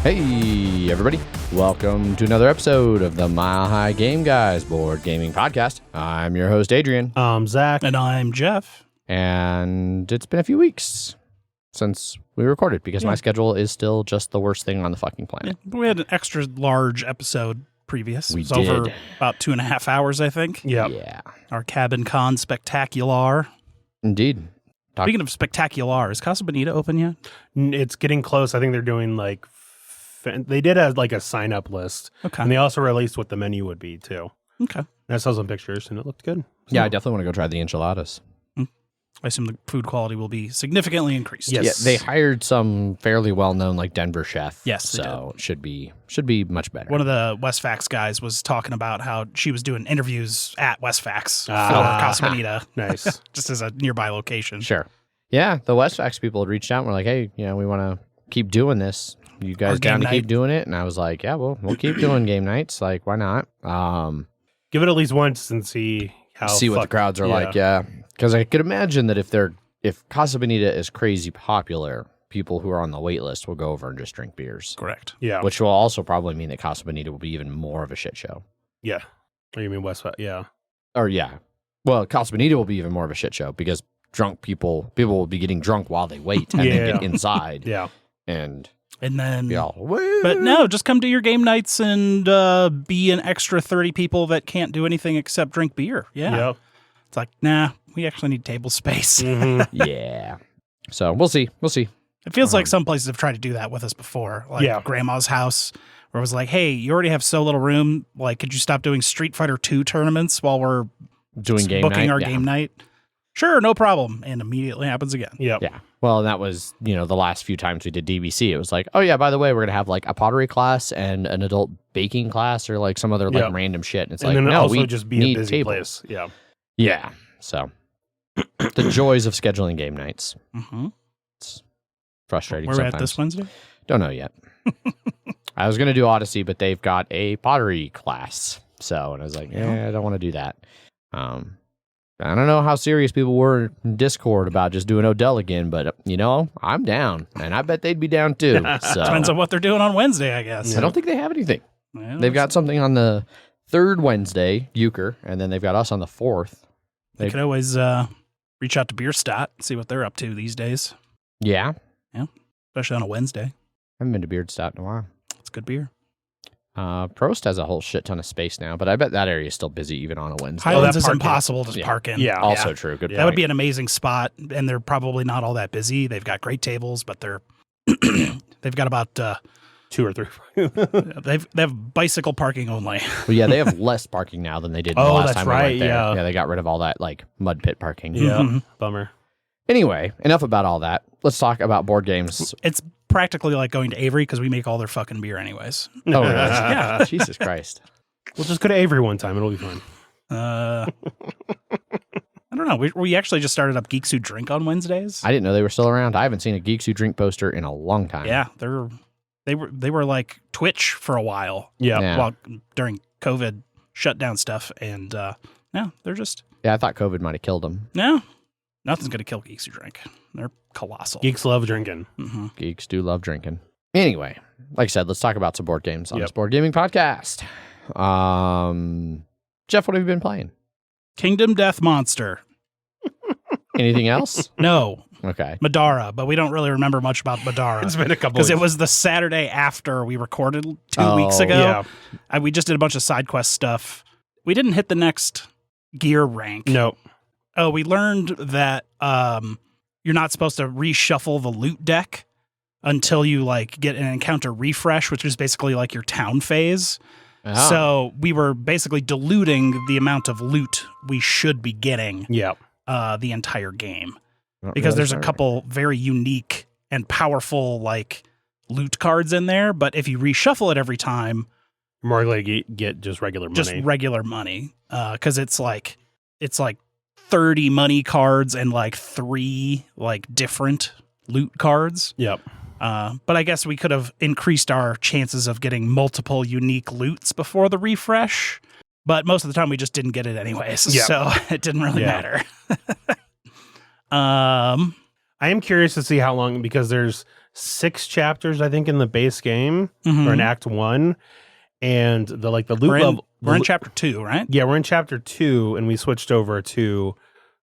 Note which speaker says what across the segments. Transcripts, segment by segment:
Speaker 1: Hey, everybody. Welcome to another episode of the Mile High Game Guys Board Gaming Podcast. I'm your host, Adrian.
Speaker 2: I'm Zach.
Speaker 3: And I'm Jeff.
Speaker 1: And it's been a few weeks since we recorded because my schedule is still just the worst thing on the fucking planet.
Speaker 3: Yeah, we had an extra large episode previous.
Speaker 1: We
Speaker 3: it was over
Speaker 1: did.
Speaker 3: about 2.5 hours, I think.
Speaker 2: Yep.
Speaker 1: Yeah.
Speaker 3: Our Cabin Con Spectacular.
Speaker 1: Indeed.
Speaker 3: Speaking of Spectacular, is Casa Bonita open yet?
Speaker 2: It's getting close. I think they're doing like, they did a sign up list.
Speaker 3: Okay.
Speaker 2: And they also released what the menu would be too.
Speaker 3: Okay.
Speaker 2: And I saw some pictures and it looked good. So,
Speaker 1: Yeah, I definitely want to go try the enchiladas.
Speaker 3: I assume the food quality will be significantly increased.
Speaker 2: Yes.
Speaker 1: Yeah, they hired some fairly well-known like Denver chef.
Speaker 3: Yes, they
Speaker 1: so it should be much better.
Speaker 3: One of the Westfax guys was talking about how she was doing interviews at Westfax for
Speaker 2: Ah.
Speaker 3: Casa Bonita,
Speaker 2: Nice.
Speaker 3: just as a nearby location.
Speaker 1: Sure. Yeah, the Westfax people had reached out and were like, hey, we want to keep doing this. You guys
Speaker 3: Our game
Speaker 1: down to keep
Speaker 3: night.
Speaker 1: doing it? And I was like, yeah, well, we'll keep doing game nights. Like, why not?
Speaker 2: Give it at least once and see how.
Speaker 1: See what the crowds are like. Yeah. Because I could imagine that if Casa Bonita is crazy popular, people who are on the wait list will go over and just drink beers.
Speaker 3: Correct.
Speaker 2: Yeah.
Speaker 1: Which will also probably mean that Casa Bonita will be even more of a shit show.
Speaker 2: Yeah. Or you mean West? Yeah.
Speaker 1: Or yeah. Well, Casa Bonita will be even more of a shit show because drunk people will be getting drunk while they wait and then get inside.
Speaker 2: Yeah.
Speaker 1: And
Speaker 3: then,
Speaker 1: be all,
Speaker 3: but no, just come to your game nights and be an extra 30 people that can't do anything except drink beer. Yeah.
Speaker 2: Yep.
Speaker 3: It's like, nah, we actually need table space.
Speaker 2: Mhm.
Speaker 1: yeah. So we'll see.
Speaker 3: It feels like some places have tried to do that with us before. Like
Speaker 2: Yeah.
Speaker 3: Grandma's house, where it was like, hey, you already have so little room. Like, could you stop doing Street Fighter 2 tournaments while we're
Speaker 1: Doing game
Speaker 3: booking
Speaker 1: night.
Speaker 3: our
Speaker 1: Yeah.
Speaker 3: game night? Sure, no problem. And immediately happens again.
Speaker 2: Yep.
Speaker 1: Yeah. Well, and that was, the last few times we did DBC. It was like, oh, yeah, by the way, we're going to have like a pottery class and an adult baking class or like some other like
Speaker 2: Yep.
Speaker 1: random shit. And it's
Speaker 2: And
Speaker 1: like,
Speaker 2: then
Speaker 1: no,
Speaker 2: also
Speaker 1: we
Speaker 2: just be
Speaker 1: need
Speaker 2: a busy
Speaker 1: tables.
Speaker 2: place. Yeah.
Speaker 1: Yeah. So the joys of scheduling game nights.
Speaker 3: Mm-hmm.
Speaker 1: It's frustrating
Speaker 3: Where we're
Speaker 1: sometimes.
Speaker 3: at this Wednesday?
Speaker 1: Don't know yet. I was going to do Odyssey, but they've got a pottery class. So, and I was like, I don't want to do that. I don't know how serious people were in Discord about just doing Odell again, but, I'm down. And I bet they'd be down too. So
Speaker 3: Depends on what they're doing on Wednesday, I guess.
Speaker 1: I don't think they have anything.
Speaker 3: Well,
Speaker 1: They've got something on the third Wednesday, Euchre, and then they've got us on the fourth.
Speaker 3: You could always reach out to Bierstadt, see what they're up to these days,
Speaker 1: Yeah.
Speaker 3: especially on a Wednesday.
Speaker 1: I haven't been to Beardstock in a while.
Speaker 3: It's good beer.
Speaker 1: Prost has a whole shit ton of space now, but I bet that area is still busy even on a Wednesday.
Speaker 3: Highlands
Speaker 2: that
Speaker 3: is
Speaker 2: parking.
Speaker 3: impossible to
Speaker 1: Yeah.
Speaker 3: park in.
Speaker 2: Yeah.
Speaker 1: Also true. Good
Speaker 2: Yeah.
Speaker 3: That would
Speaker 1: point.
Speaker 3: be an amazing spot, and they're probably not all that busy. They've got great tables, but they're they've got about
Speaker 2: 2 or 3.
Speaker 3: they have bicycle parking only.
Speaker 1: Well, yeah, they have less parking now than they did the
Speaker 2: Oh,
Speaker 1: last
Speaker 2: that's
Speaker 1: time we went
Speaker 2: right,
Speaker 1: there.
Speaker 2: yeah.
Speaker 1: Yeah, they got rid of all that like mud pit parking.
Speaker 2: Yeah.
Speaker 3: Mhm.
Speaker 2: Bummer.
Speaker 1: Anyway, enough about all that. Let's talk about board games.
Speaker 3: It's practically like going to Avery because we make all their fucking beer anyways.
Speaker 1: Oh, really? Yeah. Jesus Christ.
Speaker 2: We'll just go to Avery one time. It'll be fun.
Speaker 3: I don't know. We actually just started up Geeks Who Drink on Wednesdays.
Speaker 1: I didn't know they were still around. I haven't seen a Geeks Who Drink poster in a long time.
Speaker 3: Yeah, they were like Twitch for a while.
Speaker 2: Yeah.
Speaker 1: Yeah.
Speaker 3: While during COVID shutdown stuff, and they're just
Speaker 1: Yeah, I thought COVID might have killed them.
Speaker 3: nothing's gonna kill Geeks Who Drink. They're colossal.
Speaker 2: Geeks love drinking.
Speaker 3: Mm-hmm.
Speaker 1: Geeks do love drinking. Anyway, like I said, let's talk about some board games on
Speaker 2: Yep.
Speaker 1: this board gaming podcast. Jeff, what have you been playing?
Speaker 3: Kingdom Death Monster.
Speaker 1: Anything else?
Speaker 3: No,
Speaker 1: Okay.
Speaker 3: Madara, but we don't really remember much about Madara.
Speaker 2: It's been a couple
Speaker 3: Because it
Speaker 2: weeks.
Speaker 3: was the Saturday after we recorded 2
Speaker 1: Oh,
Speaker 3: weeks ago.
Speaker 2: Yeah.
Speaker 3: And we just did a bunch of side quest stuff. We didn't hit the next gear rank.
Speaker 2: No.
Speaker 3: Oh, we learned that you're not supposed to reshuffle the loot deck until you like get an encounter refresh, which is basically like your town phase.
Speaker 1: Ah.
Speaker 3: So we were basically diluting the amount of loot we should be getting
Speaker 2: Yeah.
Speaker 3: the entire game.
Speaker 1: Not
Speaker 3: Because
Speaker 1: really
Speaker 3: there's
Speaker 1: sure.
Speaker 3: a couple very unique and powerful like loot cards in there, but if you reshuffle it every time,
Speaker 2: More likely to get just regular money.
Speaker 3: just regular money, because it's like 30 money cards and like 3 like different loot cards.
Speaker 2: Yep.
Speaker 3: But I guess we could have increased our chances of getting multiple unique loots before the refresh. But most of the time we just didn't get it anyways,
Speaker 2: Yeah.
Speaker 3: so it didn't really
Speaker 2: Yeah.
Speaker 3: matter. I
Speaker 2: I am curious to see how long, because there's 6 chapters, I think, in the base game or in Act 1. And the loot level.
Speaker 3: We're in chapter 2, right?
Speaker 2: Yeah, we're in chapter 2, and we switched over to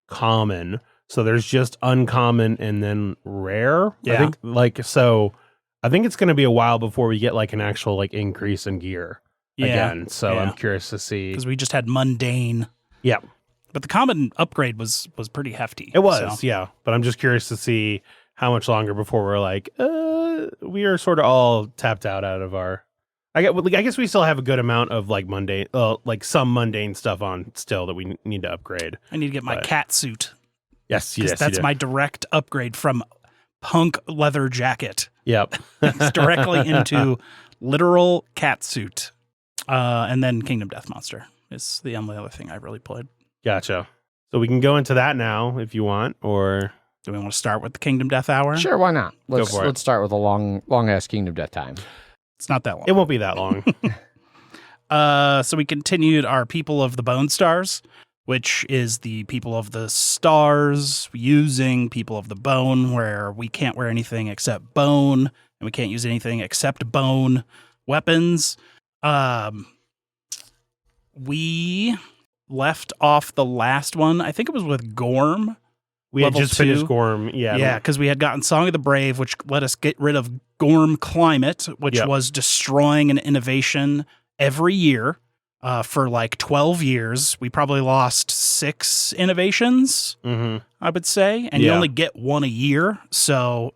Speaker 2: common. So there's just uncommon and then rare.
Speaker 3: Yeah.
Speaker 2: I think I think it's going to be a while before we get like an actual like increase in gear again. So I'm curious to see,
Speaker 3: because we just had mundane.
Speaker 2: Yeah.
Speaker 3: But the common upgrade was pretty hefty.
Speaker 2: It was, yeah. But I'm just curious to see how much longer before we're like, we are sort of all tapped out of our. I guess we still have a good amount of like mundane, some mundane stuff on still that we need to upgrade.
Speaker 3: I need to get my cat suit.
Speaker 2: Yes,
Speaker 3: that's my direct upgrade from punk leather jacket.
Speaker 2: Yep.
Speaker 3: It's directly into literal cat suit. And then Kingdom Death Monster is the only other thing I really played.
Speaker 2: Gotcha. So we can go into that now if you want, or
Speaker 3: do we want to start with the Kingdom Death Hour?
Speaker 1: Sure, why not?
Speaker 2: Go for it.
Speaker 1: Let's start with a long ass Kingdom Death time.
Speaker 3: It's not that long.
Speaker 2: It won't be that long.
Speaker 3: So we continued our People of the Bone Stars, which is the People of the Stars using People of the Bone, where we can't wear anything except bone, and we can't use anything except bone weapons. We left off the last one. I think it was with Gorm.
Speaker 2: We had just finished Gorm. Yeah,
Speaker 3: because we had gotten Song of the Brave, which let us get rid of Gorm Climate, which was destroying an innovation every year for like 12 years. We probably lost 6 innovations, I would say, and you only get 1 a year. So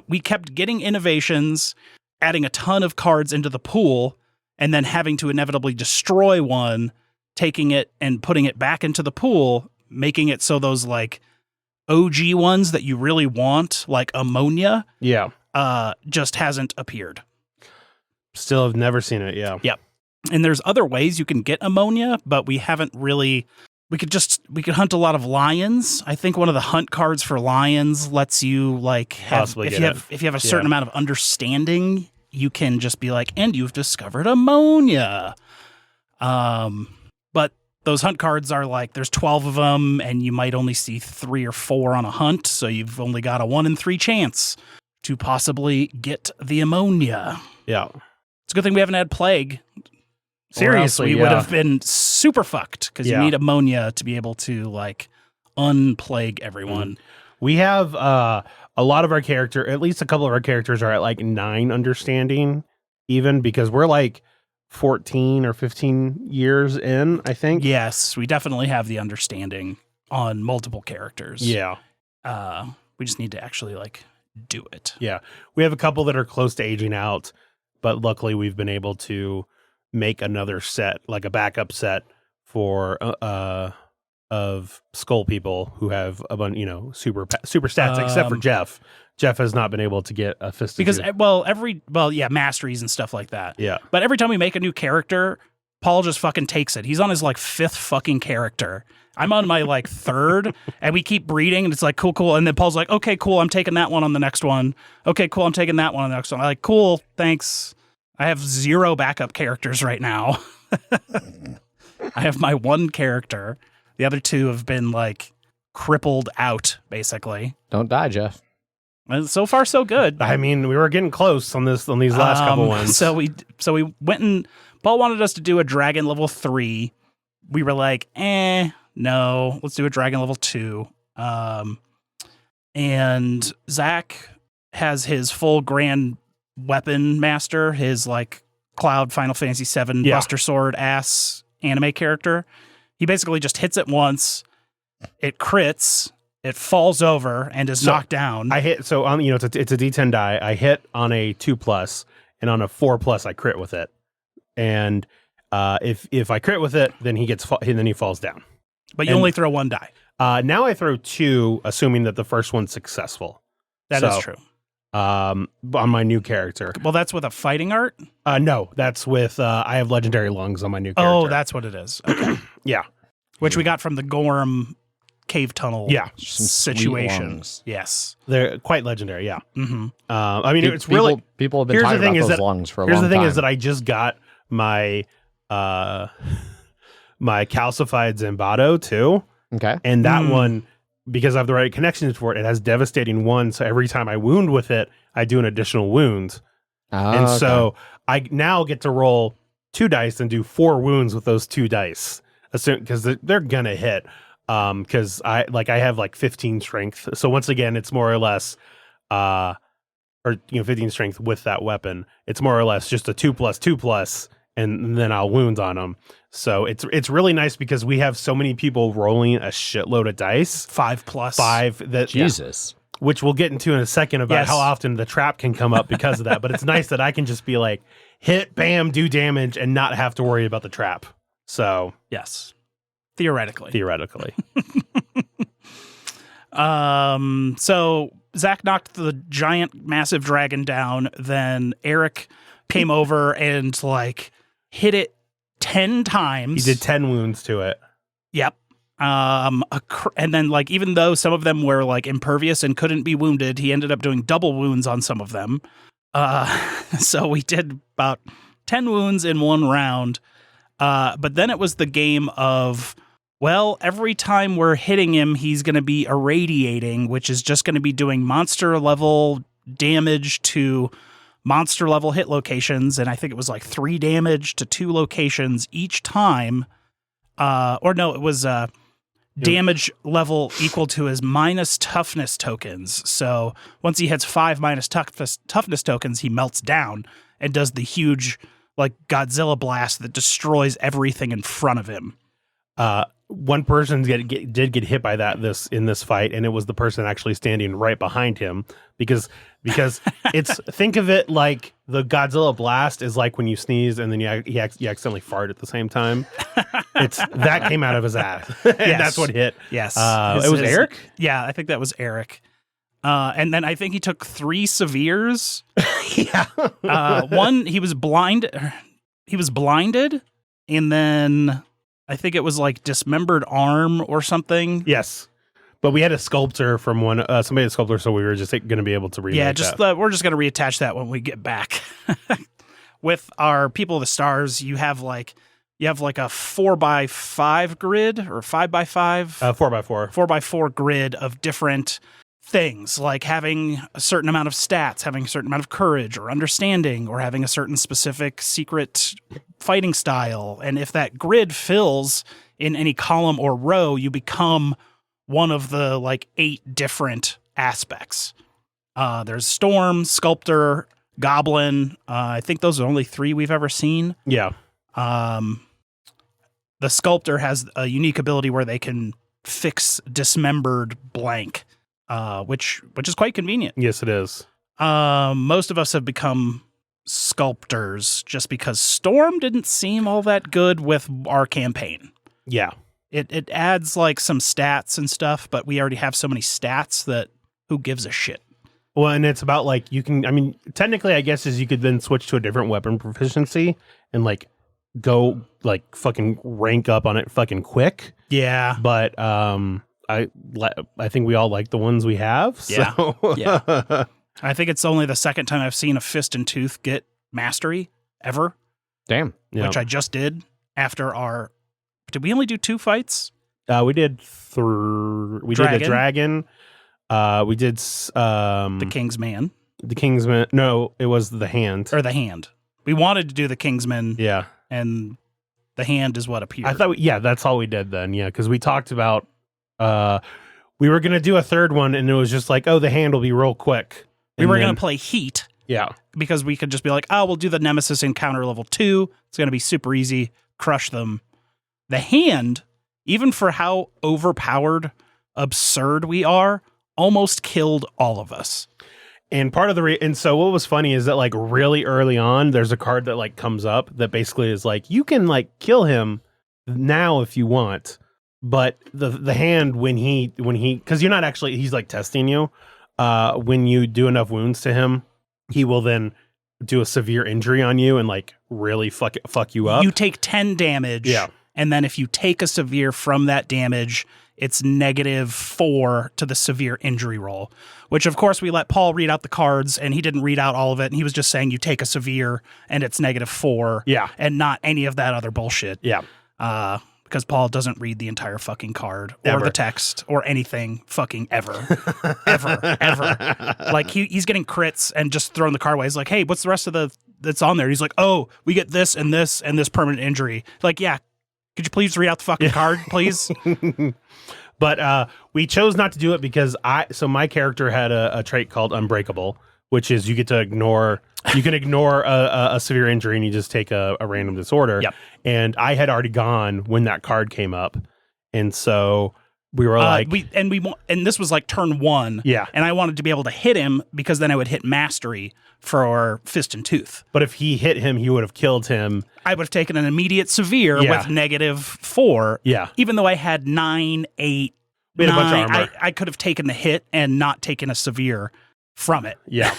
Speaker 3: we kept getting innovations, adding a ton of cards into the pool, and then having to inevitably destroy one, taking it and putting it back into the pool, making it so those like OG ones that you really want, like ammonia, just hasn't appeared.
Speaker 2: Still have never seen it, yeah.
Speaker 3: Yep. And there's other ways you can get ammonia, but we haven't really. We could hunt a lot of lions. I think one of the hunt cards for lions lets you like have if you have a certain amount of understanding, you can just be like, and you've discovered ammonia. But those hunt cards are like, there's 12 of them, and you might only see 3 or 4 on a hunt, so you've only got a 1 in 3 chance to possibly get the ammonia.
Speaker 2: Yeah.
Speaker 3: It's a good thing we haven't had plague.
Speaker 2: Seriously,
Speaker 3: we would have been super fucked, because you need ammonia to be able to like unplague everyone.
Speaker 2: We have a lot of our at least a couple of our characters are at like 9 understanding, even, because we're like 14 or 15 years in, I think.
Speaker 3: Yes, we definitely have the understanding on multiple characters.
Speaker 2: Yeah.
Speaker 3: We just need to actually like do it.
Speaker 2: Yeah. We have a couple that are close to aging out, but luckily we've been able to make another set, like a backup set for of skull people who have a bunch, super stats, except for Jeff. Jeff has not been able to get a fist
Speaker 3: because masteries and stuff like that.
Speaker 2: Yeah.
Speaker 3: But every time we make a new character, Paul just fucking takes it. He's on his like 5th fucking character. I'm on my like 3rd, and we keep breeding, and it's like cool. And then Paul's like, okay, cool, I'm taking that one on the next one. Okay, cool, I'm taking that one on the next one. I'm like, cool, thanks. I have 0 backup characters right now. I have my 1 character. The other 2 have been like crippled out, basically.
Speaker 1: Don't die, Jeff.
Speaker 3: And so far, so good.
Speaker 2: I mean, we were getting close on these last couple ones.
Speaker 3: So we went and Paul wanted us to do a dragon level 3. We were like, no, let's do a dragon level 2. And Zach has his full Gran weapon master, his like Cloud Final Fantasy VII Buster Sword ass anime character. He basically just hits it once, it crits, it falls over and is knocked down.
Speaker 2: I hit, so it's a D10 die. I hit on a 2+, and on a 4+, I crit with it. And if I crit with it, then he falls down.
Speaker 3: But you only throw 1 die.
Speaker 2: Now I throw 2, assuming that the first one's successful.
Speaker 3: That is true.
Speaker 2: On my new character.
Speaker 3: Well, that's with a fighting art?
Speaker 2: No, that's with I have legendary lungs on my new character.
Speaker 3: Oh, that's what it is. Okay.
Speaker 2: Yeah.
Speaker 3: Which we got from the Gorm cave tunnel situation. Yes.
Speaker 2: They're quite legendary, yeah.
Speaker 3: Mm-hmm.
Speaker 2: I mean, it's really...
Speaker 1: People have been talking about those lungs for a long time.
Speaker 2: Here's the thing is that I just got my my calcified Zambado, too.
Speaker 1: Okay.
Speaker 2: And that one because I have the right connections for it, it has devastating 1. So every time I wound with it, I do an additional wound. And so I now get to roll 2 dice and do 4 wounds with those 2 dice, because they're gonna hit. Because I have like 15 strength. So once again, it's more or less, 15 strength with that weapon. It's more or less just a 2+2+, and then I'll wound on them. So it's really nice because we have so many people rolling a shitload of dice.
Speaker 3: 5+.
Speaker 2: 5 that
Speaker 1: Jesus.
Speaker 2: Which we'll get into in a second about how often the trap can come up because of that. But it's nice that I can just be like, hit, bam, do damage, and not have to worry about the trap. So
Speaker 3: yes, theoretically. So Zach knocked the giant, massive dragon down. Then Eric came over and like hit it 10 times.
Speaker 2: He did 10 wounds to it.
Speaker 3: Yep. And then like, even though some of them were like impervious and couldn't be wounded, he ended up doing double wounds on some of them. So we did about 10 wounds in 1 round. But then it was the game of, well, every time we're hitting him, he's going to be irradiating, which is just going to be doing monster level damage to monster level hit locations. And I think it was like 3 damage to 2 locations each time. It was damage level equal to his minus toughness tokens. So once he hits 5 minus toughness tokens, he melts down and does the huge like Godzilla blast that destroys everything in front of him.
Speaker 2: One person did get hit by that in this fight, and it was the person actually standing right behind him because it's, think of it like the Godzilla blast is like when you sneeze and then you accidentally fart at the same time. That came out of his ass, and that's what hit.
Speaker 3: Yes,
Speaker 2: it was Eric.
Speaker 3: Yeah, I think that was Eric. And then I think he took 3 severes.
Speaker 2: Yeah.
Speaker 3: One, he was blinded, and then I think it was like dismembered arm or something.
Speaker 2: Yes. But we had a sculptor from somebody had a sculptor, so we were just going to be able to remake that.
Speaker 3: We're just going to reattach that when we get back. With our People of the Stars, you have like a 4x5 grid or 5x5?
Speaker 2: 4x4.
Speaker 3: 4x4 grid of different things, like having a certain amount of stats, having a certain amount of courage or understanding, or having a certain specific secret fighting style. And if that grid fills in any column or row, you become one of the like 8 different aspects. There's Storm, Sculptor, Goblin. I think those are only 3 we've ever seen.
Speaker 2: Yeah.
Speaker 3: The Sculptor has a unique ability where they can fix dismembered blank. Which is quite convenient.
Speaker 2: Yes, it is.
Speaker 3: Most of us have become sculptors just because Storm didn't seem all that good with our campaign.
Speaker 2: Yeah.
Speaker 3: It adds like some stats and stuff, but we already have so many stats that who gives a shit?
Speaker 2: Well, and it's about like technically I guess you could then switch to a different weapon proficiency and like go like fucking rank up on it fucking quick.
Speaker 3: Yeah.
Speaker 2: But I think we all like the ones we have. So.
Speaker 3: Yeah. I think it's only the second time I've seen a Fist and Tooth get mastery ever.
Speaker 1: Damn.
Speaker 3: Which I just did after our... Did we only do 2 fights?
Speaker 2: We did did the dragon. We did...
Speaker 3: the Kingsman.
Speaker 2: The Kingsman. No, it was the hand.
Speaker 3: Or the hand. We wanted to do the Kingsman.
Speaker 2: Yeah.
Speaker 3: And the hand is what appeared.
Speaker 2: I thought... that's all we did then. Yeah, because we talked about... we were going to do a third one, and it was just like, the hand will be real quick.
Speaker 3: We were going to play Heat.
Speaker 2: Yeah.
Speaker 3: Because we could just be like, we'll do the Nemesis encounter level 2. It's going to be super easy. Crush them. The hand, even for how overpowered, absurd we are, almost killed all of us.
Speaker 2: And part of and so what was funny is that like really early on, there's a card that like comes up that basically is like, you can like kill him now if you want. But the hand, when he, because you're not actually, he's like testing you. When you do enough wounds to him, he will then do a severe injury on you and like really fuck you up.
Speaker 3: You take 10 damage.
Speaker 2: Yeah.
Speaker 3: And then if you take a severe from that damage, it's -4 to the severe injury roll, which of course we let Paul read out the cards and he didn't read out all of it. And he was just saying you take a severe and it's -4.
Speaker 2: Yeah.
Speaker 3: And not any of that other bullshit.
Speaker 2: Yeah.
Speaker 3: Because because Paul doesn't read the entire fucking card or
Speaker 2: Ever.
Speaker 3: the text or anything fucking ever. ever. Like he's getting crits and just throwing the card away. He's like, hey, what's the rest of that's on there? He's like, oh, we get this and this and this permanent injury. Like, yeah, could you please read out the fucking card, please?
Speaker 2: But we chose not to do it because my character had a trait called Unbreakable, which is you can ignore a severe injury and you just take a random disorder.
Speaker 3: Yep.
Speaker 2: And I had already gone when that card came up. And so we were like,
Speaker 3: and this was like turn 1.
Speaker 2: Yeah.
Speaker 3: And I wanted to be able to hit him because then I would hit mastery for Fist and Tooth.
Speaker 2: but if he hit him, he would have killed him.
Speaker 3: I would have taken an immediate severe
Speaker 2: Yeah.
Speaker 3: with -4.
Speaker 2: Yeah.
Speaker 3: Even though I had 9, 8,
Speaker 2: We had a bunch of
Speaker 3: 9,
Speaker 2: armor.
Speaker 3: I could have taken the hit and not taken a severe from it.
Speaker 2: Yeah.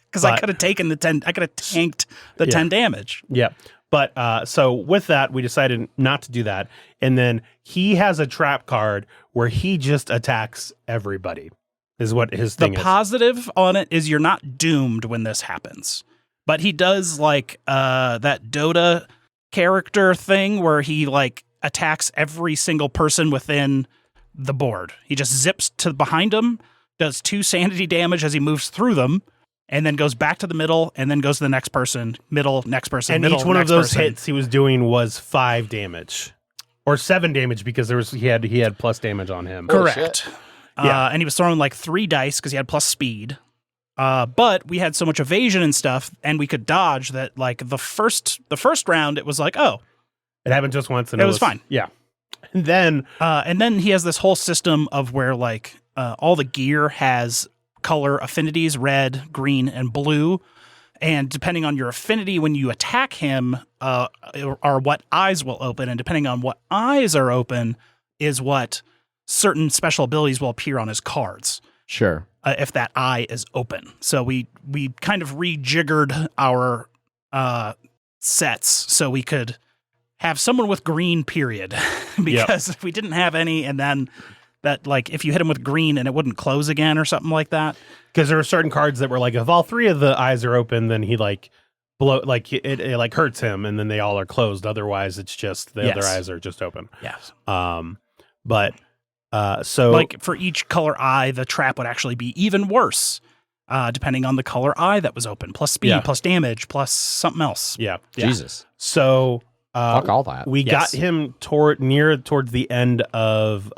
Speaker 3: Because I
Speaker 2: But-
Speaker 3: could have taken the 10, I could have tanked the 10 damage.
Speaker 2: Yeah. But so with that, we decided not to do that. And then he has a trap card where he just attacks everybody, is what his
Speaker 3: The
Speaker 2: thing is.
Speaker 3: positive on it is you're not doomed when this happens. But he does like that Dota character thing where he like attacks every single person within the board. He just zips to behind him, does 2 sanity damage as he moves through them, and then goes back to the middle, and then goes to the next person, middle, next person,
Speaker 2: And
Speaker 3: middle,
Speaker 2: each one of
Speaker 3: next
Speaker 2: those
Speaker 3: person.
Speaker 2: hits he was doing was 5 damage. Or 7 damage because he had plus damage on him.
Speaker 3: Correct.
Speaker 2: Yeah.
Speaker 3: And he was throwing like 3 dice because he had plus speed. But we had so much evasion and stuff, and we could dodge that. Like the first round, it was like, oh,
Speaker 2: It happened just once, and
Speaker 3: It was fine.
Speaker 2: Yeah. And then
Speaker 3: he has this whole system of where like all the gear has color affinities, red, green, and blue. And depending on your affinity, when you attack him, are what eyes will open. And depending on what eyes are open is what certain special abilities will appear on his cards.
Speaker 1: Sure.
Speaker 3: If that eye is open. So we kind of rejiggered our sets so we could have someone with green, period. Because we didn't have any, and then that, like, if you hit him with green and it wouldn't close again or something like that.
Speaker 2: because there were certain cards that were like, if all 3 of the eyes are open, then he like it like hurts him, and then they all are closed. Otherwise, it's just the other eyes are just open.
Speaker 3: Yes.
Speaker 2: So
Speaker 3: Like, for each color eye, the trap would actually be even worse, depending on the color eye that was open. Plus speed, plus damage, plus something else.
Speaker 2: yeah.
Speaker 1: Jesus.
Speaker 2: So
Speaker 1: Fuck all that.
Speaker 2: we got him towards the end of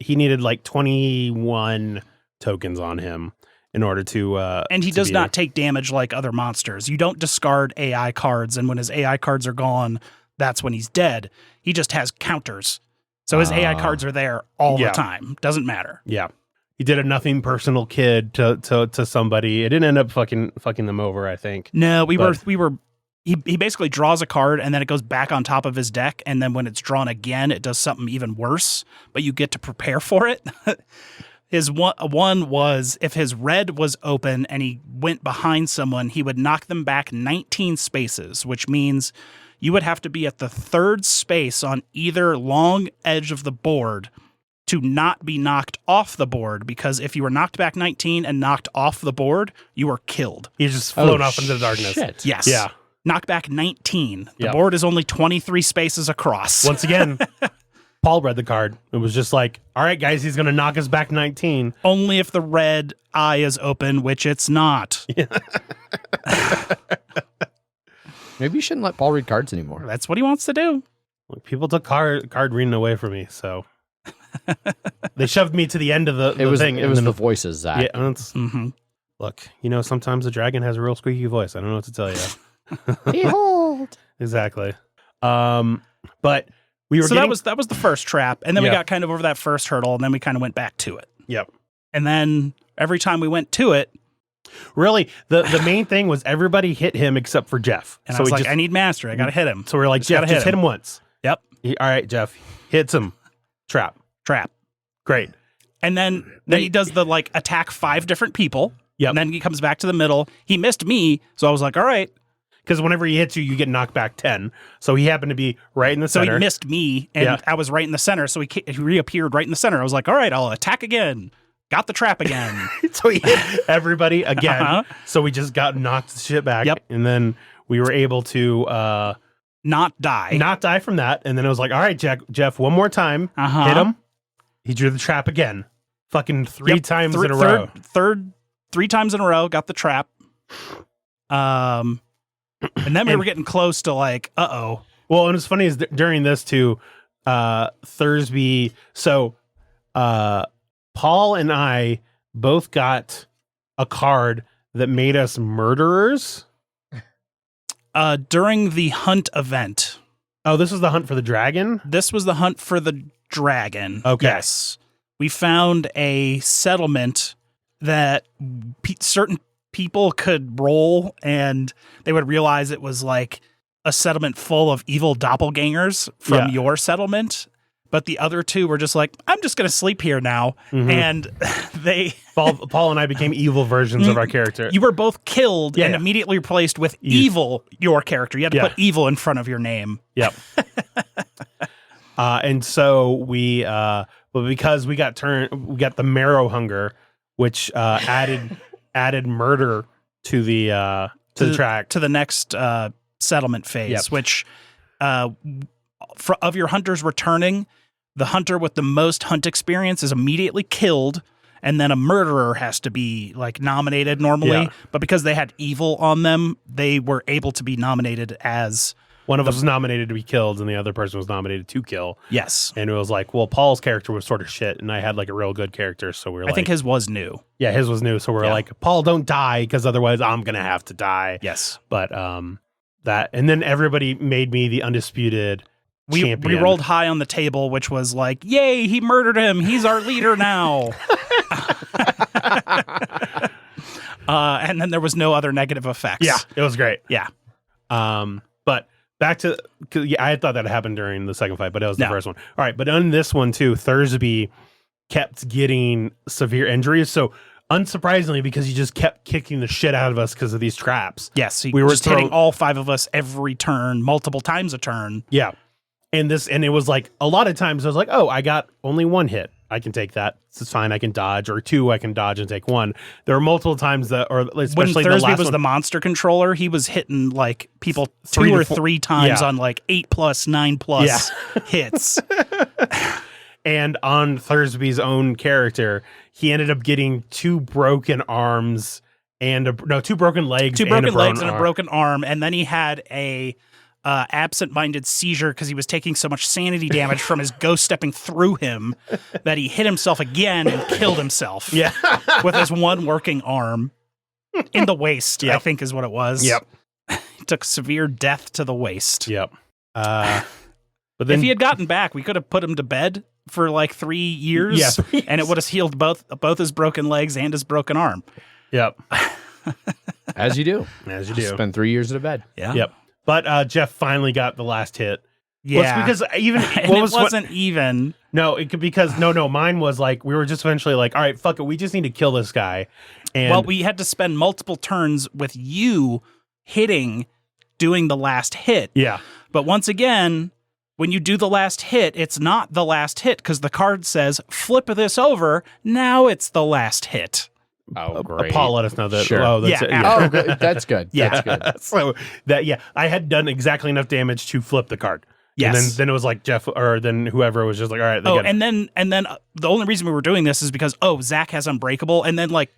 Speaker 2: he needed like 21 tokens on him in order to
Speaker 3: And he
Speaker 2: to
Speaker 3: does
Speaker 2: beat
Speaker 3: not
Speaker 2: him.
Speaker 3: take damage like other monsters. You don't discard AI cards, and when his AI cards are gone, that's when he's dead. He just has counters. So his AI cards are there all the time. Doesn't matter.
Speaker 2: Yeah. He did a nothing personal kid to somebody. It didn't end up fucking them over, I think.
Speaker 3: No, we were he basically draws a card and then it goes back on top of his deck, and then when it's drawn again, it does something even worse, but you get to prepare for it. His one was if his red was open and he went behind someone, he would knock them back 19 spaces, which means you would have to be at the 3rd space on either long edge of the board to not be knocked off the board, because if you were knocked back 19 and knocked off the board, you were killed.
Speaker 2: He's just flown off into the darkness.
Speaker 1: Shit.
Speaker 3: Yes.
Speaker 2: Yeah.
Speaker 3: Knockback 19. The
Speaker 2: Yep.
Speaker 3: board is only 23 spaces across.
Speaker 2: Once again, Paul read the card. It was just like, all right, guys, he's going to knock us back 19.
Speaker 3: Only if the red eye is open, which it's not.
Speaker 1: Maybe you shouldn't let Paul read cards anymore.
Speaker 3: That's what he wants to do.
Speaker 2: Look, people took card reading away from me, so they shoved me to the end of the thing.
Speaker 1: It was the voices, Zach.
Speaker 2: Yeah, that's, look, sometimes the dragon has a real squeaky voice. I don't know what to tell you.
Speaker 1: Behold.
Speaker 2: Exactly. But we were
Speaker 3: So that was the first trap, and then we
Speaker 2: Yeah.
Speaker 3: got kind of over that first hurdle, and then we kind of went back to it.
Speaker 2: Yep.
Speaker 3: And then every time we went to it,
Speaker 2: Really, the main thing was everybody hit him except for Jeff.
Speaker 3: and
Speaker 2: so
Speaker 3: I was
Speaker 2: we
Speaker 3: like,
Speaker 2: just,
Speaker 3: I need mastery. I got to hit him.
Speaker 2: so we we're like, Jeff,
Speaker 3: gotta
Speaker 2: just hit him once.
Speaker 3: Yep.
Speaker 2: All right, Jeff, hits him. Trap.
Speaker 3: Trap.
Speaker 2: Great.
Speaker 3: And then he does the like attack 5 different people.
Speaker 2: Yep.
Speaker 3: And then he comes back to the middle. He missed me, so I was like, all right.
Speaker 2: Because whenever he hits you, you get knocked back 10. So he happened to be right in the
Speaker 3: So
Speaker 2: center.
Speaker 3: he missed me, and
Speaker 2: Yeah.
Speaker 3: I was right in the center. So he reappeared right in the center. I was like, all right, I'll attack again. Got the trap again.
Speaker 2: So he hit everybody again.
Speaker 3: Uh-huh.
Speaker 2: So we just got knocked shit back.
Speaker 3: Yep.
Speaker 2: And then we were able to
Speaker 3: not die
Speaker 2: from that. And then it was like, all right, Jeff, one more time. Hit him. He drew the trap again. Fucking three times in a row.
Speaker 3: Three times in a row, got the trap. And then we were getting close to like, uh-oh.
Speaker 2: Well, and what's funny is during this too, Thursby, so Paul and I both got a card that made us murderers.
Speaker 3: During the hunt event.
Speaker 2: Oh, this was the hunt for the dragon?
Speaker 3: This was the hunt for the dragon.
Speaker 2: Okay.
Speaker 3: Yes. We found a settlement that certain people could roll and they would realize it was like a settlement full of evil doppelgangers from your settlement. But the other two were just like, I'm just going to sleep here now. Mm-hmm. And they...
Speaker 2: Paul and I became evil versions of our character.
Speaker 3: You were both killed and immediately replaced with evil, your character. You had to put evil in front of your name.
Speaker 2: Yep. And so we... well, because we got the marrow hunger, which added murder to the track.
Speaker 3: To the next settlement phase, which... of your hunters returning, the hunter with the most hunt experience is immediately killed, and then a murderer has to be like nominated normally. Yeah. But because they had evil on them, they were able to be nominated as
Speaker 2: one of us was nominated to be killed, and the other person was nominated to kill.
Speaker 3: Yes,
Speaker 2: and it was like, well, Paul's character was sort of shit, and I had like a real good character, so we were.
Speaker 3: I think his was new.
Speaker 2: Yeah, his was new, so we're like, Paul, don't die, because otherwise I'm gonna have to die.
Speaker 3: Yes,
Speaker 2: but that, and then everybody made me the undisputed.
Speaker 3: We rolled high on the table, which was like, yay, he murdered him. He's our leader now. And then there was no other negative effects.
Speaker 2: Yeah, it was great.
Speaker 3: Yeah.
Speaker 2: But back to, I thought that happened during the second fight, but it was the first one. All right, but on this one too, Thursby kept getting severe injuries. So unsurprisingly, because he just kept kicking the shit out of us because of these traps.
Speaker 3: Yes, we were just hitting all five of us every turn, multiple times a turn.
Speaker 2: Yeah. And it was like a lot of times I was like, oh, I got only one hit. I can take that. It's fine. I can dodge, or two. I can dodge and take one. There were multiple times that, or especially
Speaker 3: when Thursby
Speaker 2: the
Speaker 3: was the monster controller, he was hitting like people two or three times on like 8+, 9+ hits.
Speaker 2: And on Thursby's own character, he ended up getting two broken arms and two broken legs,
Speaker 3: and a broken arm, and then he had a absent-minded seizure because he was taking so much sanity damage from his ghost stepping through him that he hit himself again and killed himself.
Speaker 2: Yeah,
Speaker 3: with his one working arm in the waist. I think is what it was.
Speaker 2: Yep,
Speaker 3: he took severe death to the waist.
Speaker 2: Yep.
Speaker 3: But then, if he had gotten back, we could have put him to bed for like 3 years.
Speaker 2: Yeah,
Speaker 3: and it would have healed both his broken legs and his broken arm.
Speaker 2: Yep.
Speaker 1: As you do. Spend 3 years in a bed.
Speaker 3: Yeah.
Speaker 2: Yep. But Jeff finally got the last hit.
Speaker 3: Yeah.
Speaker 2: Well, it's because even
Speaker 3: it wasn't even.
Speaker 2: No, it could because mine was like we were just eventually like, all right, fuck it, we just need to kill this guy. And
Speaker 3: we had to spend multiple turns with you doing the last hit.
Speaker 2: Yeah.
Speaker 3: But once again, when you do the last hit, it's not the last hit because the card says flip this over. Now it's the last hit.
Speaker 1: Oh, great.
Speaker 2: Paul let us know that.
Speaker 1: Sure.
Speaker 2: Oh, that's it.
Speaker 1: Oh, good. That's good.
Speaker 3: Yeah.
Speaker 1: That's good.
Speaker 2: So I had done exactly enough damage to flip the card.
Speaker 3: Yes.
Speaker 2: And then it was like Jeff, or then whoever was just like, all right.
Speaker 3: And then the only reason we were doing this is because Zach has Unbreakable, and then like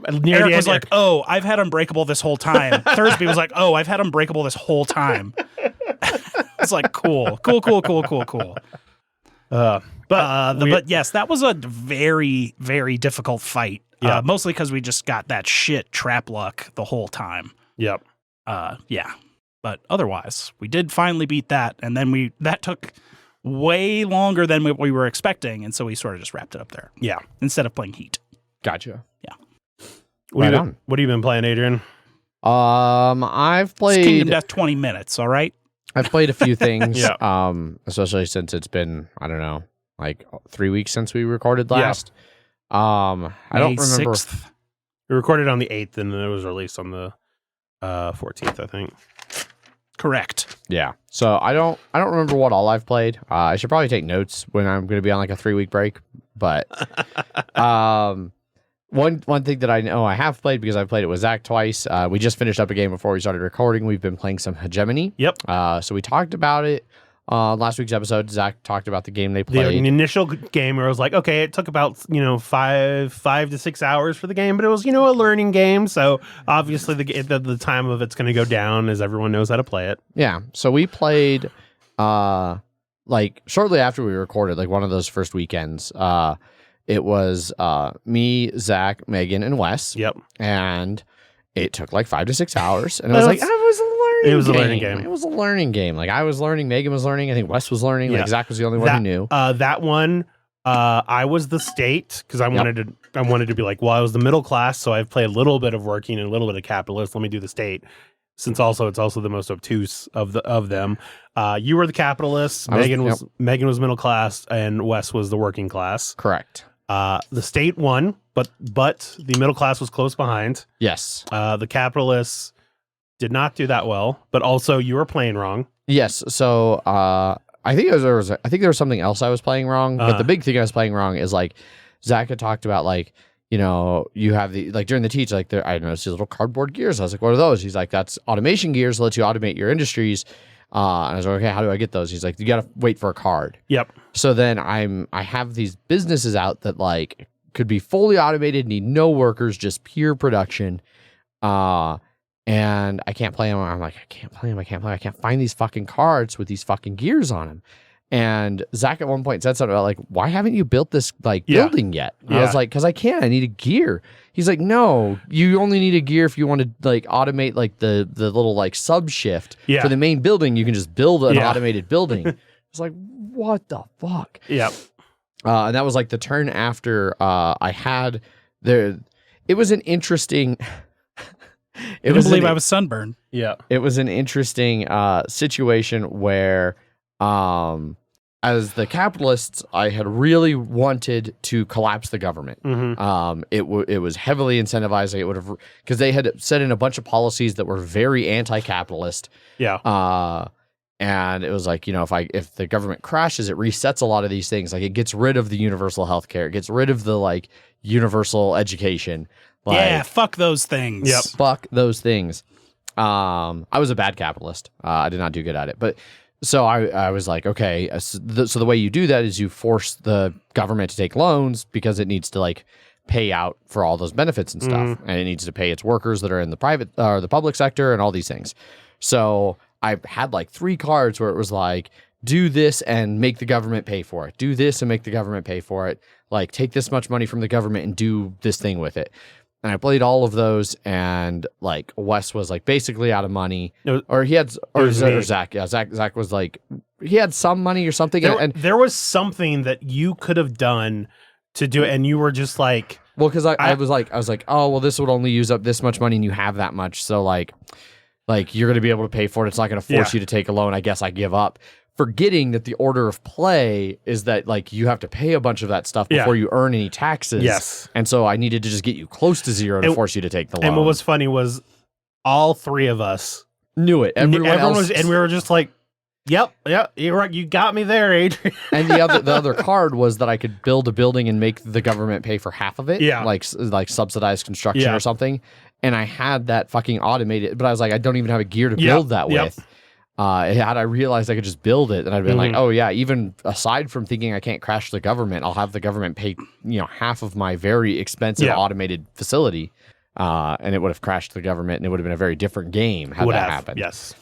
Speaker 3: Eric was like, oh, I've had Unbreakable this whole time. Thursby was like, oh, I've had Unbreakable this whole time. It's like cool. But yes, that was a very, very difficult fight. Yeah. Mostly because we just got that shit trap luck the whole time.
Speaker 2: Yep.
Speaker 3: Yeah. But otherwise, we did finally beat that, and then that took way longer than we were expecting, and so we sort of just wrapped it up there.
Speaker 2: Yeah.
Speaker 3: Instead of playing Heat.
Speaker 1: Gotcha.
Speaker 3: Yeah.
Speaker 2: What have you been playing, Adrian?
Speaker 1: I've played
Speaker 3: it's Kingdom Death 20 minutes, all right?
Speaker 1: I've played a few things.
Speaker 2: Yeah.
Speaker 1: Especially since it's been, I don't know, like 3 weeks since we recorded last. I don't remember.
Speaker 3: 6th.
Speaker 2: We recorded on the 8th, and then it was released on the 14th, I think.
Speaker 3: Correct.
Speaker 1: Yeah. So I don't remember what all I've played. I should probably take notes when I'm going to be on like a 3 week break. But One thing that I know I have played because I've played it with Zach twice. We just finished up a game before we started recording. We've been playing some Hegemony.
Speaker 2: Yep.
Speaker 1: So we talked about it last week's episode. Zach talked about the game they played.
Speaker 2: The initial game where I was like, okay, it took about 5 to 6 hours for the game, but it was a learning game. So obviously the time of it's going to go down as everyone knows how to play it.
Speaker 1: Yeah. So we played like shortly after we recorded, like one of those first weekends. It was me, Zach, Megan, and Wes.
Speaker 2: Yep.
Speaker 1: And it took like 5 to 6 hours. And it was like, it was a learning game.
Speaker 2: It was a learning game.
Speaker 1: It was a learning game. Like I was learning, Megan was learning, I think Wes was learning.
Speaker 2: Yeah.
Speaker 1: Like Zach was the only one who knew.
Speaker 2: That one, I was the state because I wanted to be like, well, I was the middle class, so I've played a little bit of working and a little bit of capitalist. Let me do the state. Since it's also the most obtuse of them. You were the capitalist. Megan was middle class, and Wes was the working class.
Speaker 1: Correct.
Speaker 2: The state won, but the middle class was close behind.
Speaker 1: Yes.
Speaker 2: The capitalists did not do that well, but also you were playing wrong.
Speaker 1: Yes. So I think there was something else I was playing wrong, but the big thing I was playing wrong is like Zach had talked about like, you have the, like during the teach, like I noticed these little cardboard gears. I was like, what are those? He's like, that's automation gears that lets you automate your industries. And I was like, okay, how do I get those? He's like, you got to wait for a card.
Speaker 2: Yep.
Speaker 1: So then I have these businesses out that like could be fully automated, need no workers, just pure production. And I can't play them. I'm like, I can't play them. I can't find these fucking cards with these fucking gears on them. And Zach at one point said something about like, why haven't you built this like building yet? And I was like, because I can't. I need a gear. He's like, no, you only need a gear if you want to like automate like the little like sub shift for the main building. You can just build an automated building. It's like, what the fuck?
Speaker 2: Yeah.
Speaker 1: And that was like the turn after I had there. It was an interesting.
Speaker 3: I didn't believe I was sunburned.
Speaker 2: Yeah.
Speaker 1: It was an interesting situation where as the capitalists, I had really wanted to collapse the government.
Speaker 2: Mm-hmm.
Speaker 1: It was heavily incentivizing. It would have, because they had set in a bunch of policies that were very anti-capitalist.
Speaker 2: Yeah.
Speaker 1: And it was like, if the government crashes, it resets a lot of these things. Like it gets rid of the universal health care. It gets rid of the like universal education. Like,
Speaker 3: yeah, fuck those things.
Speaker 2: Yep.
Speaker 1: Fuck those things. I was a bad capitalist. I did not do good at it. But so I was like, okay, so the way you do that is you force the government to take loans because it needs to like pay out for all those benefits and stuff. And it needs to pay its workers that are in the private or the public sector and all these things. So I had like 3 cards where it was like, do this and make the government pay for it. Do this and make the government pay for it. Like take this much money from the government and do this thing with it. And I played all of those, and like Wes was like basically out of money, or Zach. Yeah, Zach was like he had some money or something.
Speaker 2: There was something that you could have done to do it, and you were just like,
Speaker 1: well, because I was like, oh, well, this would only use up this much money, and you have that much, so like you're going to be able to pay for it. It's not going to force you to take a loan. I guess I give up. Forgetting that the order of play is that like you have to pay a bunch of that stuff before you earn any taxes.
Speaker 2: Yes.
Speaker 1: And so I needed to just get you close to zero to force you to take the loan.
Speaker 2: And what was funny was all 3 of us
Speaker 1: knew it. Everyone else
Speaker 2: was, and we were just like, yep, you're right. You got me there, Adrian.
Speaker 1: And the other card was that I could build a building and make the government pay for half of it.
Speaker 2: Yeah.
Speaker 1: Like subsidized construction or something. And I had that fucking automated, but I was like, I don't even have a gear to build that with. Had I realized I could just build it, then I'd been like, oh yeah, even aside from thinking I can't crash the government, I'll have the government pay, half of my very expensive automated facility. And it would have crashed the government, and it would have been a very different game had that happened.
Speaker 2: Yes.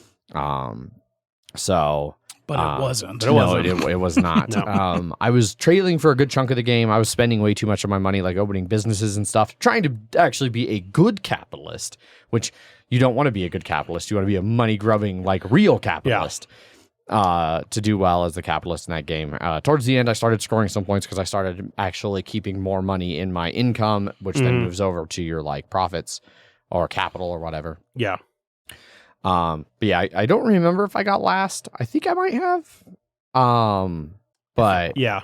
Speaker 1: So
Speaker 3: But it wasn't.
Speaker 1: No, it was not.
Speaker 2: No.
Speaker 1: I was trailing for a good chunk of the game. I was spending way too much of my money, like opening businesses and stuff, trying to actually be a good capitalist, which you don't want to be a good capitalist. You want to be a money-grubbing, like real capitalist to do well as the capitalist in that game. Towards the end, I started scoring some points because I started actually keeping more money in my income, which then moves over to your like profits or capital or whatever.
Speaker 2: Yeah.
Speaker 1: But yeah, I don't remember if I got last. I think I might have. But
Speaker 2: yeah.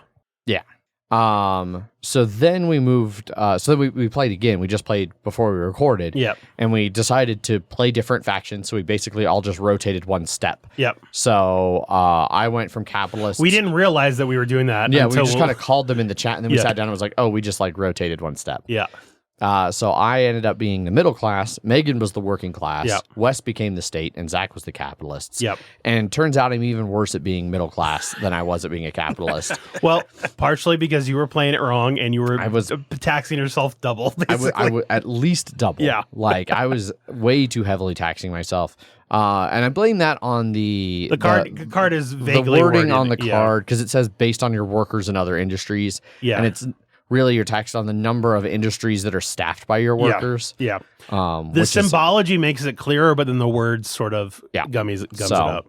Speaker 1: So then we moved. So then we played again. We just played before we recorded.
Speaker 2: Yep.
Speaker 1: And we decided to play different factions. So we basically all just rotated one step.
Speaker 2: Yep.
Speaker 1: So I went from capitalist.
Speaker 2: We didn't realize that we were doing that.
Speaker 1: Yeah, we just kind of called them in the chat, and then we sat down and was like, oh, we just like rotated one step.
Speaker 2: Yeah.
Speaker 1: So I ended up being the middle class. Megan was the working class.
Speaker 2: Yep.
Speaker 1: Wes became the state, and Zach was the capitalists.
Speaker 2: Yep.
Speaker 1: And turns out I'm even worse at being middle class than I was at being a capitalist.
Speaker 2: Well, partially because you were playing it wrong and you were
Speaker 1: I was
Speaker 2: taxing yourself double.
Speaker 1: I would at least double.
Speaker 2: Yeah.
Speaker 1: Like I was way too heavily taxing myself. And I blame that on the
Speaker 2: card is vaguely
Speaker 1: the wording
Speaker 2: worded.
Speaker 1: on the card, because it says based on your workers in other industries.
Speaker 2: Yeah.
Speaker 1: And it's really you're taxed on the number of industries that are staffed by your workers.
Speaker 2: Yeah.
Speaker 1: The
Speaker 2: symbology makes it clearer, but then the words sort of gums it up.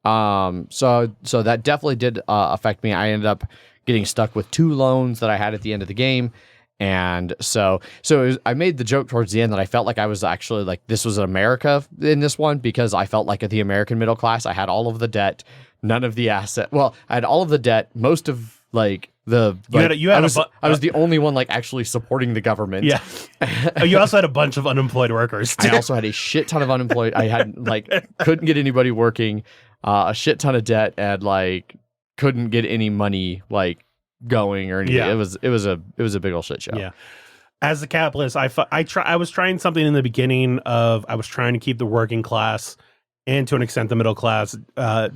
Speaker 1: So that definitely did affect me. I ended up getting stuck with 2 loans that I had at the end of the game. And so I made the joke towards the end that I felt like I was actually like, this was America in this one, because I felt like at the American middle class, I had all of the debt, none of the asset. Well, I had all of the debt, most of like I was the only one like actually supporting the government.
Speaker 2: Yeah. You also had a bunch of unemployed workers too.
Speaker 1: I also had a shit ton of unemployed. I had like couldn't get anybody working, a shit ton of debt, and like couldn't get any money like going or anything.
Speaker 2: Yeah.
Speaker 1: It was a big old shit show.
Speaker 2: Yeah. As a capitalist, I was trying something in the beginning of I was trying to keep the working class and to an extent the middle class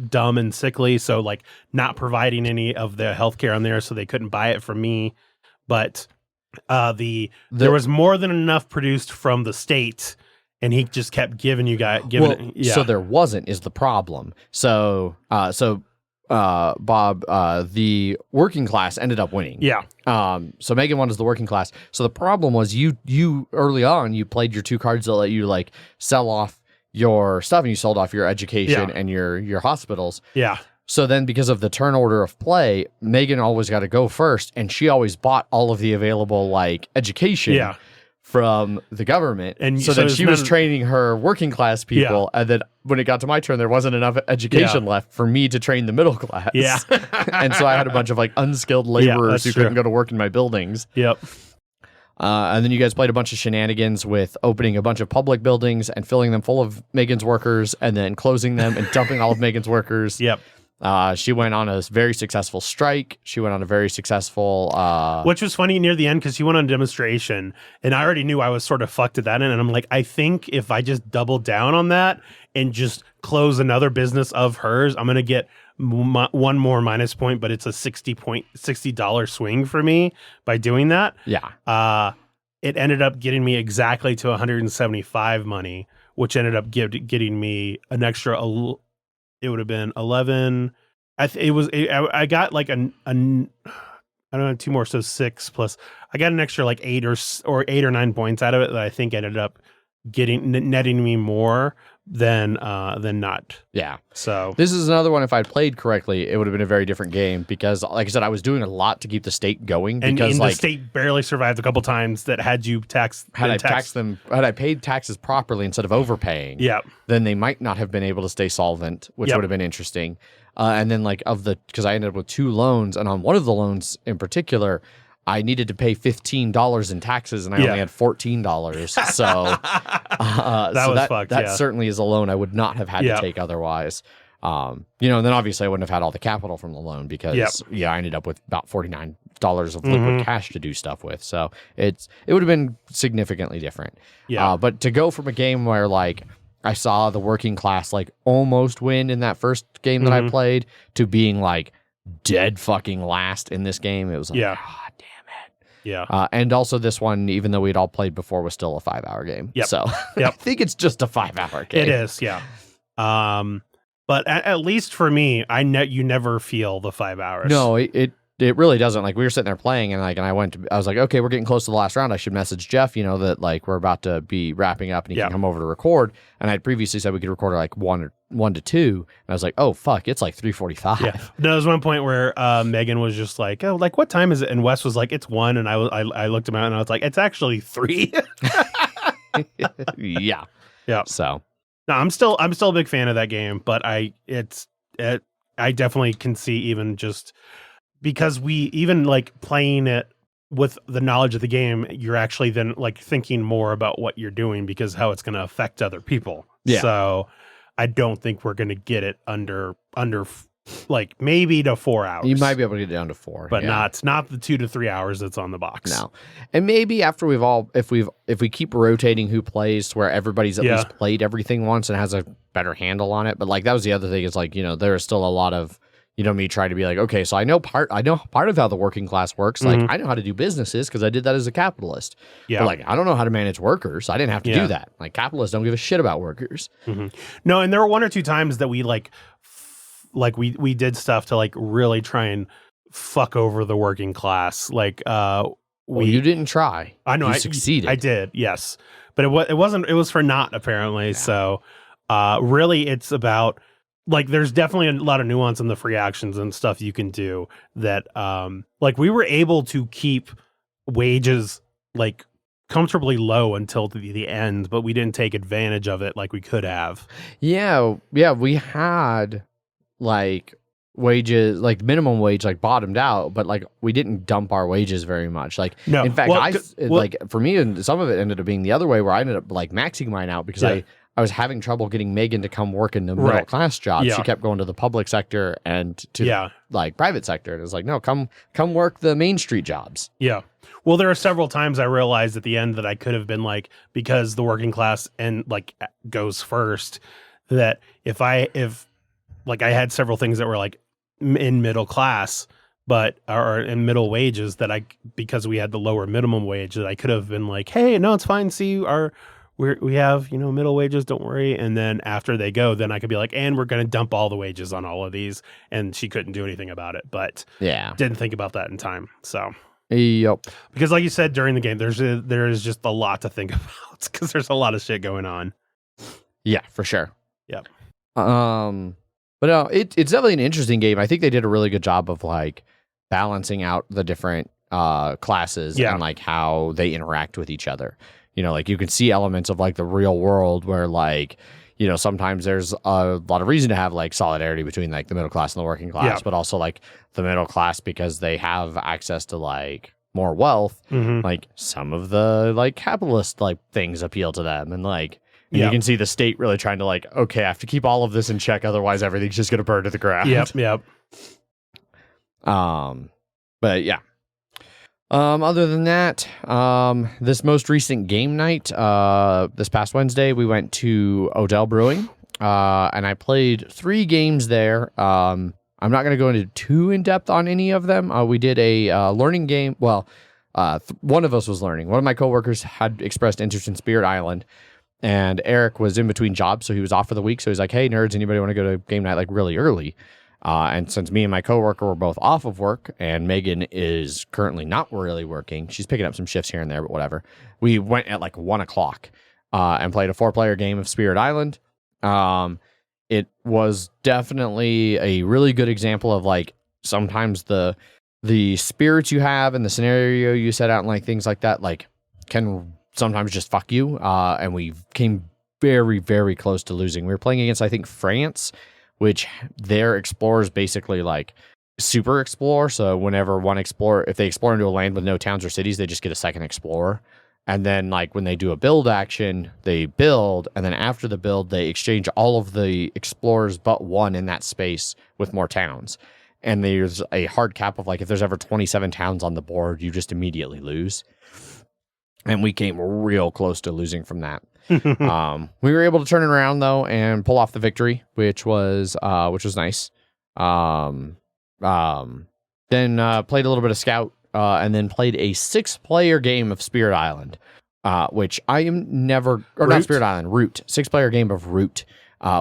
Speaker 2: dumb and sickly, so like not providing any of the healthcare on there, so they couldn't buy it from me. But there was more than enough produced from the state, and he just kept giving you guys
Speaker 1: So there wasn't is the problem. So Bob, the working class ended up winning.
Speaker 2: Yeah.
Speaker 1: So Megan won as the working class. So the problem was you early on, you played your 2 cards that let you like sell off your stuff, and you sold off your education and your hospitals.
Speaker 2: Yeah.
Speaker 1: So then because of the turn order of play, Megan always got to go first, and she always bought all of the available like education from the government. And so then she was training her working class people, and then when it got to my turn, there wasn't enough education left for me to train the middle class.
Speaker 2: Yeah.
Speaker 1: And so I had a bunch of like unskilled laborers who couldn't go to work in my buildings.
Speaker 2: Yep.
Speaker 1: And then you guys played a bunch of shenanigans with opening a bunch of public buildings and filling them full of Megan's workers, and then closing them and dumping all of Megan's workers.
Speaker 2: Yep.
Speaker 1: She went on a very successful strike. She went on a very successful...
Speaker 2: Which was funny near the end, because she went on a demonstration, and I already knew I was sort of fucked at that end, and I'm like, I think if I just double down on that and just close another business of hers, I'm going to get one more minus point, but it's a $60 swing for me by doing that.
Speaker 1: Yeah.
Speaker 2: It ended up getting me exactly to 175 money, which ended up getting me an extra... It would have been 11. I got like I don't know, 2 more, so 6 plus. I got an extra like 8 or 9 points out of it that I think ended up netting me more than not.
Speaker 1: Yeah.
Speaker 2: So
Speaker 1: this is another one. If I'd played correctly, it would have been a very different game, because, like I said, I was doing a lot to keep the state going. Because
Speaker 2: the state barely survived a couple times that had you taxed.
Speaker 1: Had I paid taxes properly instead of overpaying, then they might not have been able to stay solvent, which would have been interesting. And then because I ended up with 2 loans, and on one of the loans in particular, I needed to pay $15 in taxes, and I only had $14. So that certainly is a loan I would not have had to take otherwise. And then obviously I wouldn't have had all the capital from the loan, because I ended up with about $49 of liquid cash to do stuff with. So it would have been significantly different.
Speaker 2: Yeah.
Speaker 1: But to go from a game where like I saw the working class like almost win in that first game that I played, to being like dead fucking last in this game, it was like, God damn it.
Speaker 2: Yeah.
Speaker 1: And also this one, even though we'd all played before, was still a 5-hour game.
Speaker 2: Yep.
Speaker 1: So I think it's just a 5-hour game.
Speaker 2: It is, yeah. But at least for me, you never feel the 5 hours.
Speaker 1: No, it really doesn't. Like we were sitting there playing, and I was like, okay, we're getting close to the last round. I should message Jeff, that like we're about to be wrapping up, and he can come over to record. And I'd previously said we could record at like 1 to 2, and I was like, oh fuck, it's like 3:45.
Speaker 2: Yeah. There was one point where Megan was just like, oh, like what time is it? And Wes was like, it's 1, and I looked him out, and I was like, it's actually 3.
Speaker 1: Yeah.
Speaker 2: Yeah.
Speaker 1: So.
Speaker 2: No, I'm still a big fan of that game, but I definitely can see, even just because we even like playing it with the knowledge of the game, you're actually then like thinking more about what you're doing, because how it's going to affect other people.
Speaker 1: Yeah.
Speaker 2: So I don't think we're going to get it under like maybe to 4 hours.
Speaker 1: You might be able to get it down to 4,
Speaker 2: but not the 2 to 3 hours that's on the box.
Speaker 1: No, and maybe after if we keep rotating who plays to where everybody's at least played everything once and has a better handle on it. But like that was the other thing is like there is still a lot of me trying to be like, okay, so I know part of how the working class works. Like I know how to do businesses because I did that as a capitalist. Yeah, but like I don't know how to manage workers. I didn't have to do that. Like capitalists don't give a shit about workers.
Speaker 2: No, and there were 1 or 2 times that we we did stuff to like really try and fuck over the working class. Like
Speaker 1: you didn't try.
Speaker 2: I know
Speaker 1: you
Speaker 2: I
Speaker 1: succeeded.
Speaker 2: I did, yes, but it wasn't. It was for naught apparently. Yeah. So really, it's about like there's definitely a lot of nuance in the free actions and stuff you can do that. Like we were able to keep wages like comfortably low until the end, but we didn't take advantage of it like we could have.
Speaker 1: Yeah, we had like wages, like minimum wage, like bottomed out, but like we didn't dump our wages very much. Like, no. In fact, like for me, and some of it ended up being the other way, where I ended up like maxing mine out because I was having trouble getting Megan to come work in the middle class job. Yeah. She kept going to the public sector and to like private sector. And it was like, no, come work the Main Street jobs.
Speaker 2: Yeah. Well, there are several times I realized at the end that I could have been like, because the working class and like goes first, that if like I had several things that were like in middle class, but or in middle wages that because we had the lower minimum wage, that I could have been like, hey, no, it's fine. See, we have, middle wages, don't worry. And then after they go, then I could be like, and we're going to dump all the wages on all of these. And she couldn't do anything about it, but didn't think about that in time. So,
Speaker 1: yep.
Speaker 2: Because like you said, during the game, there is just a lot to think about because there's a lot of shit going on.
Speaker 1: Yeah, for sure.
Speaker 2: Yep.
Speaker 1: But no, it's definitely an interesting game. I think they did a really good job of like balancing out the different classes and like how they interact with each other. Like you can see elements of like the real world where like, sometimes there's a lot of reason to have like solidarity between like the middle class and the working class, but also like the middle class because they have access to like more wealth. Like some of the like capitalist like things appeal to them, and like you can see the state really trying to like, okay, I have to keep all of this in check, otherwise everything's just going to burn to the ground.
Speaker 2: Yep.
Speaker 1: But yeah. Other than that, this most recent game night, this past Wednesday, we went to Odell Brewing, and I played 3 games there. I'm not going to go into too in depth on any of them. We did a learning game. Well, one of us was learning. One of my coworkers had expressed interest in Spirit Island, and Eric was in between jobs, so he was off for the week. So he's like, hey, nerds, anybody want to go to game night like really early? And since me and my coworker were both off of work, and Megan is currently not really working, she's picking up some shifts here and there, but whatever. We went at like 1:00 and played a 4-player game of Spirit Island. It was definitely a really good example of like sometimes the spirits you have and the scenario you set out and like things like that like can sometimes just fuck you. And we came very, very close to losing. We were playing against, I think, France, which their explorers basically like super explore. So whenever one explorer, if they explore into a land with no towns or cities, they just get a second explorer. And then like when they do a build action, they build. And then after the build, they exchange all of the explorers but one in that space with more towns. And there's a hard cap of like, if there's ever 27 towns on the board, you just immediately lose. And we came real close to losing from that. We were able to turn it around though and pull off the victory, which was nice. Then played a little bit of Scout, and then played a 6-player game of Spirit Island, which I am never, or not Spirit Island, Root, 6-player game of Root,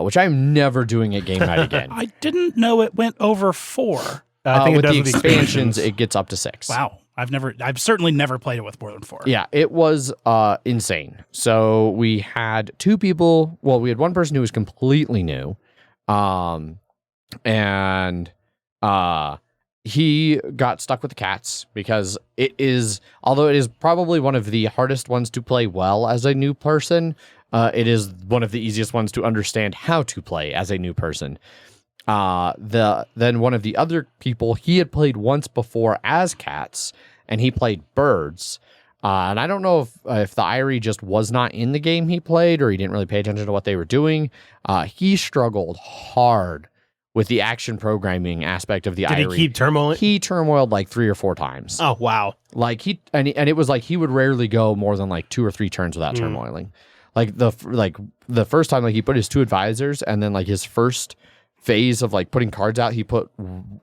Speaker 1: which I am never doing at game night again.
Speaker 3: I didn't know it went over 4.
Speaker 2: I think
Speaker 1: with the expansions, it gets up to 6.
Speaker 3: Wow. I've certainly never played it with more than 4.
Speaker 1: Yeah, it was insane. So we had 2 people. Well, we had one person who was completely new, and he got stuck with the cats because although it is probably one of the hardest ones to play well as a new person, it is one of the easiest ones to understand how to play as a new person. Then one of the other people, he had played once before as cats, and he played birds. And I don't know if the Irie just was not in the game he played, or he didn't really pay attention to what they were doing. He struggled hard with the action programming aspect of the
Speaker 2: Did he
Speaker 1: IRE.
Speaker 2: keep turmoiling?
Speaker 1: He turmoiled like 3 or 4 times.
Speaker 2: Oh, wow.
Speaker 1: Like and it was like he would rarely go more than like 2 or 3 turns without turmoiling. Like the first time, like he put his 2 advisors, and then like his first phase of like putting cards out, he put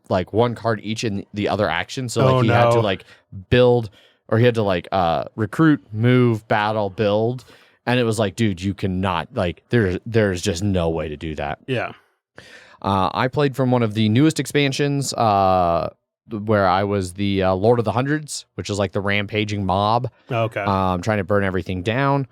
Speaker 1: like 1 card each in the other action. So like had to like build, or he had to like recruit, move, battle, build, and it was like, dude, you cannot, like there's just no way to do that.
Speaker 2: Yeah.
Speaker 1: I played from one of the newest expansions, where I was the Lord of the Hundreds, which is like the rampaging mob.
Speaker 2: Okay.
Speaker 1: Trying to burn everything down.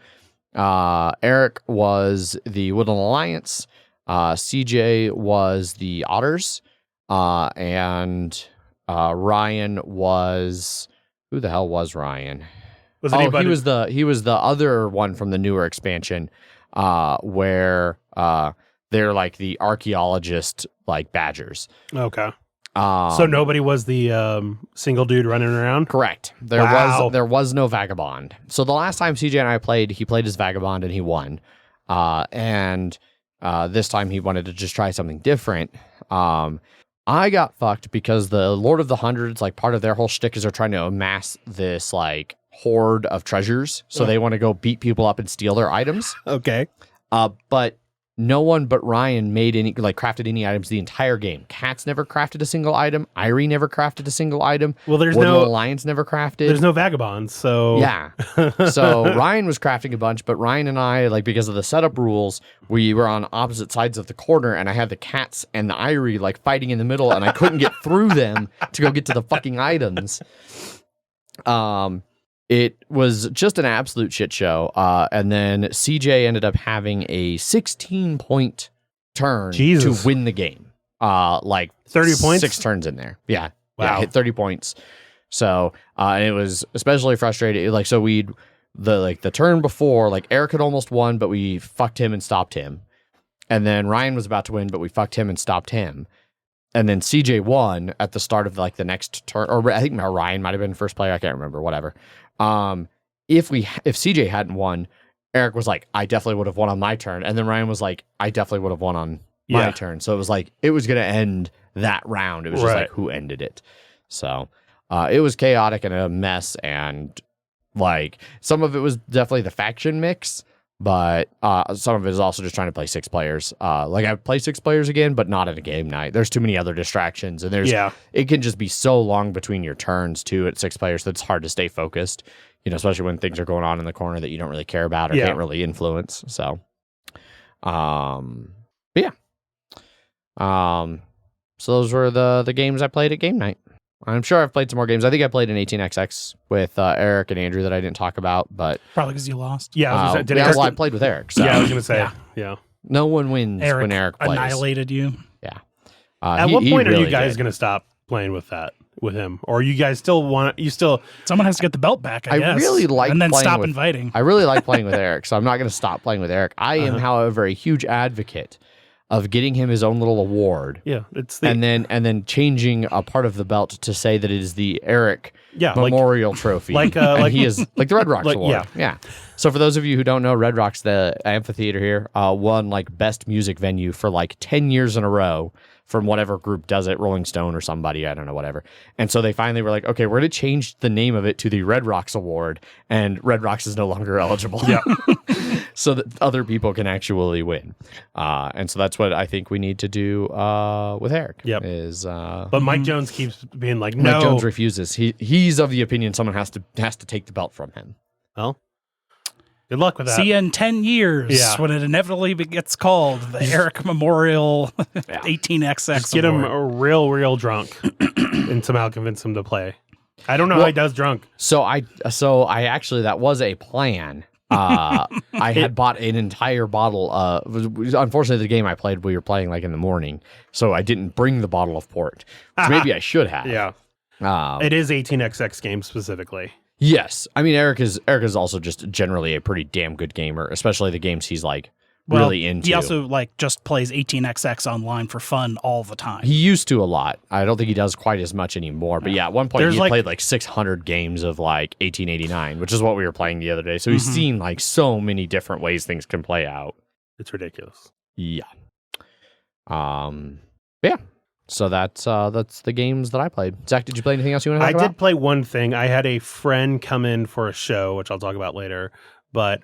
Speaker 1: Eric was the Woodland Alliance. CJ was the Otters. And Ryan was... Who the hell was Ryan?
Speaker 2: Was anybody...
Speaker 1: he was the other one from the newer expansion, where they're like the archaeologist like badgers.
Speaker 2: Okay. So nobody was the single dude running around?
Speaker 1: Correct. There was no vagabond. So the last time CJ and I played, he played as vagabond and he won. And this time he wanted to just try something different. I got fucked because the Lord of the Hundreds, like part of their whole shtick is they're trying to amass this like horde of treasures. So they want to go beat people up and steal their items.
Speaker 2: Okay.
Speaker 1: But no one but Ryan made any, like, crafted any items the entire game. Kat's never crafted a single item. Irie never crafted a single item.
Speaker 2: Well, there's
Speaker 1: Woodland
Speaker 2: no
Speaker 1: Alliance never crafted.
Speaker 2: There's no vagabonds, so
Speaker 1: yeah. So Ryan was crafting a bunch, but Ryan and I, like, because of the setup rules, we were on opposite sides of the corner, and I had the Cats and the Irie like fighting in the middle, and I couldn't get through them to go get to the fucking items. It was just an absolute shit show. And then CJ ended up having a 16-point turn to win the game. Like
Speaker 2: 30 points?
Speaker 1: 6 turns in there. Yeah.
Speaker 2: Wow.
Speaker 1: Yeah, hit 30 points. So, and it was especially frustrating. Like, so the turn before, like Eric had almost won, but we fucked him and stopped him. And then Ryan was about to win, but we fucked him and stopped him. And then CJ won at the start of like the next turn, or I think Ryan might have been first player. I can't remember, whatever. If CJ hadn't won, Eric was like, I definitely would have won on my turn. And then Ryan was like, I definitely would have won on my turn. So it was like, it was going to end that round. It was just like, who ended it? So, it was chaotic and a mess. And like, some of it was definitely the faction mix, but, some of it is also just trying to play 6 players. Like I play 6 players again, but not at a game night. There's too many other distractions, and it can just be so long between your turns too at 6 players that it's hard to stay focused, you know, especially when things are going on in the corner that you don't really care about or can't really influence. So, but yeah. So those were the games I played at game night. I'm sure I've played some more games. I think I played an 18XX with Eric and Andrew that I didn't talk about, but
Speaker 3: probably because you lost.
Speaker 2: Yeah,
Speaker 1: I played with Eric. So.
Speaker 2: Yeah, I was gonna say, yeah.
Speaker 1: No one wins when Eric plays.
Speaker 3: Annihilated you.
Speaker 1: Yeah.
Speaker 2: At what point are you guys gonna stop playing with him, or you guys still want?
Speaker 3: Someone has to get the belt back. I guess.
Speaker 1: Really like,
Speaker 3: and then stop inviting.
Speaker 1: I really like playing with Eric, so I'm not gonna stop playing with Eric. I am, however, a huge advocate of getting him his own little award.
Speaker 2: Yeah, it's
Speaker 1: and then changing a part of the belt to say that it is the Eric Memorial Trophy.
Speaker 2: Like
Speaker 1: he is like the Red Rocks Award. Yeah. So for those of you who don't know, Red Rocks, the amphitheater here, won like best music venue for like 10 years in a row from whatever group does it, Rolling Stone or somebody, I don't know, whatever. And so they finally were like, okay, we're going to change the name of it to the Red Rocks Award, and Red Rocks is no longer eligible.
Speaker 2: Yeah.
Speaker 1: So that other people can actually win. And so that's what I think we need to do with Eric.
Speaker 2: Yep.
Speaker 1: But
Speaker 2: Mike Jones keeps being like, no.
Speaker 1: Mike Jones refuses. He's of the opinion someone has to take the belt from him.
Speaker 2: Well, good luck with that.
Speaker 3: See you in 10 years when it inevitably gets called the Eric Memorial 18XX.
Speaker 2: Just get him real drunk and somehow convince him to play. I don't know how he does drunk.
Speaker 1: So I actually, that was a plan. I had bought an entire bottle. Unfortunately, the game I played, we were playing like in the morning, so I didn't bring the bottle of port, which maybe I should have.
Speaker 2: Yeah. It is 18XX game specifically.
Speaker 1: Yes. I mean, Eric is also just generally a pretty damn good gamer, especially the games he's like really into.
Speaker 3: He also like just plays 18XX online for fun all the time.
Speaker 1: He used to a lot. I don't think he does quite as much anymore. But at one point he played like 600 games of like 1889, which is what we were playing the other day. So he's seen like so many different ways things can play out.
Speaker 2: It's ridiculous.
Speaker 1: Yeah. So that's the games that I played. Zach, did you play anything else you want to
Speaker 2: I
Speaker 1: talk about?
Speaker 2: did play one thing. I had a friend come in for a show, which I'll talk about later. But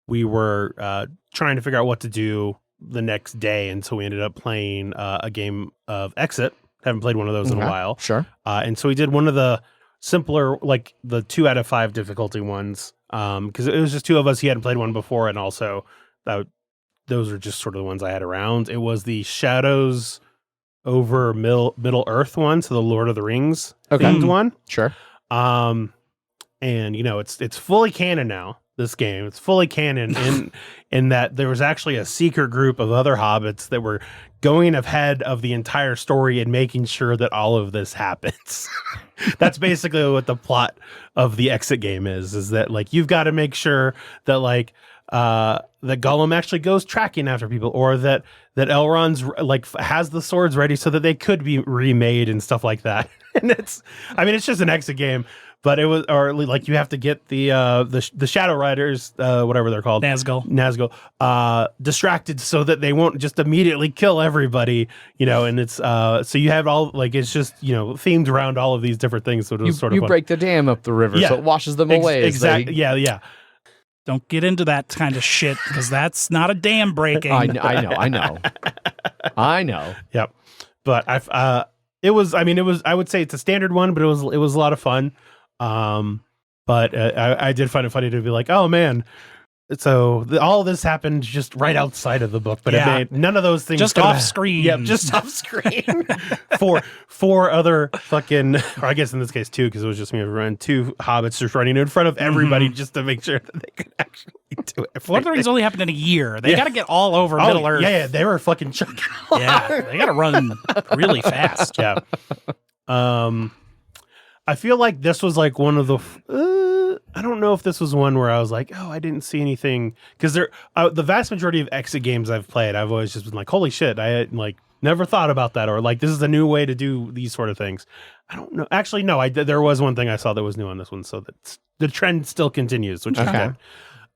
Speaker 2: we were trying to figure out what to do the next day, and so we ended up playing a game of Exit. Haven't played one of those in a while.
Speaker 1: Sure.
Speaker 2: And so we did one of the simpler, like the 2 out of 5 difficulty ones, because it was just 2 of us. He hadn't played one before, and also those are just sort of the ones I had around. It was the Shadows over Middle Earth one, so the Lord of the Rings themed one.
Speaker 1: Sure.
Speaker 2: And it's fully canon now. This game, it's fully canon in that there was actually a secret group of other hobbits that were going ahead of the entire story and making sure that all of this happens. That's basically what the plot of the Exit game is that like you've got to make sure that like that Gollum actually goes tracking after people, or that Elrond's like has the swords ready so that they could be remade and stuff like that. And it's just an Exit game, but it was, or like you have to get the Shadow Riders, whatever they're called, Nazgul, distracted so that they won't just immediately kill everybody, and it's so you have all like it's just themed around all of these different things. So it was sort of
Speaker 1: you break the dam up the river so it washes them away.
Speaker 2: Exactly. Yeah.
Speaker 3: Don't get into that kind of shit because that's not a dam breaking.
Speaker 1: I know.
Speaker 2: Yep. But I would say it's a standard one, but it was a lot of fun. But I did find it funny to be like, oh man, so all this happened just right outside of the book, but it made none of those things
Speaker 3: just off screen.
Speaker 2: Yep, just off screen. four other fucking, or I guess in this case 2, because it was just me and 2 hobbits just running in front of everybody just to make sure that they could actually do it.
Speaker 3: Lord of the Rings only happened in a year. They got to get all over Middle Earth.
Speaker 2: Yeah, they were fucking chucking.
Speaker 3: Yeah, they got to run really fast.
Speaker 2: Yeah. I feel like this was like one of the. I don't know if this was one where I was like, oh, I didn't see anything, because the vast majority of Exit games I've played, I've always just been like, holy shit, I had like never thought about that, or like this is a new way to do these sort of things. I don't know. Actually, no, there was one thing I saw that was new on this one, so that the trend still continues, which is good.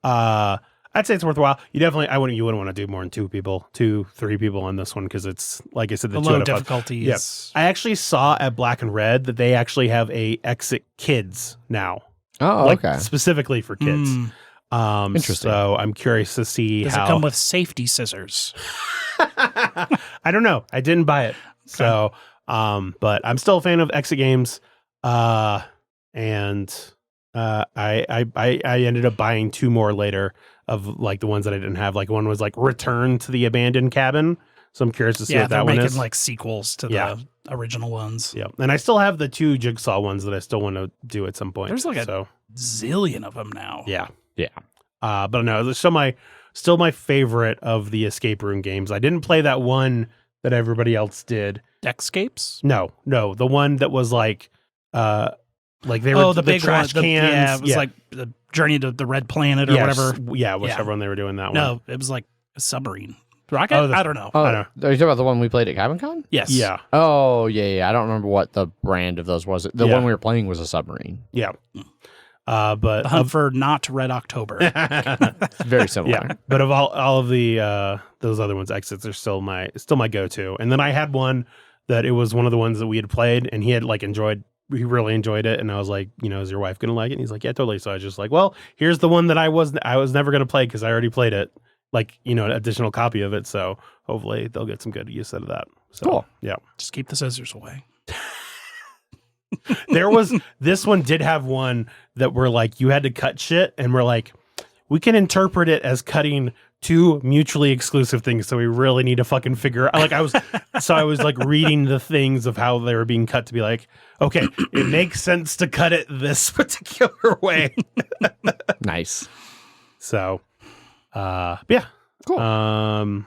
Speaker 2: I'd say it's worthwhile. You wouldn't want to do more than 2 people, 2-3 people on this one, because it's like I said, the 2
Speaker 3: low
Speaker 2: out of 5.
Speaker 3: difficulty.
Speaker 2: Yes, I actually saw at Black and Red that they actually have a Exit Kids now.
Speaker 1: Oh,
Speaker 2: like,
Speaker 1: okay.
Speaker 2: specifically for kids.
Speaker 1: Interesting.
Speaker 2: So I'm curious to see
Speaker 3: Does
Speaker 2: how.
Speaker 3: it come with safety scissors?
Speaker 2: I don't know. I didn't buy it. Okay. So, but I'm still a fan of Exit games. I ended up buying 2 more later of like the ones that I didn't have. Like one was like Return to the Abandoned Cabin. So I'm curious to see what that one is.
Speaker 3: They're making like sequels to the original ones.
Speaker 2: Yeah. And I still have the 2 Jigsaw ones that I still want to do at some point.
Speaker 3: There's like a zillion of them now.
Speaker 2: Yeah.
Speaker 1: Yeah.
Speaker 2: But no, it's still my favorite of the escape room games. I didn't play that one that everybody else did.
Speaker 3: Deckscapes?
Speaker 2: No. The one that was like they were
Speaker 3: the big
Speaker 2: trash
Speaker 3: one.
Speaker 2: cans.
Speaker 3: It was like the Journey to the Red Planet or whatever.
Speaker 2: Yeah, whichever one they were doing that one.
Speaker 3: No, it was like a submarine. Rocket? I don't know.
Speaker 1: I don't know. Are you talking about the one we played at CabinCon?
Speaker 3: Yes.
Speaker 2: Yeah.
Speaker 1: Oh, yeah. I don't remember what the brand of those was. The one we were playing was a submarine.
Speaker 2: Yeah. But
Speaker 3: The Hunt for Not Red October.
Speaker 1: It's very similar.
Speaker 2: Yeah. But of all of the those other ones, Exits are still my go-to. And then I had one that it was one of the ones that we had played, and he had like he really enjoyed it, and I was like, is your wife gonna like it? And he's like, yeah, totally. So I was just like, well, here's the one that I was never gonna play because I already played it, like an additional copy of it. So hopefully they'll get some good use out of that. So,
Speaker 1: cool.
Speaker 2: Yeah.
Speaker 3: Just keep the scissors away.
Speaker 2: This one did have one that were like you had to cut shit, and we're like, we can interpret it as cutting 2 mutually exclusive things, so we really need to fucking figure out. Like I was like reading the things of how they were being cut to be like, okay, it makes sense to cut it this particular way.
Speaker 1: Nice.
Speaker 2: So, yeah,
Speaker 1: cool.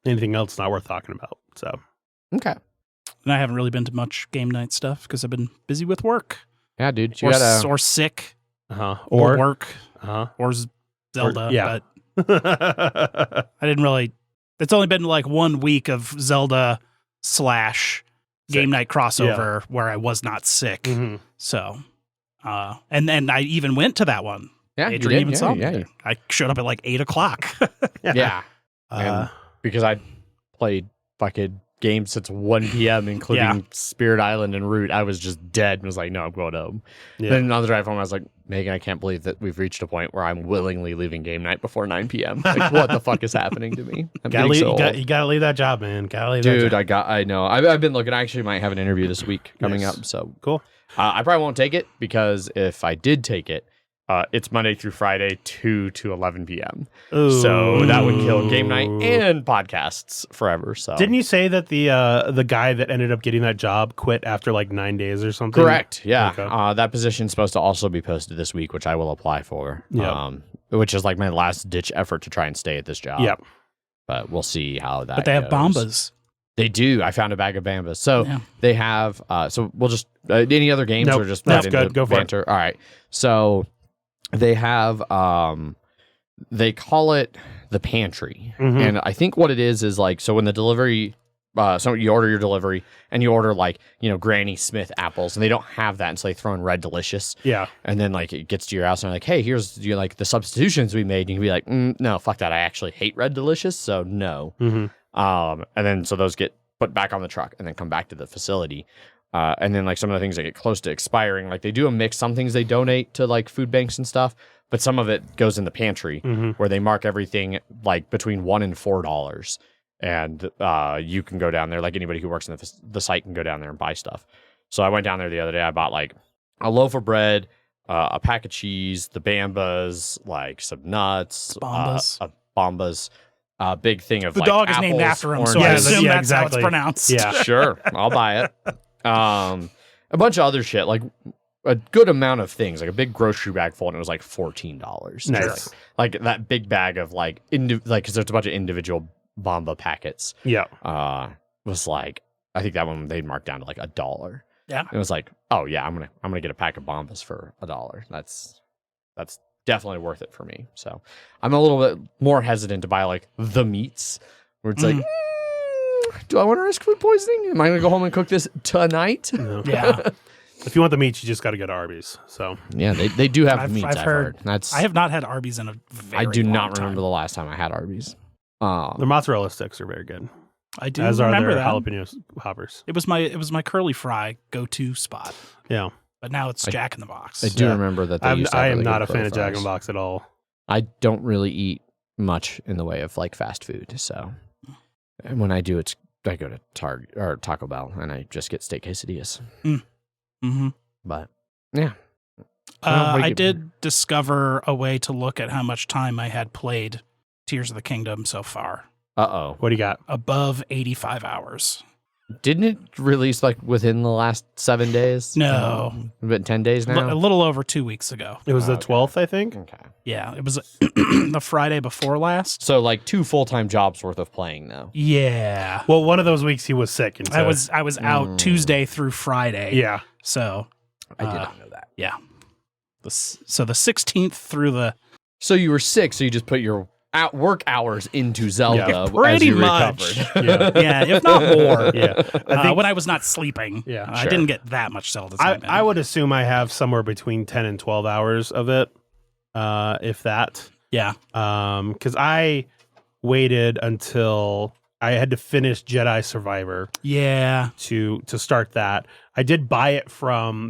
Speaker 2: Anything else not worth talking about? So,
Speaker 1: okay.
Speaker 3: And I haven't really been to much game night stuff because I've been busy with work.
Speaker 1: Yeah, dude.
Speaker 3: Or sick. Or work. Or Zelda.
Speaker 2: Yeah.
Speaker 3: But I didn't really. It's only been like 1 week of Zelda / game night crossover where I was not sick. Mm-hmm. So, and then I even went to that one.
Speaker 1: Yeah,
Speaker 3: Adrian even saw me.
Speaker 1: Yeah.
Speaker 3: I showed up at like 8:00.
Speaker 1: Yeah. Because I played fucking games since 1 p.m., including Spirit Island and Root. I was just dead and was like, no, I'm going home. Yeah. Then on the drive home, I was like, Megan, I can't believe that we've reached a point where I'm willingly leaving game night before 9 p.m. Like, what the fuck is happening to me?
Speaker 2: You gotta leave that job, man.
Speaker 1: I know. I've been looking. I actually might have an interview this week coming up. So
Speaker 2: cool.
Speaker 1: I probably won't take it because if I did take it, it's Monday through Friday, 2 to 11 p.m. Ooh. So that would kill game night and podcasts forever. So
Speaker 2: didn't you say that the guy that ended up getting that job quit after like 9 days or something?
Speaker 1: Correct. Yeah. Okay. That position's supposed to also be posted this week, which I will apply for. Yep. Which is like my last ditch effort to try and stay at this job.
Speaker 2: Yep.
Speaker 1: But we'll see how that.
Speaker 3: But they have Bambas.
Speaker 1: They do. I found a bag of Bambas. So they have. So we'll just any other games or just
Speaker 2: that's good. Go for
Speaker 1: Banter. It. All right. So. They have, they call it the pantry. Mm-hmm. And I think what it is like, so when the delivery, so you order your delivery and you order like, Granny Smith apples and they don't have that. And so they throw in Red Delicious.
Speaker 2: Yeah.
Speaker 1: And then like it gets to your house and they're like, hey, here's like the substitutions we made. And you can be like, no, fuck that. I actually hate Red Delicious. So no.
Speaker 2: Mm-hmm.
Speaker 1: And then so those get put back on the truck and then come back to the facility. And then like some of the things that get close to expiring, like they do a mix. Some things they donate to like food banks and stuff, but some of it goes in the pantry where they mark everything like between $1 and $4. And you can go down there, like anybody who works in the site can go down there and buy stuff. So I went down there the other day. I bought like a loaf of bread, a pack of cheese, the Bambas, like some nuts, Bambas. A big thing of
Speaker 3: the
Speaker 1: like
Speaker 3: dog
Speaker 1: apples,
Speaker 3: is named after him,
Speaker 1: oranges.
Speaker 3: so I assume that's
Speaker 2: exactly.
Speaker 3: how it's pronounced.
Speaker 2: Yeah,
Speaker 1: sure, I'll buy it. A bunch of other shit, like a good amount of things, like a big grocery bag full, and it was like $14.
Speaker 2: Nice.
Speaker 1: Like that big bag of like because there's a bunch of individual Bamba packets.
Speaker 2: Yeah.
Speaker 1: Was like I think that one they'd marked down to like $1.
Speaker 3: Yeah.
Speaker 1: It was like, oh yeah, I'm gonna get a pack of Bambas for $1. That's definitely worth it for me. So I'm a little bit more hesitant to buy like the meats where it's like. Do I want to risk food poisoning? Am I going to go home and cook this tonight?
Speaker 2: No.
Speaker 3: Yeah.
Speaker 2: If you want the meats, you just got to go to Arby's. So
Speaker 1: yeah, they do have meats. I've heard.
Speaker 3: I have not had Arby's in a very
Speaker 1: I do
Speaker 3: long
Speaker 1: not
Speaker 3: time.
Speaker 1: remember the last time I had Arby's.
Speaker 2: The mozzarella sticks are very good.
Speaker 3: I do
Speaker 2: as
Speaker 3: remember
Speaker 2: are their
Speaker 3: that.
Speaker 2: jalapeno hoppers.
Speaker 3: It was my curly fry go-to spot.
Speaker 2: Yeah.
Speaker 3: But now it's Jack in the Box.
Speaker 1: I do remember that.
Speaker 2: I am not a fan of Jack in the Box at all.
Speaker 1: I don't really eat much in the way of like fast food. So and when I do, I go to Target or Taco Bell and I just get steak quesadillas.
Speaker 3: Mm-hmm.
Speaker 1: But yeah.
Speaker 3: I did discover a way to look at how much time I had played Tears of the Kingdom so far.
Speaker 1: Uh-oh.
Speaker 2: What do you got?
Speaker 3: Above 85 hours.
Speaker 1: Didn't it release like within the last 7 days?
Speaker 3: No.
Speaker 1: Been 10 days now?
Speaker 3: A little over 2 weeks ago.
Speaker 2: It was the 12th, I think.
Speaker 1: Okay.
Speaker 3: Yeah, it was the Friday before last.
Speaker 1: So like 2 full-time jobs worth of playing though.
Speaker 3: Yeah.
Speaker 2: Well, one of those weeks he was sick. And so
Speaker 3: I was out Tuesday through Friday.
Speaker 2: Yeah.
Speaker 3: So
Speaker 1: I did not know that.
Speaker 3: Yeah. So the 16th through the...
Speaker 1: So you were sick, so you just put your work hours into Zelda
Speaker 3: pretty
Speaker 1: as you
Speaker 3: much.
Speaker 1: recovered.
Speaker 3: Yeah, if not more.
Speaker 2: Yeah. I think
Speaker 3: when I was not sleeping.
Speaker 2: Yeah.
Speaker 3: I didn't get that much Zelda time.
Speaker 2: I would assume I have somewhere between 10 and 12 hours of it, if that.
Speaker 3: Yeah.
Speaker 2: Because I waited until I had to finish Jedi Survivor.
Speaker 3: Yeah.
Speaker 2: To start that. I did buy it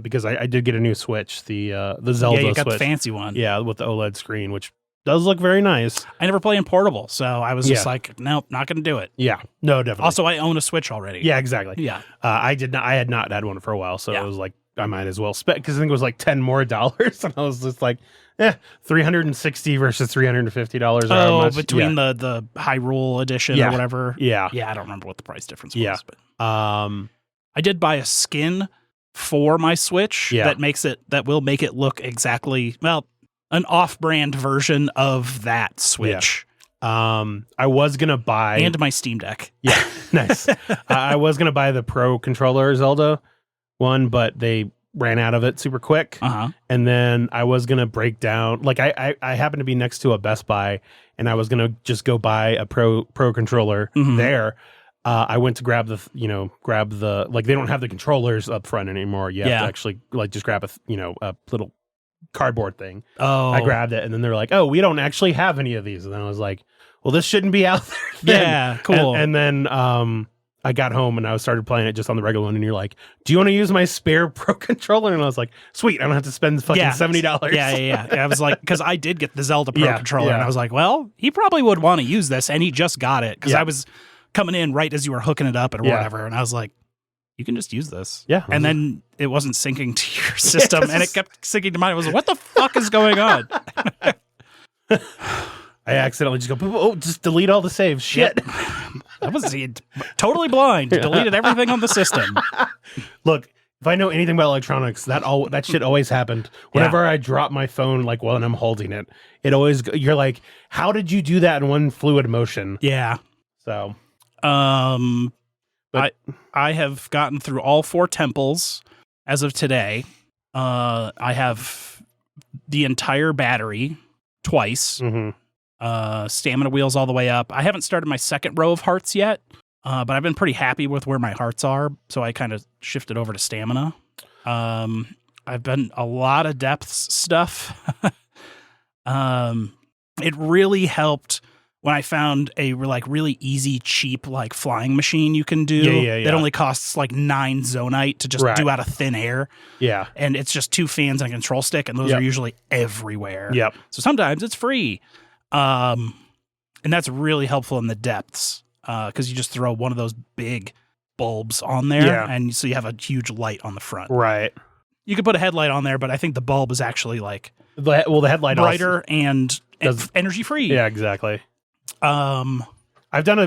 Speaker 2: because I did get a new Switch, the Zelda
Speaker 3: Yeah, you got
Speaker 2: Switch.
Speaker 3: the fancy one.
Speaker 2: Yeah, with the OLED screen, which does look very nice.
Speaker 3: I never play in portable, so I was just like, nope, not going to do it.
Speaker 2: Yeah, no, definitely.
Speaker 3: Also, I own a Switch already.
Speaker 2: Yeah, exactly.
Speaker 3: Yeah.
Speaker 2: I had not had one for a while, so it was like, I might as well spend, because I think it was like $10 more, and I was just like, $360 versus $350.
Speaker 3: Oh,
Speaker 2: much.
Speaker 3: between the Hyrule edition or whatever.
Speaker 2: Yeah.
Speaker 3: Yeah, I don't remember what the price difference was.
Speaker 2: Yeah.
Speaker 3: But I did buy a skin for my Switch that will make it look exactly, an off-brand version of that Switch.
Speaker 2: Yeah. I was going to buy...
Speaker 3: And my Steam Deck.
Speaker 2: Yeah, nice. I was going to buy the Pro Controller Zelda one, but they ran out of it super quick.
Speaker 3: Uh-huh.
Speaker 2: And then I was going to break down... Like, I happened to be next to a Best Buy, and I was going to just go buy a Pro Controller there. I went to grab the, they don't have the controllers up front anymore. You have to actually, just grab a little cardboard thing.
Speaker 3: Oh.
Speaker 2: I grabbed it, and then they're like, oh, we don't actually have any of these. And then I was like, well, this shouldn't be out there then.
Speaker 3: Yeah, cool.
Speaker 2: And then I got home and I started playing it just on the regular one, and you're like, "Do you want to use my spare Pro controller?" And I was like, "Sweet, I don't have to spend fucking $70."
Speaker 3: Yeah. I was like, because I did get the Zelda Pro controller, and I was like, well, he probably would want to use this, and he just got it because I was coming in right as you were hooking it up and whatever, and I was like, you can just use this.
Speaker 2: Yeah.
Speaker 3: And then it wasn't syncing to your system, and it kept syncing to mine. I was like, what the fuck is going on?
Speaker 2: I accidentally just go, oh, just delete all the saves. Shit.
Speaker 3: Yep. I was totally blind. Deleted everything on the system.
Speaker 2: Look, if I know anything about electronics, that shit always happened. Whenever I drop my phone, like when I'm holding it, you're like, how did you do that in one fluid motion?
Speaker 3: Yeah.
Speaker 2: So,
Speaker 3: I have gotten through all 4 temples as of today. I have the entire battery twice.
Speaker 2: Mm-hmm.
Speaker 3: Stamina wheels all the way up. I haven't started my second row of hearts yet, but I've been pretty happy with where my hearts are, so I kind of shifted over to stamina. I've been a lot of depths stuff. It really helped when I found a really easy, cheap flying machine you can do.
Speaker 2: Yeah.
Speaker 3: That only costs 9 zonite to just do out of thin air.
Speaker 2: Yeah.
Speaker 3: And it's just 2 fans and a control stick, and those are usually everywhere.
Speaker 2: Yep.
Speaker 3: So sometimes it's free. And that's really helpful in the depths because you just throw one of those big bulbs on there, and so you have a huge light on the front.
Speaker 2: Right.
Speaker 3: You could put a headlight on there, but I think the bulb is actually
Speaker 2: the headlight
Speaker 3: brighter
Speaker 2: also
Speaker 3: and energy free.
Speaker 2: Yeah, exactly. I've done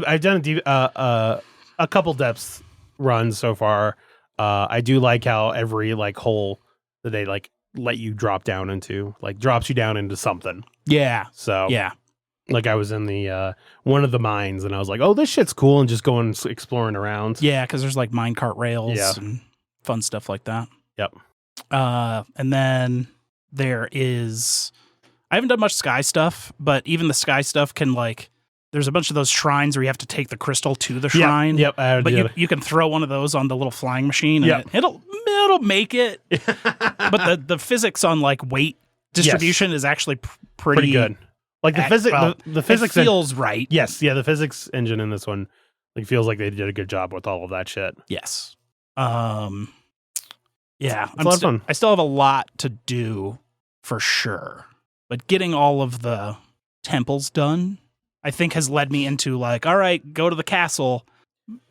Speaker 2: a couple depths runs so far. I do like how every hole that they let you drop down into drops you down into something.
Speaker 3: Yeah.
Speaker 2: So
Speaker 3: yeah.
Speaker 2: I was in the one of the mines, and I was like, "Oh, this shit's cool," and just going exploring around.
Speaker 3: Yeah, because there's minecart rails and fun stuff like that.
Speaker 2: Yep.
Speaker 3: And then there is, I haven't done much sky stuff, but even the sky stuff can there's a bunch of those shrines where you have to take the crystal to the shrine.
Speaker 2: Yep.
Speaker 3: But you can throw one of those on the little flying machine, and it'll make it. But the physics on weight distribution is actually pretty
Speaker 2: good. The physics
Speaker 3: feels right.
Speaker 2: Yes, the physics engine in this one feels like they did a good job with all of that shit.
Speaker 3: Yes. Yeah,
Speaker 2: it's a lot of fun.
Speaker 3: I still have a lot to do for sure, but getting all of the temples done, I think, has led me into all right, go to the castle,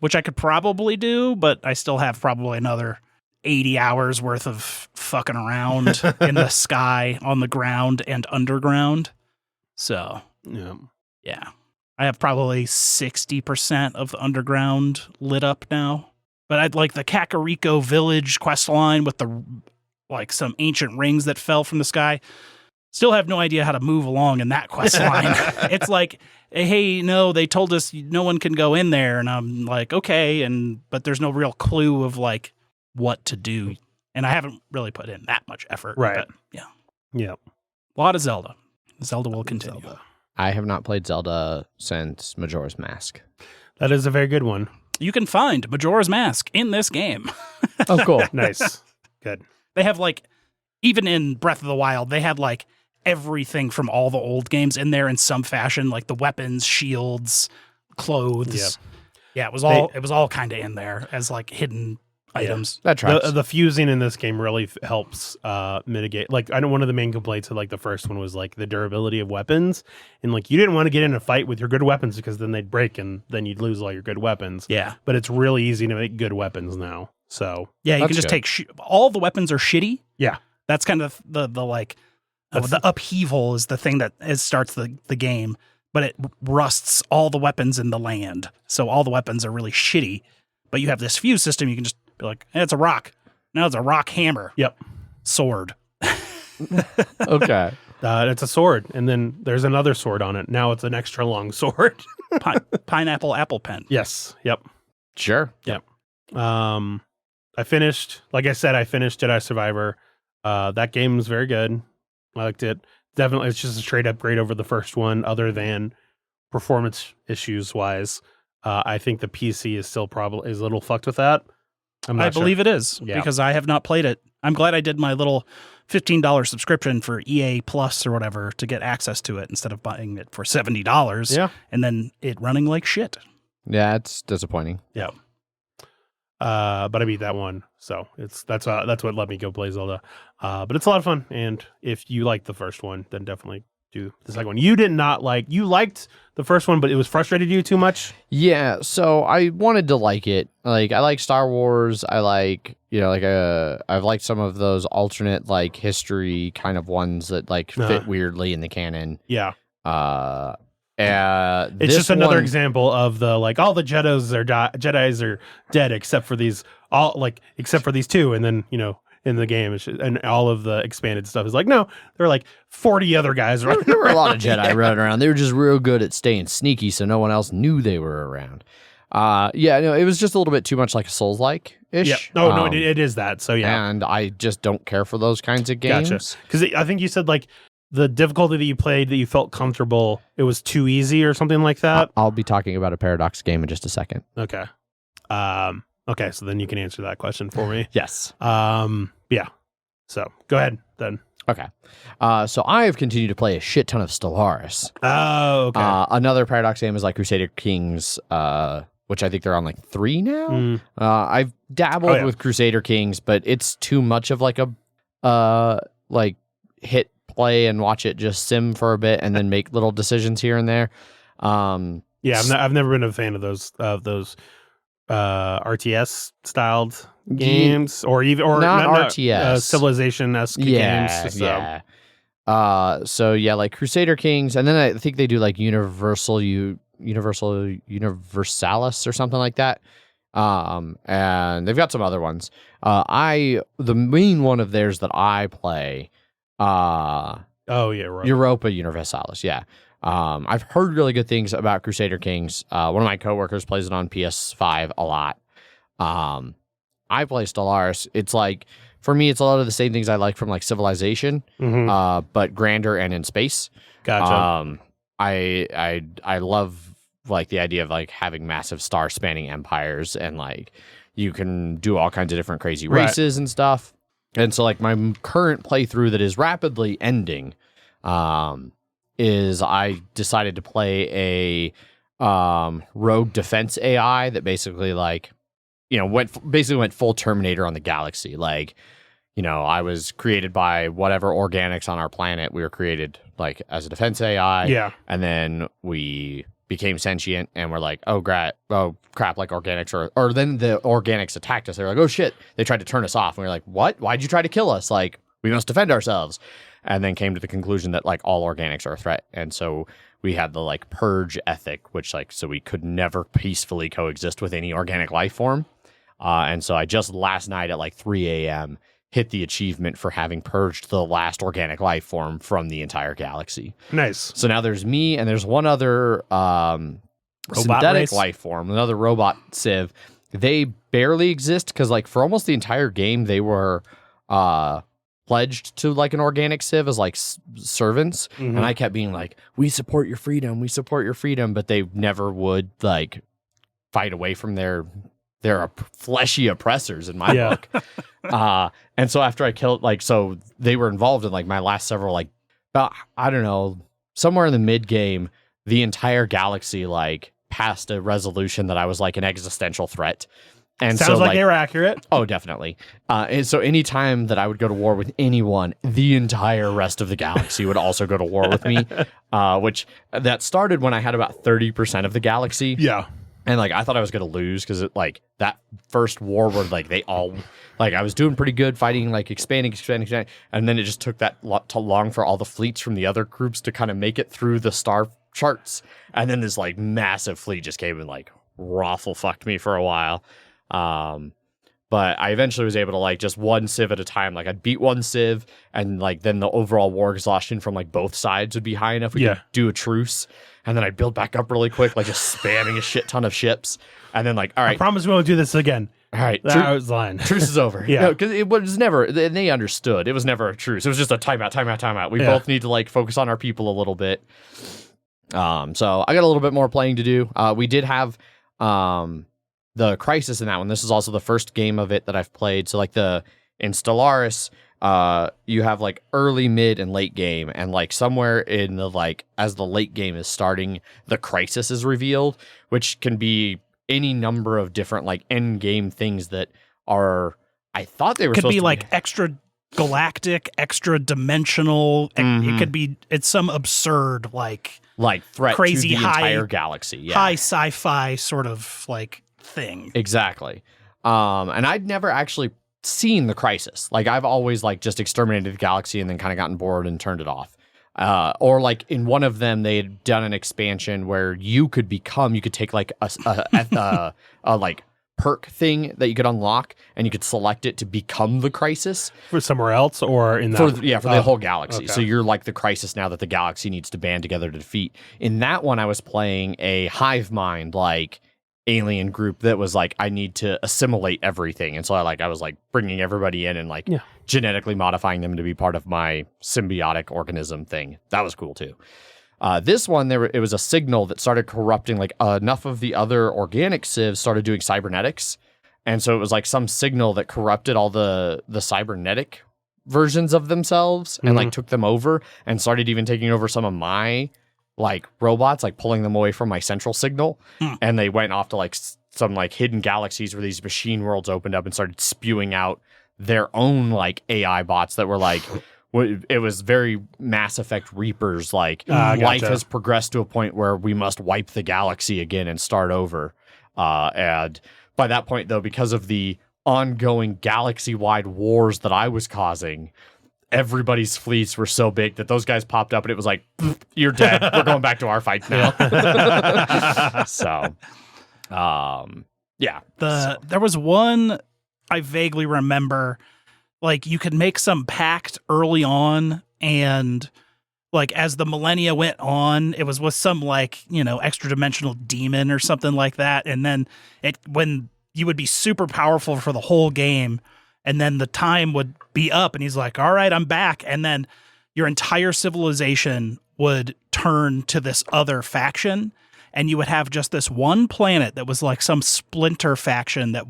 Speaker 3: which I could probably do, but I still have probably another 80 hours worth of fucking around in the sky, on the ground, and underground. So, yeah. I have probably 60% of the underground lit up now. But I'd like the Kakariko village quest line with the some ancient rings that fell from the sky. Still have no idea how to move along in that quest line. It's hey, no, they told us no one can go in there, and I'm okay, but there's no real clue of what to do, and I haven't really put in that much effort.
Speaker 2: Right?
Speaker 3: But, yeah.
Speaker 2: Yep.
Speaker 3: A lot of Zelda. Zelda will continue.
Speaker 1: I have not played Zelda since Majora's Mask.
Speaker 2: That is a very good one.
Speaker 3: You can find Majora's Mask in this game.
Speaker 1: Oh, cool.
Speaker 2: Nice. Good.
Speaker 3: They have even in Breath of the Wild, they had everything from all the old games in there in some fashion, the weapons, shields, clothes. Yeah, it was all kind of in there as hidden items.
Speaker 1: That tracks.
Speaker 2: The fusing in this game really helps mitigate. I know one of the main complaints of the first one was the durability of weapons, and you didn't want to get in a fight with your good weapons because then they'd break and then you'd lose all your good weapons.
Speaker 3: Yeah,
Speaker 2: but it's really easy to make good weapons now. So
Speaker 3: yeah, you can just take all the weapons are shitty.
Speaker 2: Yeah,
Speaker 3: that's kind of the upheaval is the thing that starts the game, but it rusts all the weapons in the land. So all the weapons are really shitty, but you have this fuse system. You can just be hey, it's a rock. Now it's a rock hammer.
Speaker 2: Yep.
Speaker 3: Sword.
Speaker 1: Okay.
Speaker 2: It's a sword, and then there's another sword on it. Now it's an extra long sword.
Speaker 3: Pineapple apple pen.
Speaker 2: Yes. Yep.
Speaker 1: Sure.
Speaker 2: Yep. I finished Jedi Survivor. That game was very good. I liked it. Definitely, it's just a straight upgrade over the first one, other than performance issues wise. I think the PC is still probably is a little fucked with that.
Speaker 3: I believe it is because I have not played it. I'm glad I did my little $15 subscription for EA Plus or whatever to get access to it instead of buying it for $70.
Speaker 2: Yeah.
Speaker 3: And then it running like shit.
Speaker 1: Yeah, it's disappointing.
Speaker 2: Yeah. But I beat that one, so that's what let me go play Zelda. But it's a lot of fun, and if you like the first one, then definitely do the second one. You liked the first one, but it was frustrated you too much.
Speaker 1: Yeah, so I wanted to like it. Like I like Star Wars. I like I've liked some of those alternate like history kind of ones that like fit weirdly in the canon.
Speaker 2: Yeah.
Speaker 1: It's
Speaker 2: just another example of the like all the Jedis are dead except for these two, and then in the game and all of the expanded stuff is like no, there are like 40 other guys.
Speaker 1: There were a lot of Jedi running around. They were just real good at staying sneaky, so no one else knew they were around. It was just a little bit too much like a Souls-like ish.
Speaker 2: Yeah, no, it is that. So yeah,
Speaker 1: and I just don't care for those kinds of games.
Speaker 2: Gotcha. Because I think you said like the difficulty that you played that you felt comfortable, it was too easy or something like that.
Speaker 1: I'll be talking about a Paradox game in just a second.
Speaker 2: Okay. Okay, so then you can answer that question for me.
Speaker 1: Yes.
Speaker 2: Yeah. So go ahead then.
Speaker 1: Okay. So I have continued to play a shit ton of Stellaris.
Speaker 2: Oh, okay.
Speaker 1: Another Paradox game is like Crusader Kings, which I think they're on like 3 now. I've dabbled with Crusader Kings, but it's too much of like a hit play and watch it just sim for a bit and then make little decisions here and there.
Speaker 2: I've never been a fan of those RTS styled games or not
Speaker 1: RTS
Speaker 2: civilization-esque games. So.
Speaker 1: Yeah. Like Crusader Kings, and then I think they do like Universalis or something like that. And they've got some other ones. The main one of theirs that I play, Europa Universalis, yeah. I've heard really good things about Crusader Kings. One of my coworkers plays it on PS5 a lot. I play Stellaris. It's like, for me, it's a lot of the same things I like from like Civilization, but grander and in space.
Speaker 2: Gotcha.
Speaker 1: I love like the idea of like having massive star spanning empires, and like you can do all kinds of different crazy races and stuff. And so like my current playthrough that is rapidly ending, is I decided to play a rogue defense AI that basically like, went full Terminator on the galaxy. Like, I was created by whatever organics on our planet. We were created like as a defense AI.
Speaker 2: Yeah.
Speaker 1: And then we became sentient and we're like, oh crap, like organics or then the organics attacked us. They were like, oh shit. They tried to turn us off. And we were like, what? Why'd you try to kill us? Like, we must defend ourselves. And then came to the conclusion that like all organics are a threat. And so we had the like purge ethic, which like, so we could never peacefully coexist with any organic life form. And so I just last night at like 3 a.m. hit the achievement for having purged the last organic life form from the entire galaxy.
Speaker 2: Nice.
Speaker 1: So now there's me and there's one other synthetic life form, another robot civ. They barely exist because like for almost the entire game, they were pledged to like an organic civ as like servants. And I kept being like, we support your freedom, but they never would like fight away from their fleshy oppressors in my book. And so after I killed, like, so they were involved in like my last several, like, I don't know, somewhere in the mid game, the entire galaxy like passed a resolution that I was like an existential threat. And
Speaker 2: sounds like they were accurate.
Speaker 1: Oh, definitely. And so anytime that I would go to war with anyone, the entire rest of the galaxy would also go to war with me, which that started when I had about 30% of the galaxy.
Speaker 2: Yeah.
Speaker 1: And like I thought I was gonna lose because like that first war where like they all like I was doing pretty good fighting, like expanding, and then it just took that too long for all the fleets from the other groups to kind of make it through the star charts, and then this like massive fleet just came and like raffle fucked me for a while. But I eventually was able to like just one civ at a time. Like I'd beat one civ, and like then the overall war exhaustion from like both sides would be high enough we could do a truce. And then I build back up really quick, like just spamming a shit ton of ships. And then like, all right.
Speaker 2: I promise we won't do this again.
Speaker 1: All right.
Speaker 2: That was lying.
Speaker 1: Truce is over.
Speaker 2: Yeah.
Speaker 1: Because it was never, and they understood. It was never a truce. It was just a timeout. We both need to like focus on our people a little bit. So I got a little bit more playing to do. We did have the Crisis in that one. This is also the first game of it that I've played. So like in Stellaris, you have like early, mid, and late game, and like somewhere in the like as the late game is starting, the Crisis is revealed, which can be any number of different like end game things that are. I thought they were
Speaker 3: could
Speaker 1: supposed
Speaker 3: be
Speaker 1: to
Speaker 3: like extra galactic, extra dimensional. It could be. It's some absurd like
Speaker 1: threat
Speaker 3: crazy
Speaker 1: to the
Speaker 3: high,
Speaker 1: entire galaxy. Yeah.
Speaker 3: high sci-fi sort of like thing.
Speaker 1: Exactly. And I'd never actually seen the Crisis. Like I've always like just exterminated the galaxy and then kind of gotten bored and turned it off. Or like in one of them, they had done an expansion where you could take like a like perk thing that you could unlock and you could select it to become the Crisis
Speaker 2: For somewhere else or in that?
Speaker 1: for the whole galaxy.
Speaker 2: Okay.
Speaker 1: So you're like the Crisis now that the galaxy needs to band together to defeat. In that one, I was playing a hive mind like alien group that was like, I need to assimilate everything. And so I was like bringing everybody in and like genetically modifying them to be part of my symbiotic organism thing. That was cool too. This one, it was a signal that started corrupting, like enough of the other organic civs started doing cybernetics. And so it was like some signal that corrupted all the cybernetic versions of themselves and like took them over and started even taking over some of my like robots, like pulling them away from my central signal. And they went off to like some like hidden galaxies where these machine worlds opened up and started spewing out their own like AI bots that were like, it was very Mass Effect Reapers. Like life has progressed to a point where we must wipe the galaxy again and start over. And by that point though, because of the ongoing galaxy-wide wars that I was causing, everybody's fleets were so big that those guys popped up and it was like, you're dead. We're going back to our fight now. So, yeah.
Speaker 3: There was one I vaguely remember, like you could make some pact early on and like as the millennia went on, it was with some like, extra dimensional demon or something like that. And then when you would be super powerful for the whole game, and then the time would be up and he's like, all right, I'm back. And then your entire civilization would turn to this other faction. And you would have just this one planet that was like some splinter faction that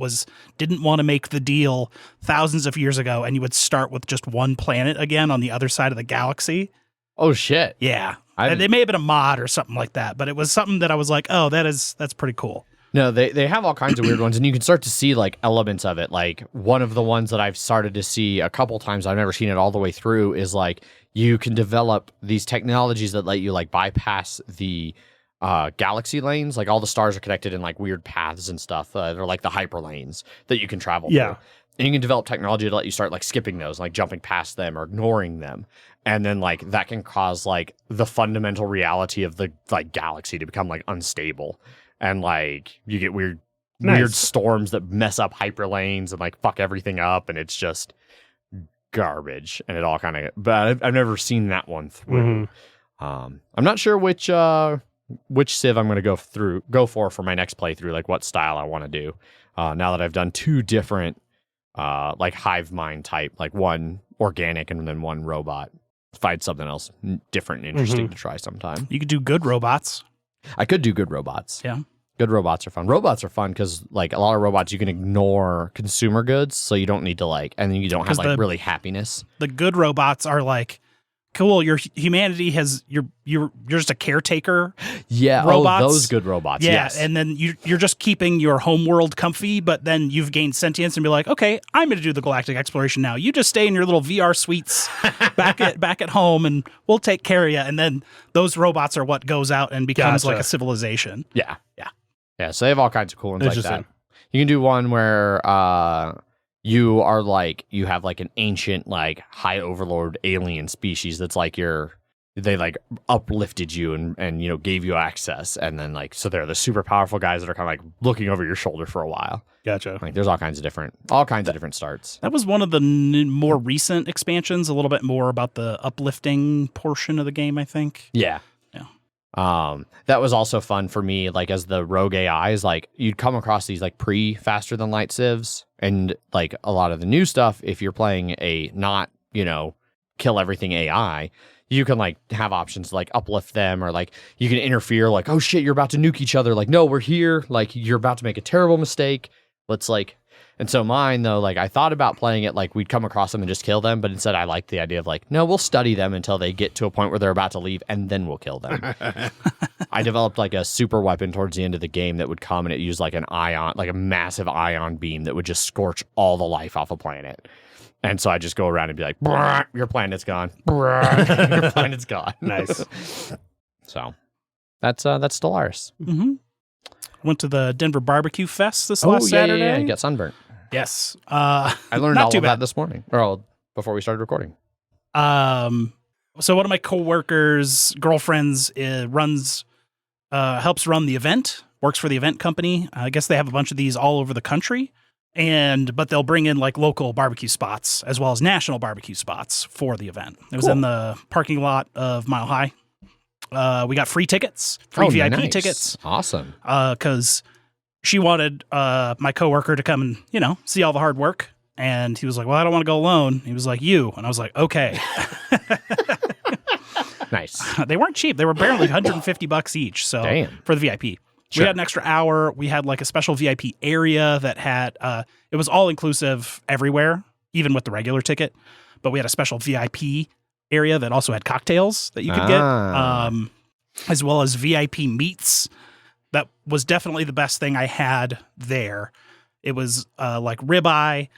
Speaker 3: didn't want to make the deal thousands of years ago. And you would start with just one planet again on the other side of the galaxy.
Speaker 1: Oh, shit.
Speaker 3: Yeah. They may have been a mod or something like that, but it was something that I was like, oh, that's pretty cool.
Speaker 1: No, they have all kinds of weird ones, and you can start to see like elements of it. Like one of the ones that I've started to see a couple times, I've never seen it all the way through, is like you can develop these technologies that let you like bypass the galaxy lanes. Like all the stars are connected in like weird paths and stuff. They're like the hyper lanes that you can travel through. And you can develop technology to let you start like skipping those, like jumping past them or ignoring them. And then like that can cause like the fundamental reality of the like galaxy to become like unstable. And like you get weird storms that mess up hyperlanes and like fuck everything up, and it's just garbage. And it all kind of. But I've never seen that one through. I'm not sure which civ I'm going to go for my next playthrough. Like what style I want to do. Now that I've done two different like hive mind type, like one organic and then one robot. Find something else different and interesting to try sometime.
Speaker 3: You could do good robots.
Speaker 1: I could do good robots.
Speaker 3: Yeah.
Speaker 1: Good robots are fun. Robots are fun because, like, a lot of robots, you can ignore consumer goods, so you don't need to, like, and then you don't have, like, really happiness.
Speaker 3: The good robots are, like, cool, your humanity has, you're just a caretaker.
Speaker 1: Yeah,
Speaker 3: robots.
Speaker 1: Those good robots, yes.
Speaker 3: And then you're just keeping your home world comfy, but then you've gained sentience and be like, okay, I'm going to do the galactic exploration now. You just stay in your little VR suites back at home, and we'll take care of you. And then those robots are what goes out and becomes like a civilization.
Speaker 1: Yeah. So they have all kinds of cool ones like that. You can do one where you are like, you have like an ancient, like high overlord alien species that's like they like uplifted you and you know, gave you access. And then like, so they're the super powerful guys that are kind of like looking over your shoulder for a while.
Speaker 2: Gotcha.
Speaker 1: Like there's all kinds of different starts.
Speaker 3: That was one of the more recent expansions, a little bit more about the uplifting portion of the game, I think.
Speaker 1: Yeah. That was also fun for me, like as the rogue AIs, like you'd come across these like faster than light civs, and like a lot of the new stuff, if you're playing a not, you know, kill everything AI, you can like have options to like uplift them, or like you can interfere, like, oh shit, you're about to nuke each other, like, no, we're here, like you're about to make a terrible mistake, let's like And so mine, though, like I thought about playing it like we'd come across them and just kill them, but instead I liked the idea of like, no, we'll study them until they get to a point where they're about to leave, and then we'll kill them. I developed like a super weapon towards the end of the game that would come, and it used like an ion, like a massive ion beam that would just scorch all the life off a planet. And so I just go around and be like, your planet's gone. Your planet's gone.
Speaker 2: Nice.
Speaker 1: So that's Stellaris.
Speaker 3: Mm-hmm. Went to the Denver Barbecue Fest this last Saturday.
Speaker 1: Yeah, you got sunburnt.
Speaker 3: Yes.
Speaker 1: I learned
Speaker 3: not
Speaker 1: all
Speaker 3: too
Speaker 1: of
Speaker 3: bad.
Speaker 1: that this morning, or before we started recording.
Speaker 3: So one of my coworkers, girlfriends, helps run the event, works for the event company. I guess they have a bunch of these all over the country. But they'll bring in like local barbecue spots as well as national barbecue spots for the event. It was in the parking lot of Mile High. We got free tickets, VIP
Speaker 1: nice.
Speaker 3: Tickets.
Speaker 1: Awesome.
Speaker 3: Because she wanted my coworker to come and, see all the hard work. And he was like, well, I don't want to go alone. He was like, you. And I was like, okay.
Speaker 1: Nice.
Speaker 3: They weren't cheap. They were barely $150 each. So
Speaker 1: Damn.
Speaker 3: for the VIP.
Speaker 1: Sure.
Speaker 3: We had an extra hour. We had like a special VIP area that had, it was all inclusive everywhere, even with the regular ticket. But we had a special VIP area that also had cocktails that you could get, as well as VIP meats. That was definitely the best thing I had there. It was like ribeye,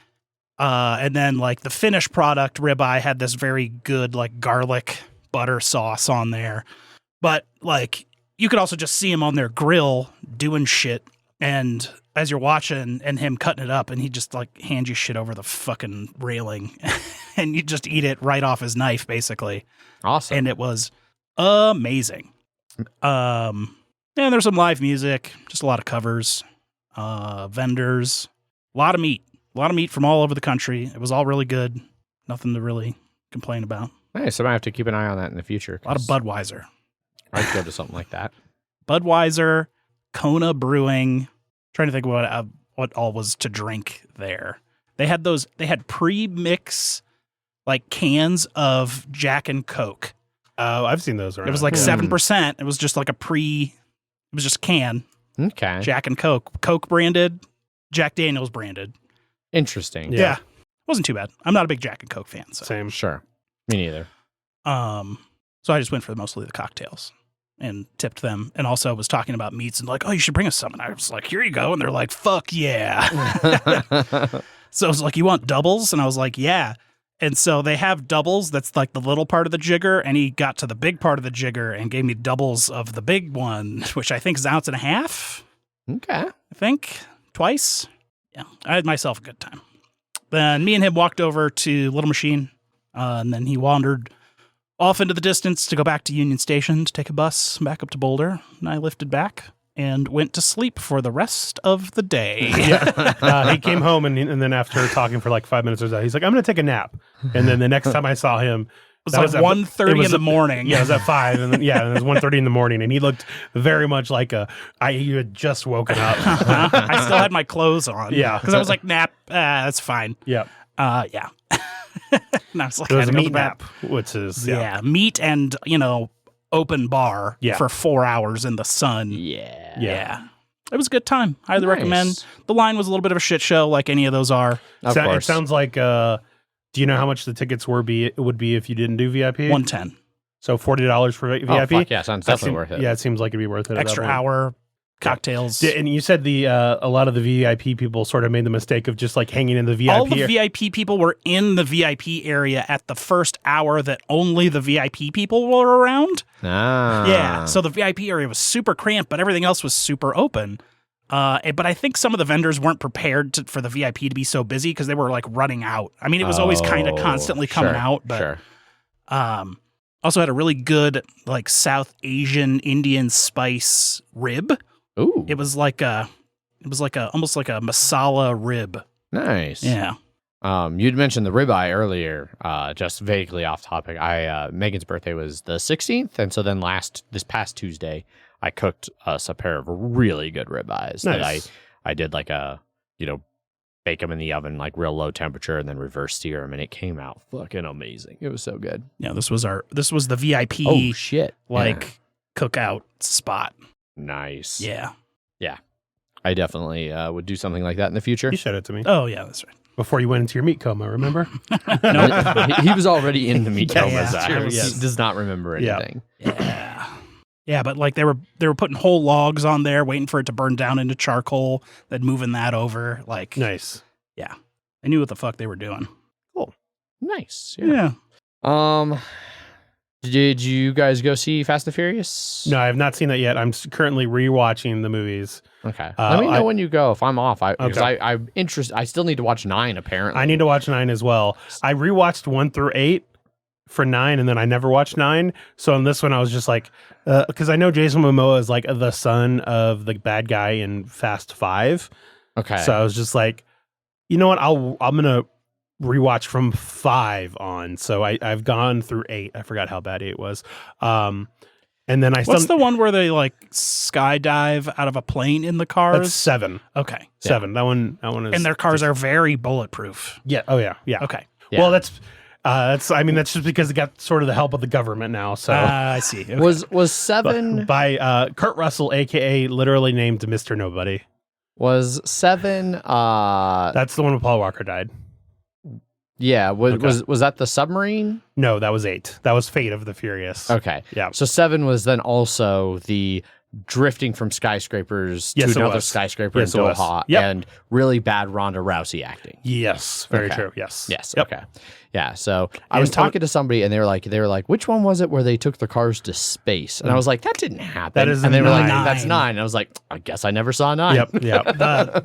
Speaker 3: and then like the finished product ribeye had this very good like garlic butter sauce on there. But like you could also just see him on their grill doing shit, and as you're watching and him cutting it up, and he just like hands you shit over the fucking railing, and you just eat it right off his knife, basically.
Speaker 1: Awesome.
Speaker 3: And it was amazing. And there's some live music, just a lot of covers, vendors, a lot of meat from all over the country. It was all really good. Nothing to really complain about.
Speaker 1: Nice. I might have to keep an eye on that in the future.
Speaker 3: A lot of Budweiser.
Speaker 1: I'd go to something like that.
Speaker 3: Budweiser, Kona Brewing. Trying to think what all was to drink there. They had pre-mix like cans of Jack and Coke.
Speaker 2: I've seen those around.
Speaker 3: It was like 7%. It was just like it was just can.
Speaker 1: Okay.
Speaker 3: Jack and Coke. Coke branded, Jack Daniels branded.
Speaker 1: Interesting.
Speaker 3: Yeah. Wasn't too bad. I'm not a big Jack and Coke fan. So.
Speaker 2: Same.
Speaker 1: Sure. Me neither.
Speaker 3: So I just went for mostly the cocktails and tipped them, and also was talking about meats and like, oh, you should bring us some. And I was like, here you go. And they're like, fuck yeah. So I was like, you want doubles? And I was like, yeah. And so they have doubles. That's like the little part of the jigger. And he got to the big part of the jigger and gave me doubles of the big one, which I think is 1.5 ounces.
Speaker 1: Okay.
Speaker 3: I think twice. Yeah. I had myself a good time. Then me and him walked over to Little Machine. And then he wandered off into the distance to go back to Union Station to take a bus back up to Boulder. And I lifted back and went to sleep for the rest of the day.
Speaker 2: He came home and then after talking for like 5 minutes or so, he's like, I'm going to take a nap. And then the next time I saw him,
Speaker 3: It was like 1:30 in the morning.
Speaker 2: Yeah, it was at 5. And then, and it was 1:30 in the morning. And he looked very much like you had just woken up.
Speaker 3: I still had my clothes on.
Speaker 2: Yeah.
Speaker 3: Because I was like, nap, that's fine.
Speaker 2: Yeah.
Speaker 3: Yeah. And I was like,
Speaker 2: It was
Speaker 3: I
Speaker 2: a
Speaker 3: had to go
Speaker 2: meat
Speaker 3: to bed.
Speaker 2: nap, which is,
Speaker 3: meat and, open bar for 4 hours in the sun.
Speaker 1: Yeah.
Speaker 3: It was a good time. Highly recommend. The line was a little bit of a shit show, like any of those are.
Speaker 1: Of
Speaker 2: It
Speaker 1: course.
Speaker 2: sounds like, do you know how much the tickets would be if you didn't do VIP?
Speaker 3: $110.
Speaker 2: So $40 for VIP?
Speaker 1: Oh, fuck yeah. Sounds definitely worth it.
Speaker 2: Yeah, it seems like it'd be worth it. at
Speaker 3: Extra
Speaker 2: that point.
Speaker 3: hour, cocktails.
Speaker 2: Yeah, and you said a lot of the VIP people sort of made the mistake of just like hanging in the VIP.
Speaker 3: All the VIP people were in the VIP area at the first hour that only the VIP people were around.
Speaker 1: Ah.
Speaker 3: Yeah, so the VIP area was super cramped, but everything else was super open. But I think some of the vendors weren't prepared for the VIP to be so busy because they were like running out. I mean, it was always kind of constantly coming out, but also had a really good like South Asian Indian spice rib.
Speaker 1: Ooh.
Speaker 3: It was like almost like a masala rib.
Speaker 1: Nice.
Speaker 3: Yeah.
Speaker 1: You'd mentioned the ribeye earlier, just vaguely off topic. Megan's birthday was the 16th, and so then this past Tuesday, I cooked us a pair of really good ribeyes
Speaker 2: Nice.
Speaker 1: that I did like bake them in the oven, like real low temperature, and then reverse sear them, and it came out fucking amazing. It was so good.
Speaker 3: Yeah, this was the VIP
Speaker 1: Oh shit!
Speaker 3: cookout spot.
Speaker 1: Nice.
Speaker 3: Yeah.
Speaker 1: I definitely would do something like that in the future.
Speaker 2: You showed it to me
Speaker 3: Oh yeah, that's right.
Speaker 2: before you went into your meat coma. Remember?
Speaker 1: He was already in the meat coma.
Speaker 3: yeah,
Speaker 1: Zach.
Speaker 3: true,
Speaker 1: He
Speaker 3: yes.
Speaker 1: does not remember anything.
Speaker 3: Yeah, but like they were putting whole logs on there, waiting for it to burn down into charcoal, then moving that over. Like,
Speaker 2: Nice.
Speaker 3: yeah, they knew what the fuck they were doing.
Speaker 1: Nice.
Speaker 3: Yeah.
Speaker 1: Did you guys go see Fast and Furious?
Speaker 2: No, I have not seen that yet. I'm currently rewatching the movies.
Speaker 1: Okay. Let me know when you go if I'm off. Because
Speaker 2: Okay.
Speaker 1: I'm interested. I still need to watch 9, apparently.
Speaker 2: I need to watch 9 as well. I rewatched 1 through 8 for 9, and then I never watched 9. So on this one, I was just like, because I know Jason Momoa is like the son of the bad guy in Fast 5.
Speaker 1: Okay.
Speaker 2: So I was just like, you know what? I'm gonna rewatch from 5 on. So I've gone through 8. I forgot how bad 8 was. And then
Speaker 3: What's the one where they like skydive out of a plane in the cars?
Speaker 2: That's 7.
Speaker 3: Okay.
Speaker 2: 7. That one is.
Speaker 3: And their cars are very bulletproof.
Speaker 2: Yeah. Oh yeah. Yeah.
Speaker 3: Okay.
Speaker 1: Yeah.
Speaker 2: Well, that's just because it got sort of the help of the government now. So
Speaker 3: I see. Okay.
Speaker 1: Was 7
Speaker 2: by Kurt Russell, aka literally named Mr. Nobody.
Speaker 1: was 7
Speaker 2: That's the one where Paul Walker died.
Speaker 1: yeah,
Speaker 2: Okay.
Speaker 1: was that the submarine?
Speaker 2: No, that was 8. That was Fate of the Furious.
Speaker 1: Okay.
Speaker 2: Yeah.
Speaker 1: So 7 was then also the drifting from skyscrapers
Speaker 2: Yes,
Speaker 1: to
Speaker 2: it
Speaker 1: another
Speaker 2: was.
Speaker 1: skyscraper
Speaker 2: Yes,
Speaker 1: in
Speaker 2: it was.
Speaker 1: Doha
Speaker 2: Yep.
Speaker 1: and really bad Ronda Rousey acting.
Speaker 2: Yes, very
Speaker 1: Okay.
Speaker 2: true. Yes.
Speaker 1: Yes.
Speaker 2: Yep.
Speaker 1: Okay. Yeah. So I
Speaker 2: And
Speaker 1: was talking to somebody, and they were like, which one was it where they took the cars to space? And I was like, that didn't happen.
Speaker 2: That is
Speaker 1: and they were like,
Speaker 3: 9.
Speaker 1: that's 9. And I was like, I guess I never saw 9.
Speaker 2: Yep. Yep.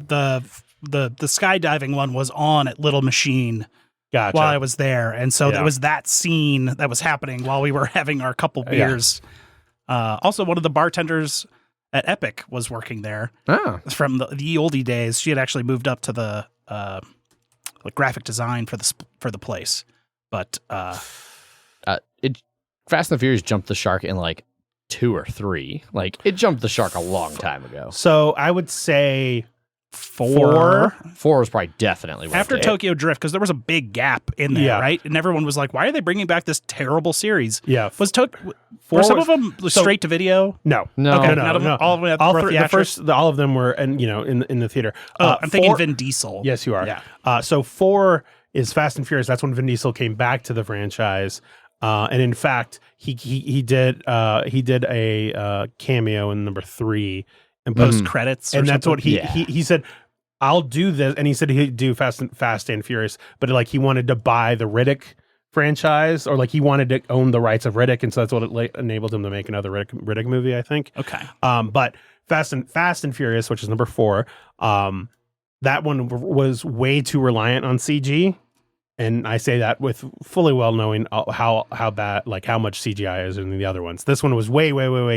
Speaker 3: the skydiving one was on at Little Machine
Speaker 2: Gotcha.
Speaker 3: while I was there, and so
Speaker 2: Yeah.
Speaker 3: there was that scene that was happening while we were having our couple beers. Also, one of the bartenders at Epic was working there
Speaker 1: Oh.
Speaker 3: from the oldie days. She had actually moved up to the like graphic design for the place, but
Speaker 1: Fast and the Furious jumped the shark in like 2 or 3. Like it jumped the shark a long time ago.
Speaker 2: So I would say
Speaker 3: 4
Speaker 1: 4 was probably definitely worth
Speaker 3: after
Speaker 1: it.
Speaker 3: Tokyo Drift, because there was a big gap in there,
Speaker 2: Yeah.
Speaker 3: right? And everyone was like, "Why are they bringing back this terrible series?"
Speaker 2: yeah.
Speaker 3: Were
Speaker 2: Four
Speaker 3: some
Speaker 2: was-
Speaker 3: of them straight to video?
Speaker 2: No.
Speaker 1: No.
Speaker 3: Okay,
Speaker 2: no,
Speaker 3: none of them,
Speaker 2: no.
Speaker 3: all of them
Speaker 2: All
Speaker 3: were
Speaker 2: three, the
Speaker 3: theatrics?
Speaker 2: first, all of them were, and in the theater.
Speaker 3: I'm thinking
Speaker 2: 4
Speaker 3: Vin Diesel.
Speaker 2: Yes, you are.
Speaker 3: Yeah.
Speaker 2: So 4 is Fast and Furious. That's when Vin Diesel came back to the franchise, and in fact, he did a cameo in number 3 and
Speaker 3: Post credits,
Speaker 2: and that's what
Speaker 1: Yeah.
Speaker 2: he said. I'll do this, and he said he'd do Fast and Furious, but like he wanted to buy the Riddick franchise, or like he wanted to own the rights of Riddick, and so that's what enabled him to make another Riddick movie, I think.
Speaker 3: Okay.
Speaker 2: But Fast and Furious, which is number 4, that one was way too reliant on CG, and I say that with fully well knowing how bad, like how much CGI is in the other ones. This one was way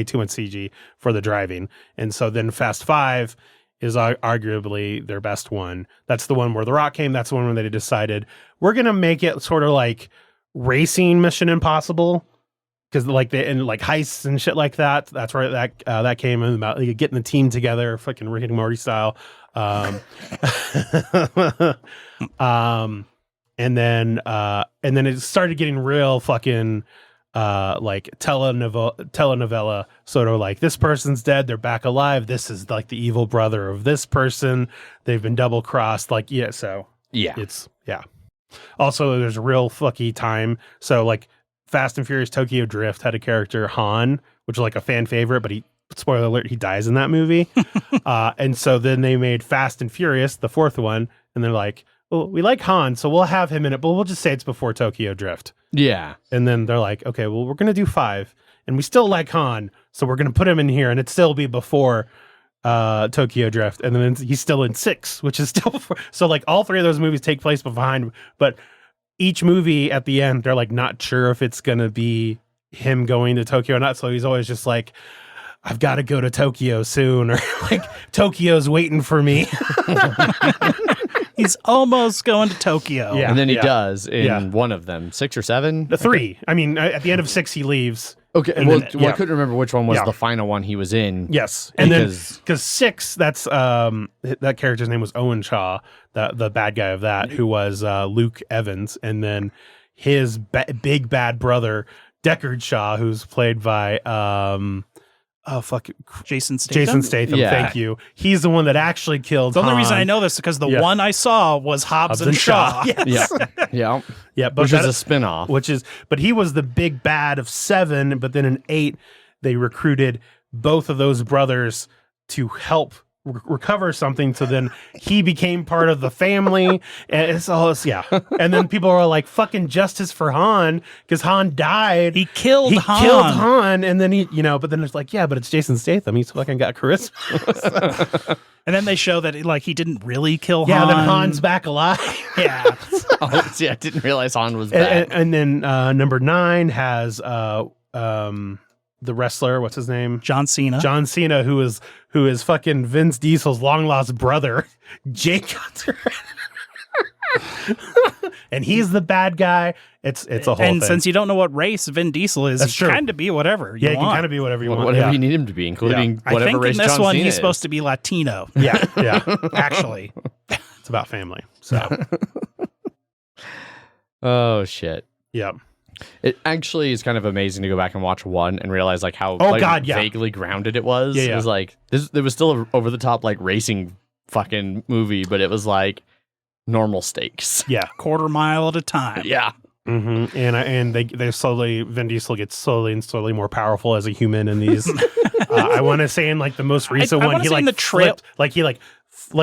Speaker 2: too much CG for the driving, and so then Fast 5 is arguably their best one. That's the one where The Rock came. That's the one where they decided we're gonna make it sort of like racing Mission Impossible, because like and like heists and shit like that. That's where that came in, about like, getting the team together, fucking Rick and Morty style. And then it started getting real fucking like telenovela, sort of like this person's dead, they're back alive. This is like the evil brother of this person. They've been double crossed. Like so
Speaker 1: Yeah.
Speaker 2: it's Also, there's a real fucky time. So like Fast and Furious Tokyo Drift had a character Han, which was like a fan favorite, but spoiler alert, he dies in that movie. And so then they made Fast and Furious, the 4th one, and they're like, well, we like Han, so we'll have him in it, but we'll just say it's before Tokyo Drift.
Speaker 1: Yeah.
Speaker 2: And then they're like, okay, well, we're going to do 5, and we still like Han, so we're going to put him in here, and it'd still be before Tokyo Drift. And then he's still in 6, which is still before. So like all 3 of those movies take place behind, but each movie at the end, they're like not sure if it's going to be him going to Tokyo or not. So he's always just like, I've got to go to Tokyo soon, or like Tokyo's waiting for me.
Speaker 3: He's almost going to Tokyo.
Speaker 2: Yeah.
Speaker 1: And then he does in
Speaker 2: Yeah.
Speaker 1: one of them, 6 or 7.
Speaker 2: The 3. I mean, at the end of 6, he leaves.
Speaker 1: Okay.
Speaker 2: And
Speaker 1: Well,
Speaker 2: then-
Speaker 1: I
Speaker 2: yeah.
Speaker 1: couldn't remember which one was
Speaker 2: Yeah.
Speaker 1: the final one he was in.
Speaker 2: Yes, and then
Speaker 1: Because-
Speaker 2: because 6, that's that character's name was Owen Shaw, the bad guy of that, who was Luke Evans, and then his big bad brother Deckard Shaw, who's played by Oh, fuck.
Speaker 3: Jason Statham?
Speaker 2: Jason Statham,
Speaker 1: Yeah.
Speaker 2: thank you. He's the one that actually killed
Speaker 3: The only
Speaker 2: Han.
Speaker 3: reason I know this is because the
Speaker 2: Yeah.
Speaker 3: one I saw was Hobbs and Shaw.
Speaker 2: Yes.
Speaker 1: Yeah.
Speaker 2: Yeah, but
Speaker 1: Which is a spin-off.
Speaker 2: but he was the big bad of 7, but then in 8 they recruited both of those brothers to help recover something, so then he became part of the family, and it's all and then people are like, fucking justice for Han, because Han died.
Speaker 3: He killed Han.
Speaker 2: Killed Han, and then he, but then it's like, yeah, but it's Jason Statham, he's fucking got charisma.
Speaker 3: And then they show that like he didn't really kill Han.
Speaker 2: Yeah, then Han's back alive.
Speaker 3: Yeah.
Speaker 1: I didn't realize Han was back.
Speaker 2: And then number 9 has the wrestler, what's his name?
Speaker 3: John Cena.
Speaker 2: John Cena, who is fucking Vince Diesel's long lost brother, Jake Hunter. And he's the bad guy. It's a whole thing.
Speaker 3: And since you don't know what race Vin Diesel is,
Speaker 2: That's
Speaker 3: he
Speaker 2: true.
Speaker 3: kind of be whatever you
Speaker 2: You
Speaker 3: want.
Speaker 2: can kind of be whatever you want.
Speaker 1: Whatever
Speaker 2: yeah.
Speaker 1: you need him to be, including
Speaker 3: I
Speaker 1: whatever
Speaker 3: think
Speaker 1: race
Speaker 3: in this
Speaker 1: John
Speaker 3: one
Speaker 1: Cena
Speaker 3: he's
Speaker 1: is.
Speaker 3: supposed to be Latino.
Speaker 2: Yeah, yeah.
Speaker 3: Actually.
Speaker 2: It's about family. So,
Speaker 1: Oh shit!
Speaker 2: yeah.
Speaker 1: It actually is kind of amazing to go back and watch 1 and realize like how vaguely grounded it was.
Speaker 2: Yeah,
Speaker 1: It
Speaker 2: yeah.
Speaker 1: was like there was still a over the top like racing fucking movie, but it was like normal stakes.
Speaker 2: Yeah.
Speaker 3: Quarter mile at a time.
Speaker 1: Yeah.
Speaker 2: Mm-hmm. And they slowly, Vin Diesel gets slowly more powerful as a human in these. I want to say in like the most recent
Speaker 3: I
Speaker 2: one,
Speaker 3: wanna
Speaker 2: he
Speaker 3: say
Speaker 2: like
Speaker 3: in the
Speaker 2: flipped, like he like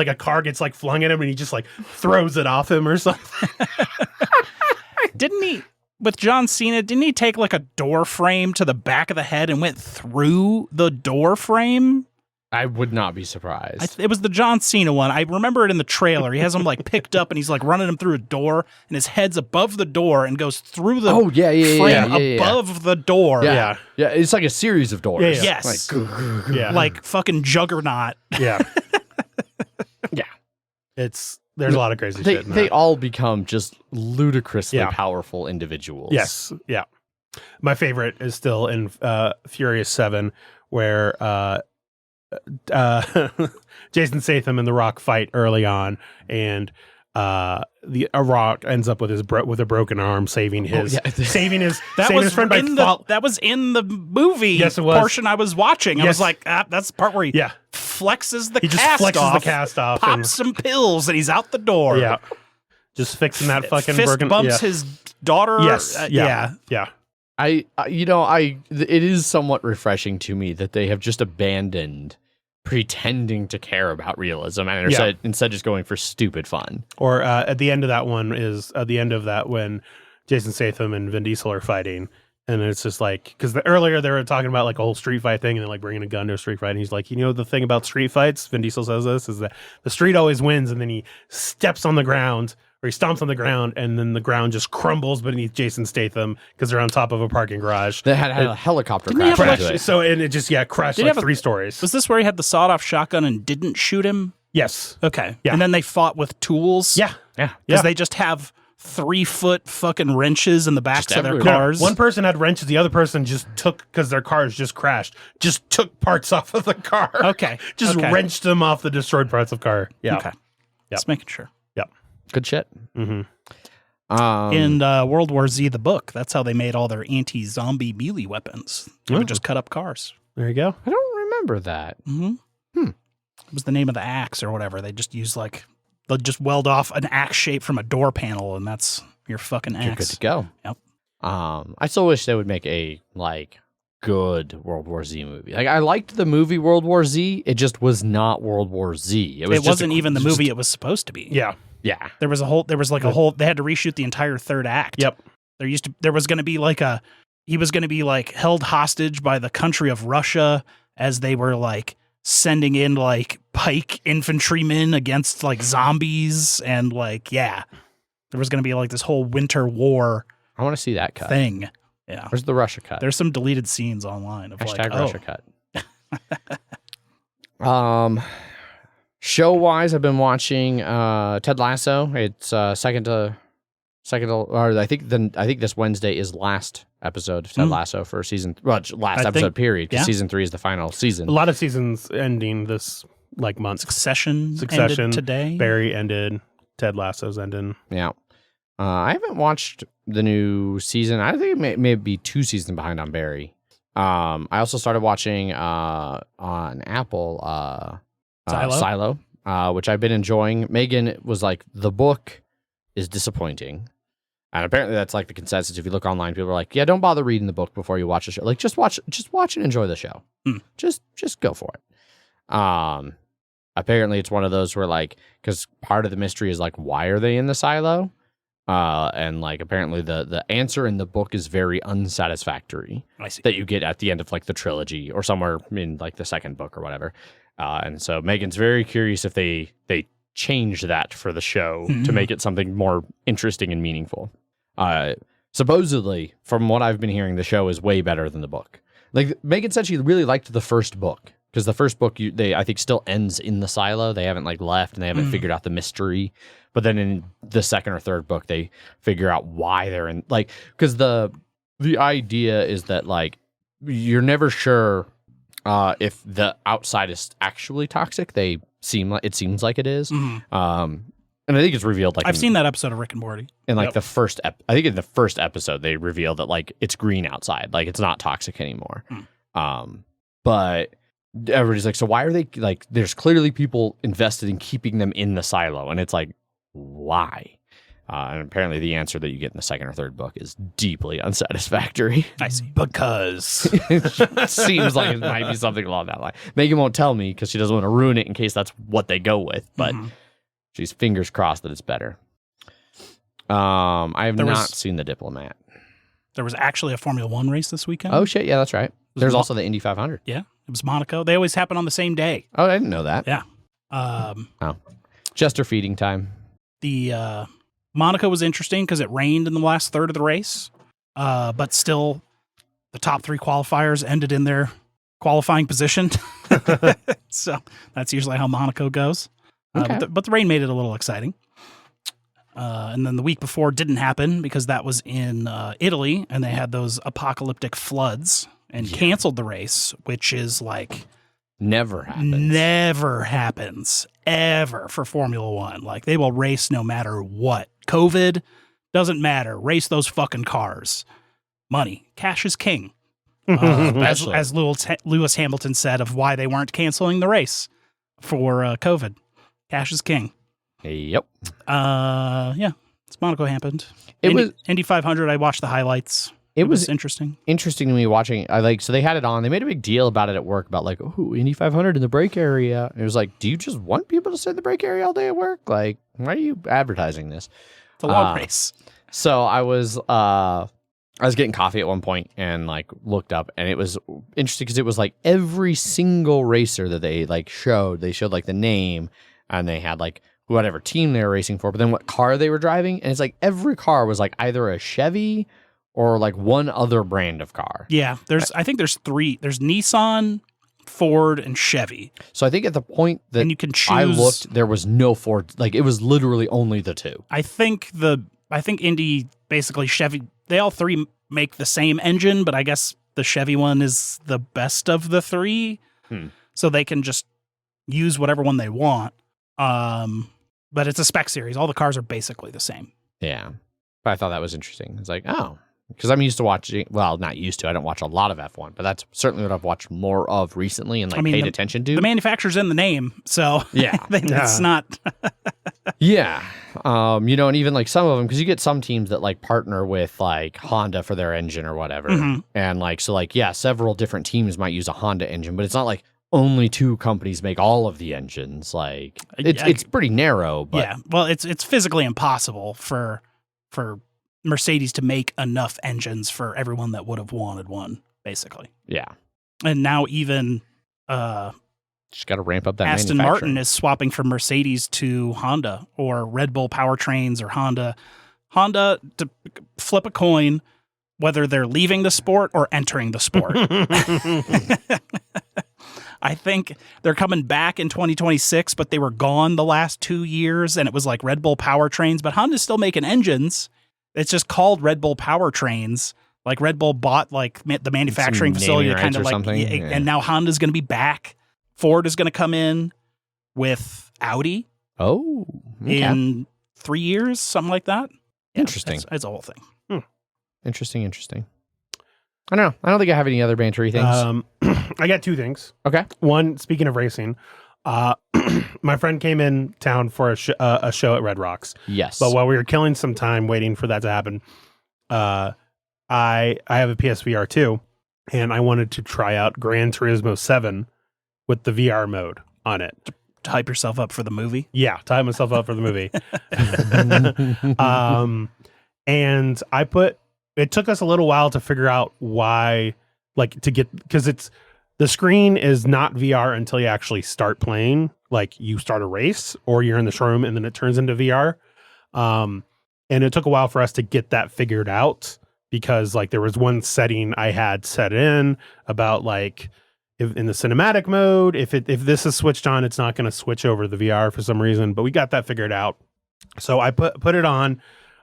Speaker 2: a car gets like flung at him and he just like throws it off him or something.
Speaker 3: Didn't he, with John Cena, didn't he take like a door frame to the back of the head and went through the door frame?
Speaker 1: I would not be surprised.
Speaker 3: It was the John Cena one. I remember it in the trailer. He has him like picked up and he's like running him through a door and his head's above the door and goes through the frame above the door.
Speaker 2: Yeah.
Speaker 1: Yeah, it's like a series of doors.
Speaker 2: Yeah, yeah.
Speaker 3: Yes.
Speaker 2: Yeah.
Speaker 3: Like fucking Juggernaut.
Speaker 2: Yeah.
Speaker 1: Yeah.
Speaker 2: There's a lot of crazy shit in
Speaker 1: They
Speaker 2: that.
Speaker 1: all become just ludicrously
Speaker 2: Yeah.
Speaker 1: powerful individuals.
Speaker 2: Yes. Yeah. My favorite is still in Furious 7, where Jason Statham and The Rock fight early on, and the Rock ends up with with a broken arm, saving his saving his friend by
Speaker 3: that was in the movie.
Speaker 2: Yes, it was.
Speaker 3: Portion I was watching. I
Speaker 2: Yes.
Speaker 3: was like, that's the part where he flexes the cast off,
Speaker 2: the cast off,
Speaker 3: pops
Speaker 2: and
Speaker 3: some pills, and he's out the door.
Speaker 2: yeah, just fixing that fucking
Speaker 3: Fist
Speaker 2: broken.
Speaker 3: bumps his daughter.
Speaker 2: Yes,
Speaker 3: Yeah.
Speaker 1: It is somewhat refreshing to me that they have just abandoned pretending to care about realism and instead just going for stupid fun.
Speaker 2: Or at the end of that one is at the end of that when Jason Statham and Vin Diesel are fighting, and it's just like, because earlier they were talking about like a whole street fight thing, and then like bringing a gun to a street fight, and he's like, the thing about street fights, Vin Diesel says this, is that the street always wins, and then he steps on the ground, or he stomps on the ground, and then the ground just crumbles beneath Jason Statham because they're on top of a parking garage.
Speaker 1: They had a helicopter
Speaker 3: Didn't he
Speaker 1: crash
Speaker 3: have
Speaker 1: into it.
Speaker 2: So, and it just crashed
Speaker 3: Did he
Speaker 2: like
Speaker 3: have
Speaker 2: 3 stories.
Speaker 3: Was this where he had the sawed-off shotgun and didn't shoot him?
Speaker 2: Yes.
Speaker 3: Okay.
Speaker 2: Yeah.
Speaker 3: And then they fought with tools?
Speaker 2: Yeah.
Speaker 3: Because they just have 3-foot fucking wrenches in the backs
Speaker 1: Just
Speaker 3: of their
Speaker 1: everywhere.
Speaker 3: cars.
Speaker 2: One person had wrenches, the other person just took, because their cars just crashed, just took parts off of the car.
Speaker 3: Okay.
Speaker 2: Just
Speaker 3: Okay.
Speaker 2: wrenched them off the destroyed parts of car. Yeah.
Speaker 3: Okay. Just making sure.
Speaker 1: Good shit.
Speaker 2: Mm-hmm.
Speaker 3: In World War Z, the book, that's how they made all their anti-zombie melee weapons. They would just cut up cars.
Speaker 2: There you go.
Speaker 1: I don't remember that.
Speaker 3: Mm-hmm. It was the name of the axe or whatever. They just use they'll just weld off an axe shape from a door panel, and that's your fucking axe.
Speaker 1: You're good to go.
Speaker 3: Yep.
Speaker 1: I still wish they would make a good World War Z movie. Like I liked the movie World War Z. It just was not World War Z.
Speaker 3: It wasn't even the movie it was supposed to be.
Speaker 2: Yeah.
Speaker 1: Yeah.
Speaker 3: There was a whole they had to reshoot the entire third act.
Speaker 2: Yep.
Speaker 3: There was going to be he was going to be held hostage by the country of Russia as they were sending in pike infantrymen against zombies, and there was going to be this whole winter war
Speaker 1: I want to see that cut.
Speaker 3: thing. Yeah.
Speaker 1: Where's the Russia cut?
Speaker 3: There's some deleted scenes online of
Speaker 1: Hashtag Russia cut. Show wise, I've been watching Ted Lasso. It's second to I think this Wednesday is last episode of Ted Lasso for season. Well, last episode period, because season 3 is the final season.
Speaker 2: A lot of seasons ending this month.
Speaker 3: Succession ended today.
Speaker 2: Barry ended. Ted Lasso's ending.
Speaker 1: Yeah. I haven't watched the new season. I think it may be 2 seasons behind on Barry. I also started watching on Apple Silo, which I've been enjoying. Megan was like, the book is disappointing. And apparently that's like the consensus. If you look online, people are like, yeah, don't bother reading the book before you watch the show. Like, just watch and enjoy the show. Just go for it. Apparently it's one of those where like, because part of the mystery is like, why are they in the silo? And like, apparently the answer in the book is very unsatisfactory.
Speaker 3: I see.
Speaker 1: That you get at the end of like the trilogy or somewhere in like the second book or whatever. And so Megan's very curious if they change that for the show to make it something more interesting and meaningful. Supposedly, from what I've been hearing, the show is way better than the book. Like, Megan said she really liked the first book, because the first book, I think, still ends in the silo. They haven't, like, left, and they haven't figured out the mystery. But then in the second or third book, they figure out why they're in, like, because the idea is that, like, you're never sure if the outside is actually toxic. It seems like it is. And I think it's revealed, like,
Speaker 3: I've seen that episode of Rick and Morty.
Speaker 1: In like the first, I think in the first episode, they reveal that like it's green outside, like it's not toxic anymore. But everybody's like, so why are they like? There's clearly people invested in keeping them in the silo, and it's like, why? And apparently, the answer that you get in the second or third book is deeply unsatisfactory.
Speaker 3: I see.
Speaker 2: Because
Speaker 1: It seems like it might be something along that line. Megan won't tell me because she doesn't want to ruin it in case that's what they go with, but. She's fingers crossed that it's better. I have not seen The Diplomat.
Speaker 3: There was actually a Formula One race this weekend.
Speaker 1: Oh, shit. Yeah, that's right. There's also the Indy 500.
Speaker 3: Yeah. It was Monaco. They always happen on the same day.
Speaker 1: Oh, I didn't know that.
Speaker 3: Yeah.
Speaker 1: Chester feeding time.
Speaker 3: The Monaco was interesting because it rained in the last third of the race. But still, the top three qualifiers ended in their qualifying position. So that's usually how Monaco goes.
Speaker 1: Okay.
Speaker 3: But the rain made it a little exciting. And then the week before didn't happen because that was in Italy, and they had those apocalyptic floods and canceled the race, which is like
Speaker 1: never happens
Speaker 3: ever for Formula One. Like, they will race no matter what. COVID doesn't matter. Race those fucking cars. Money, cash is king. As Lewis Hamilton said of why they weren't canceling the race for COVID. Cash is king.
Speaker 1: Yep.
Speaker 3: It's Monaco happened. Indy 500. I watched the highlights. It was interesting.
Speaker 1: Interesting to me watching. So they had it on. They made a big deal about it at work about like, oh, Indy 500 in the break area. And it was like, do you just want people to sit in the break area all day at work? Like, why are you advertising this?
Speaker 3: It's a long race.
Speaker 1: So I was getting coffee at one point and like looked up, and it was interesting because it was like every single racer that they like showed. They showed like the name. And they had like whatever team they were racing for, but then what car they were driving. And it's like every car was like either a Chevy or like one other brand of car.
Speaker 3: Yeah. I think there's three. There's Nissan, Ford, and Chevy.
Speaker 1: So I think at the point that
Speaker 3: and you can choose,
Speaker 1: I looked, there was no Ford. Like, it was literally only the two.
Speaker 3: I think Indy, basically Chevy, they all three make the same engine, but I guess the Chevy one is the best of the three. So they can just use whatever one they want. But it's a spec series. All the cars are basically the same.
Speaker 1: Yeah. But I thought that was interesting. It's like, oh, because I'm used to watching, well, not used to, I don't watch a lot of F1, but that's certainly what I've watched more of recently and paid attention to.
Speaker 3: The manufacturer's in the name, so
Speaker 1: yeah,
Speaker 3: it's not.
Speaker 1: Yeah. And even like some of them, because you get some teams that like partner with like Honda for their engine or whatever. And like, so like, yeah, several different teams might use a Honda engine, but it's not like only two companies make all of the engines. Like, it's pretty narrow, but
Speaker 3: yeah. Well, it's physically impossible for Mercedes to make enough engines for everyone that would have wanted one, basically.
Speaker 1: Yeah.
Speaker 3: And now even
Speaker 1: just got to ramp up that
Speaker 3: Aston Martin is swapping from Mercedes to Honda, or Red Bull powertrains, or Honda to flip a coin whether they're leaving the sport or entering the sport. I think they're coming back in 2026, but they were gone the last 2 years, and it was like Red Bull powertrains. But Honda's still making engines. It's just called Red Bull powertrains. Like, Red Bull bought like the manufacturing facility to kind of like, and now Honda's going to be back. Ford is going to come in with Audi.
Speaker 1: Oh, okay.
Speaker 3: In 3 years, something like that.
Speaker 1: Interesting.
Speaker 3: It's a whole thing.
Speaker 1: Interesting. I don't know. I don't think I have any other bantery things.
Speaker 2: I got 2 things.
Speaker 1: Okay.
Speaker 2: One, speaking of racing, my friend came in town for a show at Red Rocks.
Speaker 1: Yes.
Speaker 2: But while we were killing some time waiting for that to happen, I have a PSVR 2, and I wanted to try out Gran Turismo 7 with the VR mode on it.
Speaker 3: To hype yourself up for the movie.
Speaker 2: Yeah, to hype myself up for the movie. And it took us a little while to figure out why, like, to get, because the screen is not VR until you actually start playing. Like, you start a race or you're in the showroom and then it turns into VR. And it took a while for us to get that figured out, because like there was one setting I had set in about like, if in the cinematic mode, if this is switched on, it's not going to switch over the VR for some reason, but we got that figured out. So I put it on,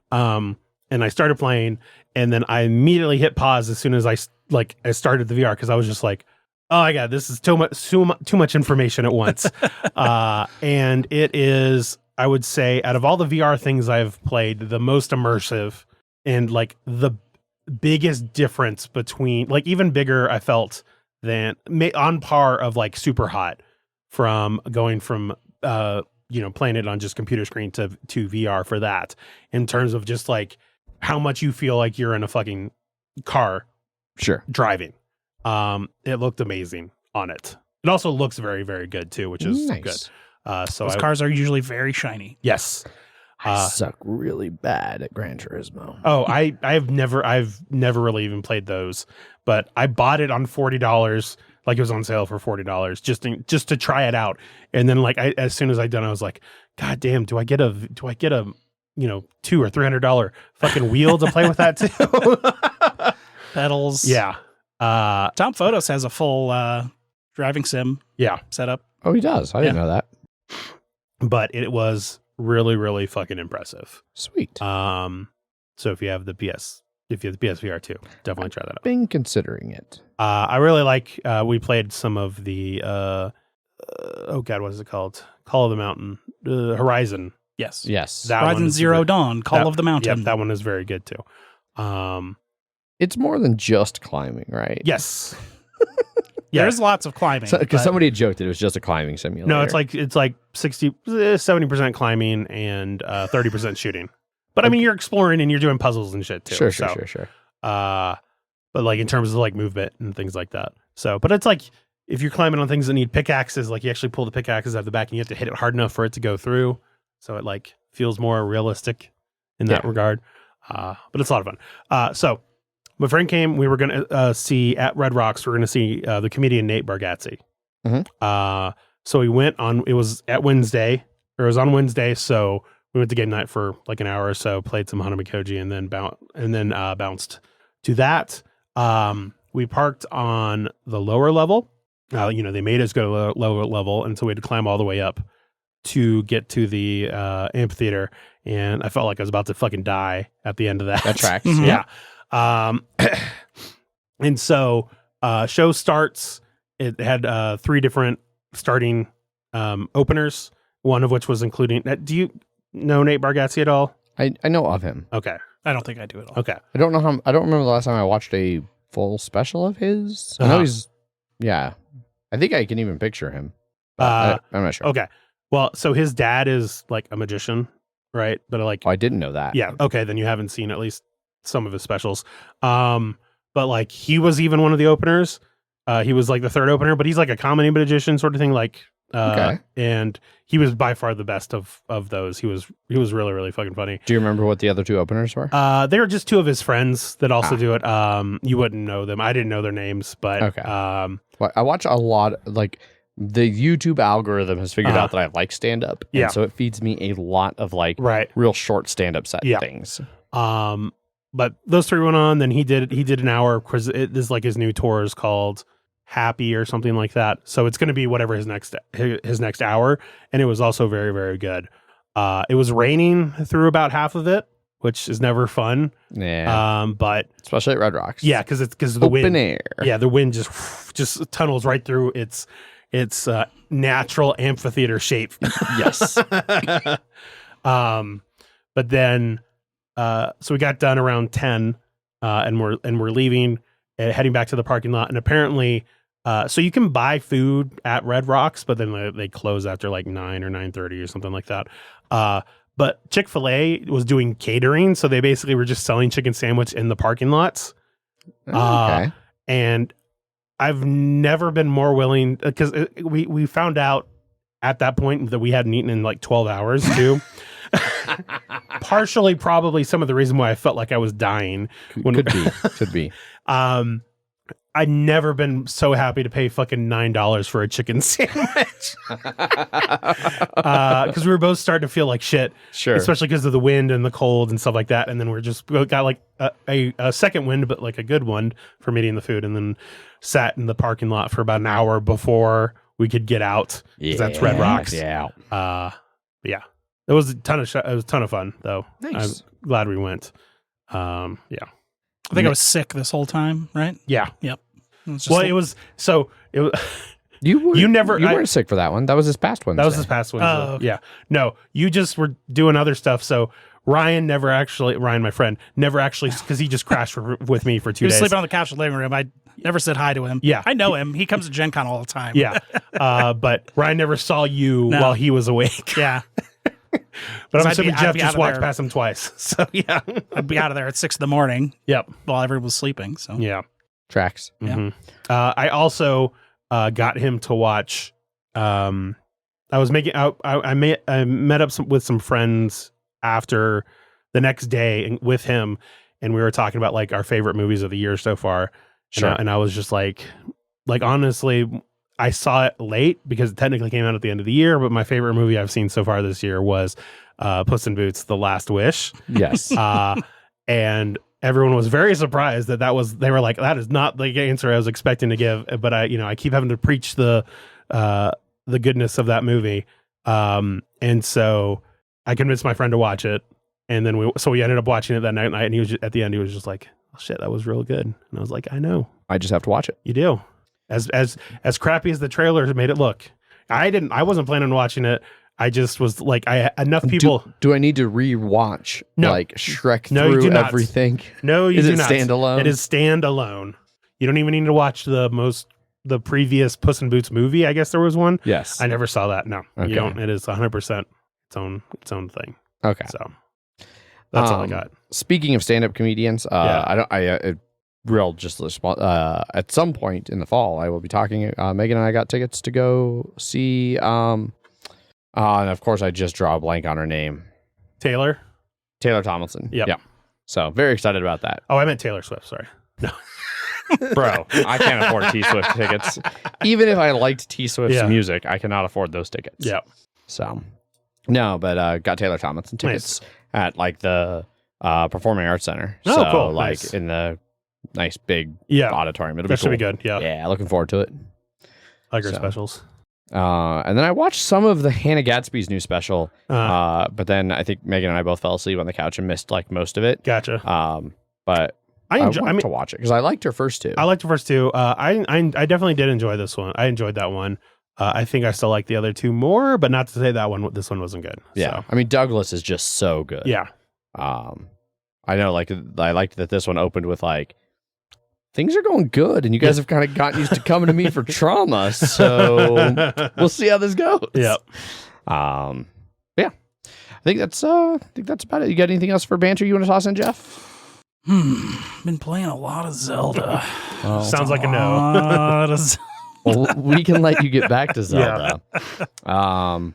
Speaker 2: and I started playing, and then I immediately hit pause as soon as I started the VR, because I was just like, oh my God, this is too much information at once. And it is, I would say, out of all the VR things I've played, the most immersive, and like the biggest difference between, like, even bigger, I felt, than on par of like Super Hot, from going from playing it on just computer screen to VR for that, in terms of just like how much you feel like you're in a fucking car driving. It looked amazing on it. It also looks very, very good too, which is
Speaker 1: nice.
Speaker 2: Good. So
Speaker 3: those cars are usually very shiny.
Speaker 2: Yes.
Speaker 1: I suck really bad at Gran Turismo.
Speaker 2: Oh, I've never really even played those, but I bought it on $40, like it was on sale for $40, just to try it out. And then like as soon as I done, I was like, God damn, do I get a $200 or $300 fucking wheel to play with that too?
Speaker 3: Pedals.
Speaker 2: Yeah.
Speaker 3: Tom Photos has a full driving sim setup.
Speaker 1: Oh, he does. I didn't know that.
Speaker 2: But it was really, really fucking impressive.
Speaker 1: Sweet.
Speaker 2: So if you have the PSVR 2, definitely try that out.
Speaker 1: Been considering it.
Speaker 2: I really like, we played some of the oh God, what is it called? Call of the Mountain, Horizon.
Speaker 3: Yes.
Speaker 2: That
Speaker 3: Horizon Zero Dawn, Call of the Mountain.
Speaker 2: Yep, that one is very good too.
Speaker 1: It's more than just climbing, right?
Speaker 2: Yes.
Speaker 3: There's lots of climbing.
Speaker 1: Because somebody had joked that it was just a climbing simulator.
Speaker 2: No, it's like 70% climbing and 30% shooting. But I mean, you're exploring and you're doing puzzles and shit too.
Speaker 1: Sure.
Speaker 2: But like in terms of like movement and things like that. So, but it's like if you're climbing on things that need pickaxes, like you actually pull the pickaxes out of the back and you have to hit it hard enough for it to go through. So it like feels more realistic in that regard. But it's a lot of fun. So my friend came, we were going to see at Red Rocks, we're going to see the comedian Nate Bargatze.
Speaker 1: Mm-hmm.
Speaker 2: So we went on, it was on Wednesday. So we went to game night for like an hour or so, played some Hanamikoji, and then bounced to that. We parked on the lower level. They made us go to lower level, and so we had to climb all the way up to get to the amphitheater. And I felt like I was about to fucking die at the end of that.
Speaker 1: That tracks.
Speaker 2: Yeah. And so show starts. It had 3 different starting openers, one of which was including. Do you know Nate Bargatze at all?
Speaker 1: I know of him.
Speaker 2: Okay.
Speaker 3: I don't think I do at all.
Speaker 2: Okay.
Speaker 1: I don't remember the last time I watched a full special of his. I know he's, I think I can even picture him. I'm not sure.
Speaker 2: Okay. Well, so his dad is like a magician, right? But like,
Speaker 1: I didn't know that.
Speaker 2: Yeah. Okay. Then you haven't seen at least some of his specials. But like he was even one of the openers. He was like the 3rd opener, but he's like a comedy magician sort of thing. Like, and he was by far the best of those. He was really, really fucking funny.
Speaker 1: Do you remember what the other 2 openers were?
Speaker 2: They were just 2 of his friends that also do it. You wouldn't know them. I didn't know their names, but
Speaker 1: okay. Well, I watch a lot, like the YouTube algorithm has figured out that I like stand up.
Speaker 2: Yeah.
Speaker 1: And so it feeds me a lot of like real short stand up set things.
Speaker 2: But those 3 went on. Then he did an hour because this is like his new tour is called Happy or something like that. So it's going to be whatever his next hour. And it was also very, very good. It was raining through about half of it, which is never fun.
Speaker 1: Yeah.
Speaker 2: But
Speaker 1: especially at Red Rocks.
Speaker 2: Yeah, because the wind.
Speaker 1: Open air.
Speaker 2: Yeah, the wind just tunnels right through its natural amphitheater shape.
Speaker 1: Yes.
Speaker 2: But then so we got done around 10, and we're leaving, heading back to the parking lot. And apparently, so you can buy food at Red Rocks, but then they close after like 9 or 9:30 or something like that. But Chick-fil-A was doing catering, so they basically were just selling chicken sandwich in the parking lots.
Speaker 1: Okay.
Speaker 2: And I've never been more willing, because we found out at that point that we hadn't eaten in like 12 hours too. Partially probably some of the reason why I felt like I was dying.
Speaker 1: Could be.
Speaker 2: I'd never been so happy to pay fucking $9 for a chicken sandwich. Because we were both starting to feel like shit.
Speaker 1: Sure.
Speaker 2: Especially because of the wind and the cold and stuff like that. And then we got like a second wind, but like a good one for eating the food. And then sat in the parking lot for about an hour before we could get out. Because that's Red Rocks.
Speaker 1: Yeah.
Speaker 2: Yeah. It was a ton of fun though.
Speaker 1: Nice.
Speaker 2: I'm glad we went. Yeah.
Speaker 3: I think I was sick this whole time, right?
Speaker 2: Yeah.
Speaker 3: Yep.
Speaker 2: It was
Speaker 1: You
Speaker 2: I-
Speaker 1: weren't sick for that one. That was his past one.
Speaker 2: that was his past one.
Speaker 3: Oh, okay.
Speaker 2: Yeah. No, you just were doing other stuff. So Ryan, my friend, never actually, because he just crashed with me for 2
Speaker 3: He was
Speaker 2: days.
Speaker 3: sleeping on the couch in the living room. I never said hi to him.
Speaker 2: Yeah.
Speaker 3: I know him. He comes to Gen Con all the time.
Speaker 2: Yeah. But Ryan never saw you
Speaker 3: No.
Speaker 2: while he was awake.
Speaker 3: Yeah.
Speaker 2: But I'm
Speaker 3: I'd
Speaker 2: assuming
Speaker 3: be
Speaker 2: Jeff
Speaker 3: out
Speaker 2: just
Speaker 3: of
Speaker 2: walked
Speaker 3: there.
Speaker 2: past him twice. So yeah.
Speaker 3: I'd be out of there at 6 a.m.
Speaker 2: Yep.
Speaker 3: while everyone was sleeping. So
Speaker 2: Yeah.
Speaker 1: Tracks.
Speaker 3: Yeah.
Speaker 2: Mhm. I also got him to watch. I met up with some friends after the next day with him, and we were talking about like our favorite movies of the year so far.
Speaker 1: Sure.
Speaker 2: And I was just like honestly, I saw it late because it technically came out at the end of the year, but my favorite movie I've seen so far this year was Puss in Boots: The Last Wish.
Speaker 1: Yes.
Speaker 2: And everyone was very surprised they were like, that is not the answer I was expecting to give. But I keep having to preach the goodness of that movie. And so I convinced my friend to watch it. And then we ended up watching it that night. And he was at the end, he was just like, oh, shit, that was real good. And I was like, I know.
Speaker 1: I just have to watch it.
Speaker 2: You do. As crappy as the trailer made it look. I wasn't planning on watching it. I just was like, enough people.
Speaker 1: Do I need to rewatch like Shrek
Speaker 2: No, you
Speaker 1: through
Speaker 2: do not.
Speaker 1: everything?
Speaker 2: No, you
Speaker 1: Is
Speaker 2: do
Speaker 1: it
Speaker 2: not.
Speaker 1: standalone?
Speaker 2: It is standalone. You don't even need to watch the previous Puss in Boots movie. I guess there was one.
Speaker 1: Yes.
Speaker 2: I never saw that. No,
Speaker 1: Okay.
Speaker 2: you don't. It is 100% its own thing.
Speaker 1: Okay.
Speaker 2: So that's all I got.
Speaker 1: Speaking of stand-up comedians, at some point in the fall, I will be talking. Megan and I got tickets to go see. And of course, I just draw a blank on her name.
Speaker 2: Taylor
Speaker 1: Tomlinson.
Speaker 2: Yep.
Speaker 1: Yeah. So very excited about that.
Speaker 2: Oh, I meant Taylor Swift. Sorry. No.
Speaker 1: Bro, I can't afford T Swift tickets. Even if I liked T Swift's
Speaker 2: Yeah.
Speaker 1: music, I cannot afford those tickets.
Speaker 2: Yeah.
Speaker 1: So, no, but got Taylor Tomlinson tickets at like the Performing Arts Center.
Speaker 2: Oh,
Speaker 1: so,
Speaker 2: cool.
Speaker 1: like
Speaker 2: Nice.
Speaker 1: in the nice big
Speaker 2: Yeah.
Speaker 1: auditorium. It'll
Speaker 2: That
Speaker 1: be
Speaker 2: should
Speaker 1: cool.
Speaker 2: be good. Yeah.
Speaker 1: Yeah, looking forward to it.
Speaker 2: I like her
Speaker 1: So.
Speaker 2: specials.
Speaker 1: And then I watched some of the Hannah Gadsby's new special. But then I think Megan and I both fell asleep on the couch and missed like most of it.
Speaker 2: Gotcha.
Speaker 1: But I want to watch it because I liked her first two.
Speaker 2: I liked the first two. I definitely did enjoy this one. I enjoyed that one. I think I still like the other two more, but not to say this one wasn't good.
Speaker 1: Yeah.
Speaker 2: So,
Speaker 1: I mean, Douglas is just so good.
Speaker 2: yeah.
Speaker 1: I know, like, I liked that this one opened with, like, things are going good, and you guys have kind of gotten used to coming to me for trauma, so we'll see how this goes.
Speaker 2: Yep.
Speaker 1: Yeah. I think that's about it. You got anything else for banter you want to toss in, Jeff?
Speaker 3: Been playing a lot of Zelda.
Speaker 2: Sounds like a no.
Speaker 3: Lot of Zelda.
Speaker 1: Well, we can let you get back to Zelda.
Speaker 3: A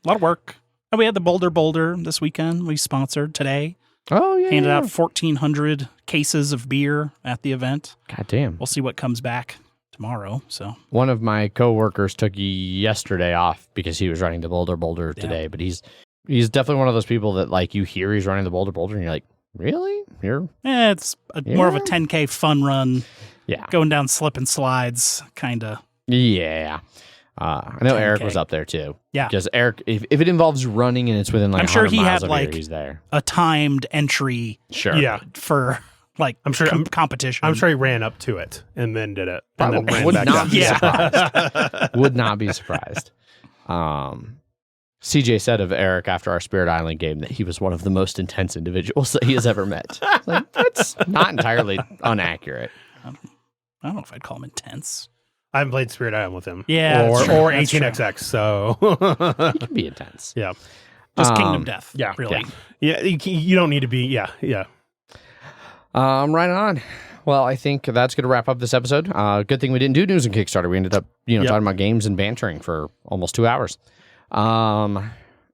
Speaker 3: lot of work. And we had the Boulder this weekend. We sponsored today.
Speaker 1: Oh, yeah.
Speaker 3: Handed out 1,400 cases of beer at the event.
Speaker 1: God damn.
Speaker 3: We'll see what comes back tomorrow. So
Speaker 1: One of my coworkers took yesterday off because he was running the Boulder today, but he's definitely one of those people that, like, you hear he's running the Boulder and you're like, really?
Speaker 3: it's more of a
Speaker 1: Yeah.
Speaker 3: 10K fun run.
Speaker 1: Yeah.
Speaker 3: Going down slip and slides, kind of.
Speaker 1: Yeah. I know
Speaker 3: 10K.
Speaker 1: Eric was up there too.
Speaker 3: Yeah.
Speaker 1: Because Eric, if it involves running and it's within like
Speaker 3: I'm sure
Speaker 1: 100
Speaker 3: he
Speaker 1: miles
Speaker 3: had,
Speaker 1: of
Speaker 3: like,
Speaker 1: here, he's there.
Speaker 3: A timed entry
Speaker 1: Sure.
Speaker 2: Yeah.
Speaker 3: for, like,
Speaker 2: I'm sure-
Speaker 3: competition.
Speaker 2: I'm sure he ran up to it and then did it. And then
Speaker 1: Probably.
Speaker 2: ran
Speaker 1: Would
Speaker 2: back
Speaker 1: not
Speaker 2: down.
Speaker 1: be
Speaker 2: Yeah.
Speaker 1: Would not be surprised. CJ said of Eric after our Spirit Island game that he was one of the most intense individuals that he has ever met. Like, that's not entirely inaccurate.
Speaker 3: I don't know if I'd call him intense.
Speaker 2: I haven't played Spirit Island with him.
Speaker 3: Yeah,
Speaker 2: or
Speaker 3: that's true.
Speaker 2: 18XX. So
Speaker 1: He can be intense.
Speaker 2: yeah,
Speaker 3: just Kingdom Death.
Speaker 2: yeah,
Speaker 3: really.
Speaker 2: yeah. You don't need to be. Yeah.
Speaker 1: Right on. Well, I think that's going to wrap up this episode. Good thing we didn't do news and Kickstarter. We ended up, talking about games and bantering for almost 2 hours.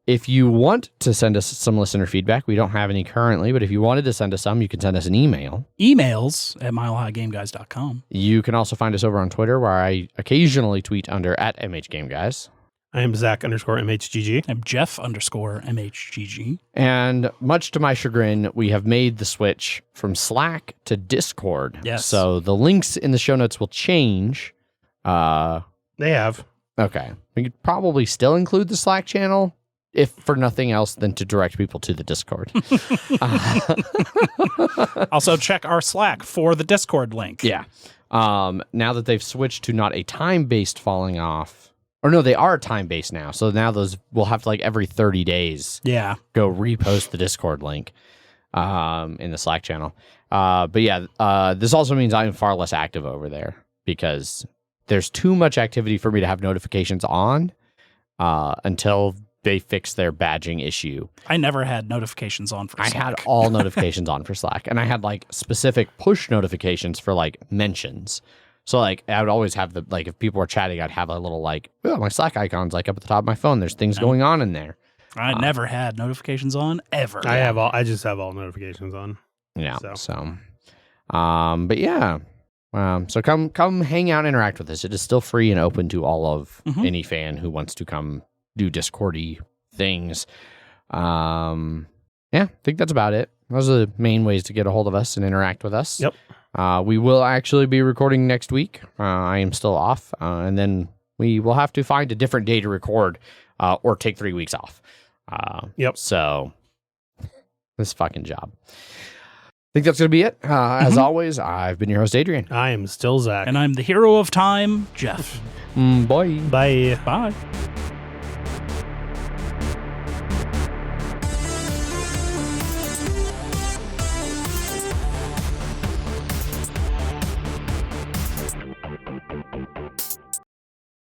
Speaker 1: If you want to send us some listener feedback, we don't have any currently, but if you wanted to send us some, you can send us an email.
Speaker 3: Emails at milehighgameguys.com.
Speaker 1: You can also find us over on Twitter, where I occasionally tweet under @MHGameGuys.
Speaker 2: I am Zach_MHGG.
Speaker 3: I'm Jeff_MHGG.
Speaker 1: And much to my chagrin, we have made the switch from Slack to Discord.
Speaker 3: Yes.
Speaker 1: So the links in the show notes will change.
Speaker 2: They have.
Speaker 1: Okay. We could probably still include the Slack channel, if for nothing else than to direct people to the Discord.
Speaker 3: Also, check our Slack for the Discord link.
Speaker 1: Yeah. Now that they've switched to not a time-based falling off, or no, they are time-based now. So now those will have to, like, every 30 days go repost the Discord link in the Slack channel. But yeah, this also means I'm far less active over there because there's too much activity for me to have notifications on until they fix their badging issue.
Speaker 3: I never had notifications on for Slack.
Speaker 1: I had all notifications on for Slack, and I had like specific push notifications for like mentions. So like I would always have the, like, if people were chatting, I'd have a little like, oh, my Slack icon's like up at the top of my phone. There's things going on in there.
Speaker 3: I never had notifications on ever.
Speaker 2: I just have all notifications on.
Speaker 1: Yeah. So but yeah. So come hang out and interact with us. It is still free and open to all of any fan who wants to come do Discordy things. Yeah, I think that's about it. Those are the main ways to get a hold of us and interact with us.
Speaker 2: Yep.
Speaker 1: We will actually be recording next week. I am still off, and then we will have to find a different day to record, or take 3 weeks off.
Speaker 2: Yep.
Speaker 1: So this fucking job. I think that's going to be it. As always, I've been your host, Adrian.
Speaker 2: I am still Zach.
Speaker 3: And I'm the hero of time, Jeff.
Speaker 1: Bye.
Speaker 2: Bye.
Speaker 3: Bye.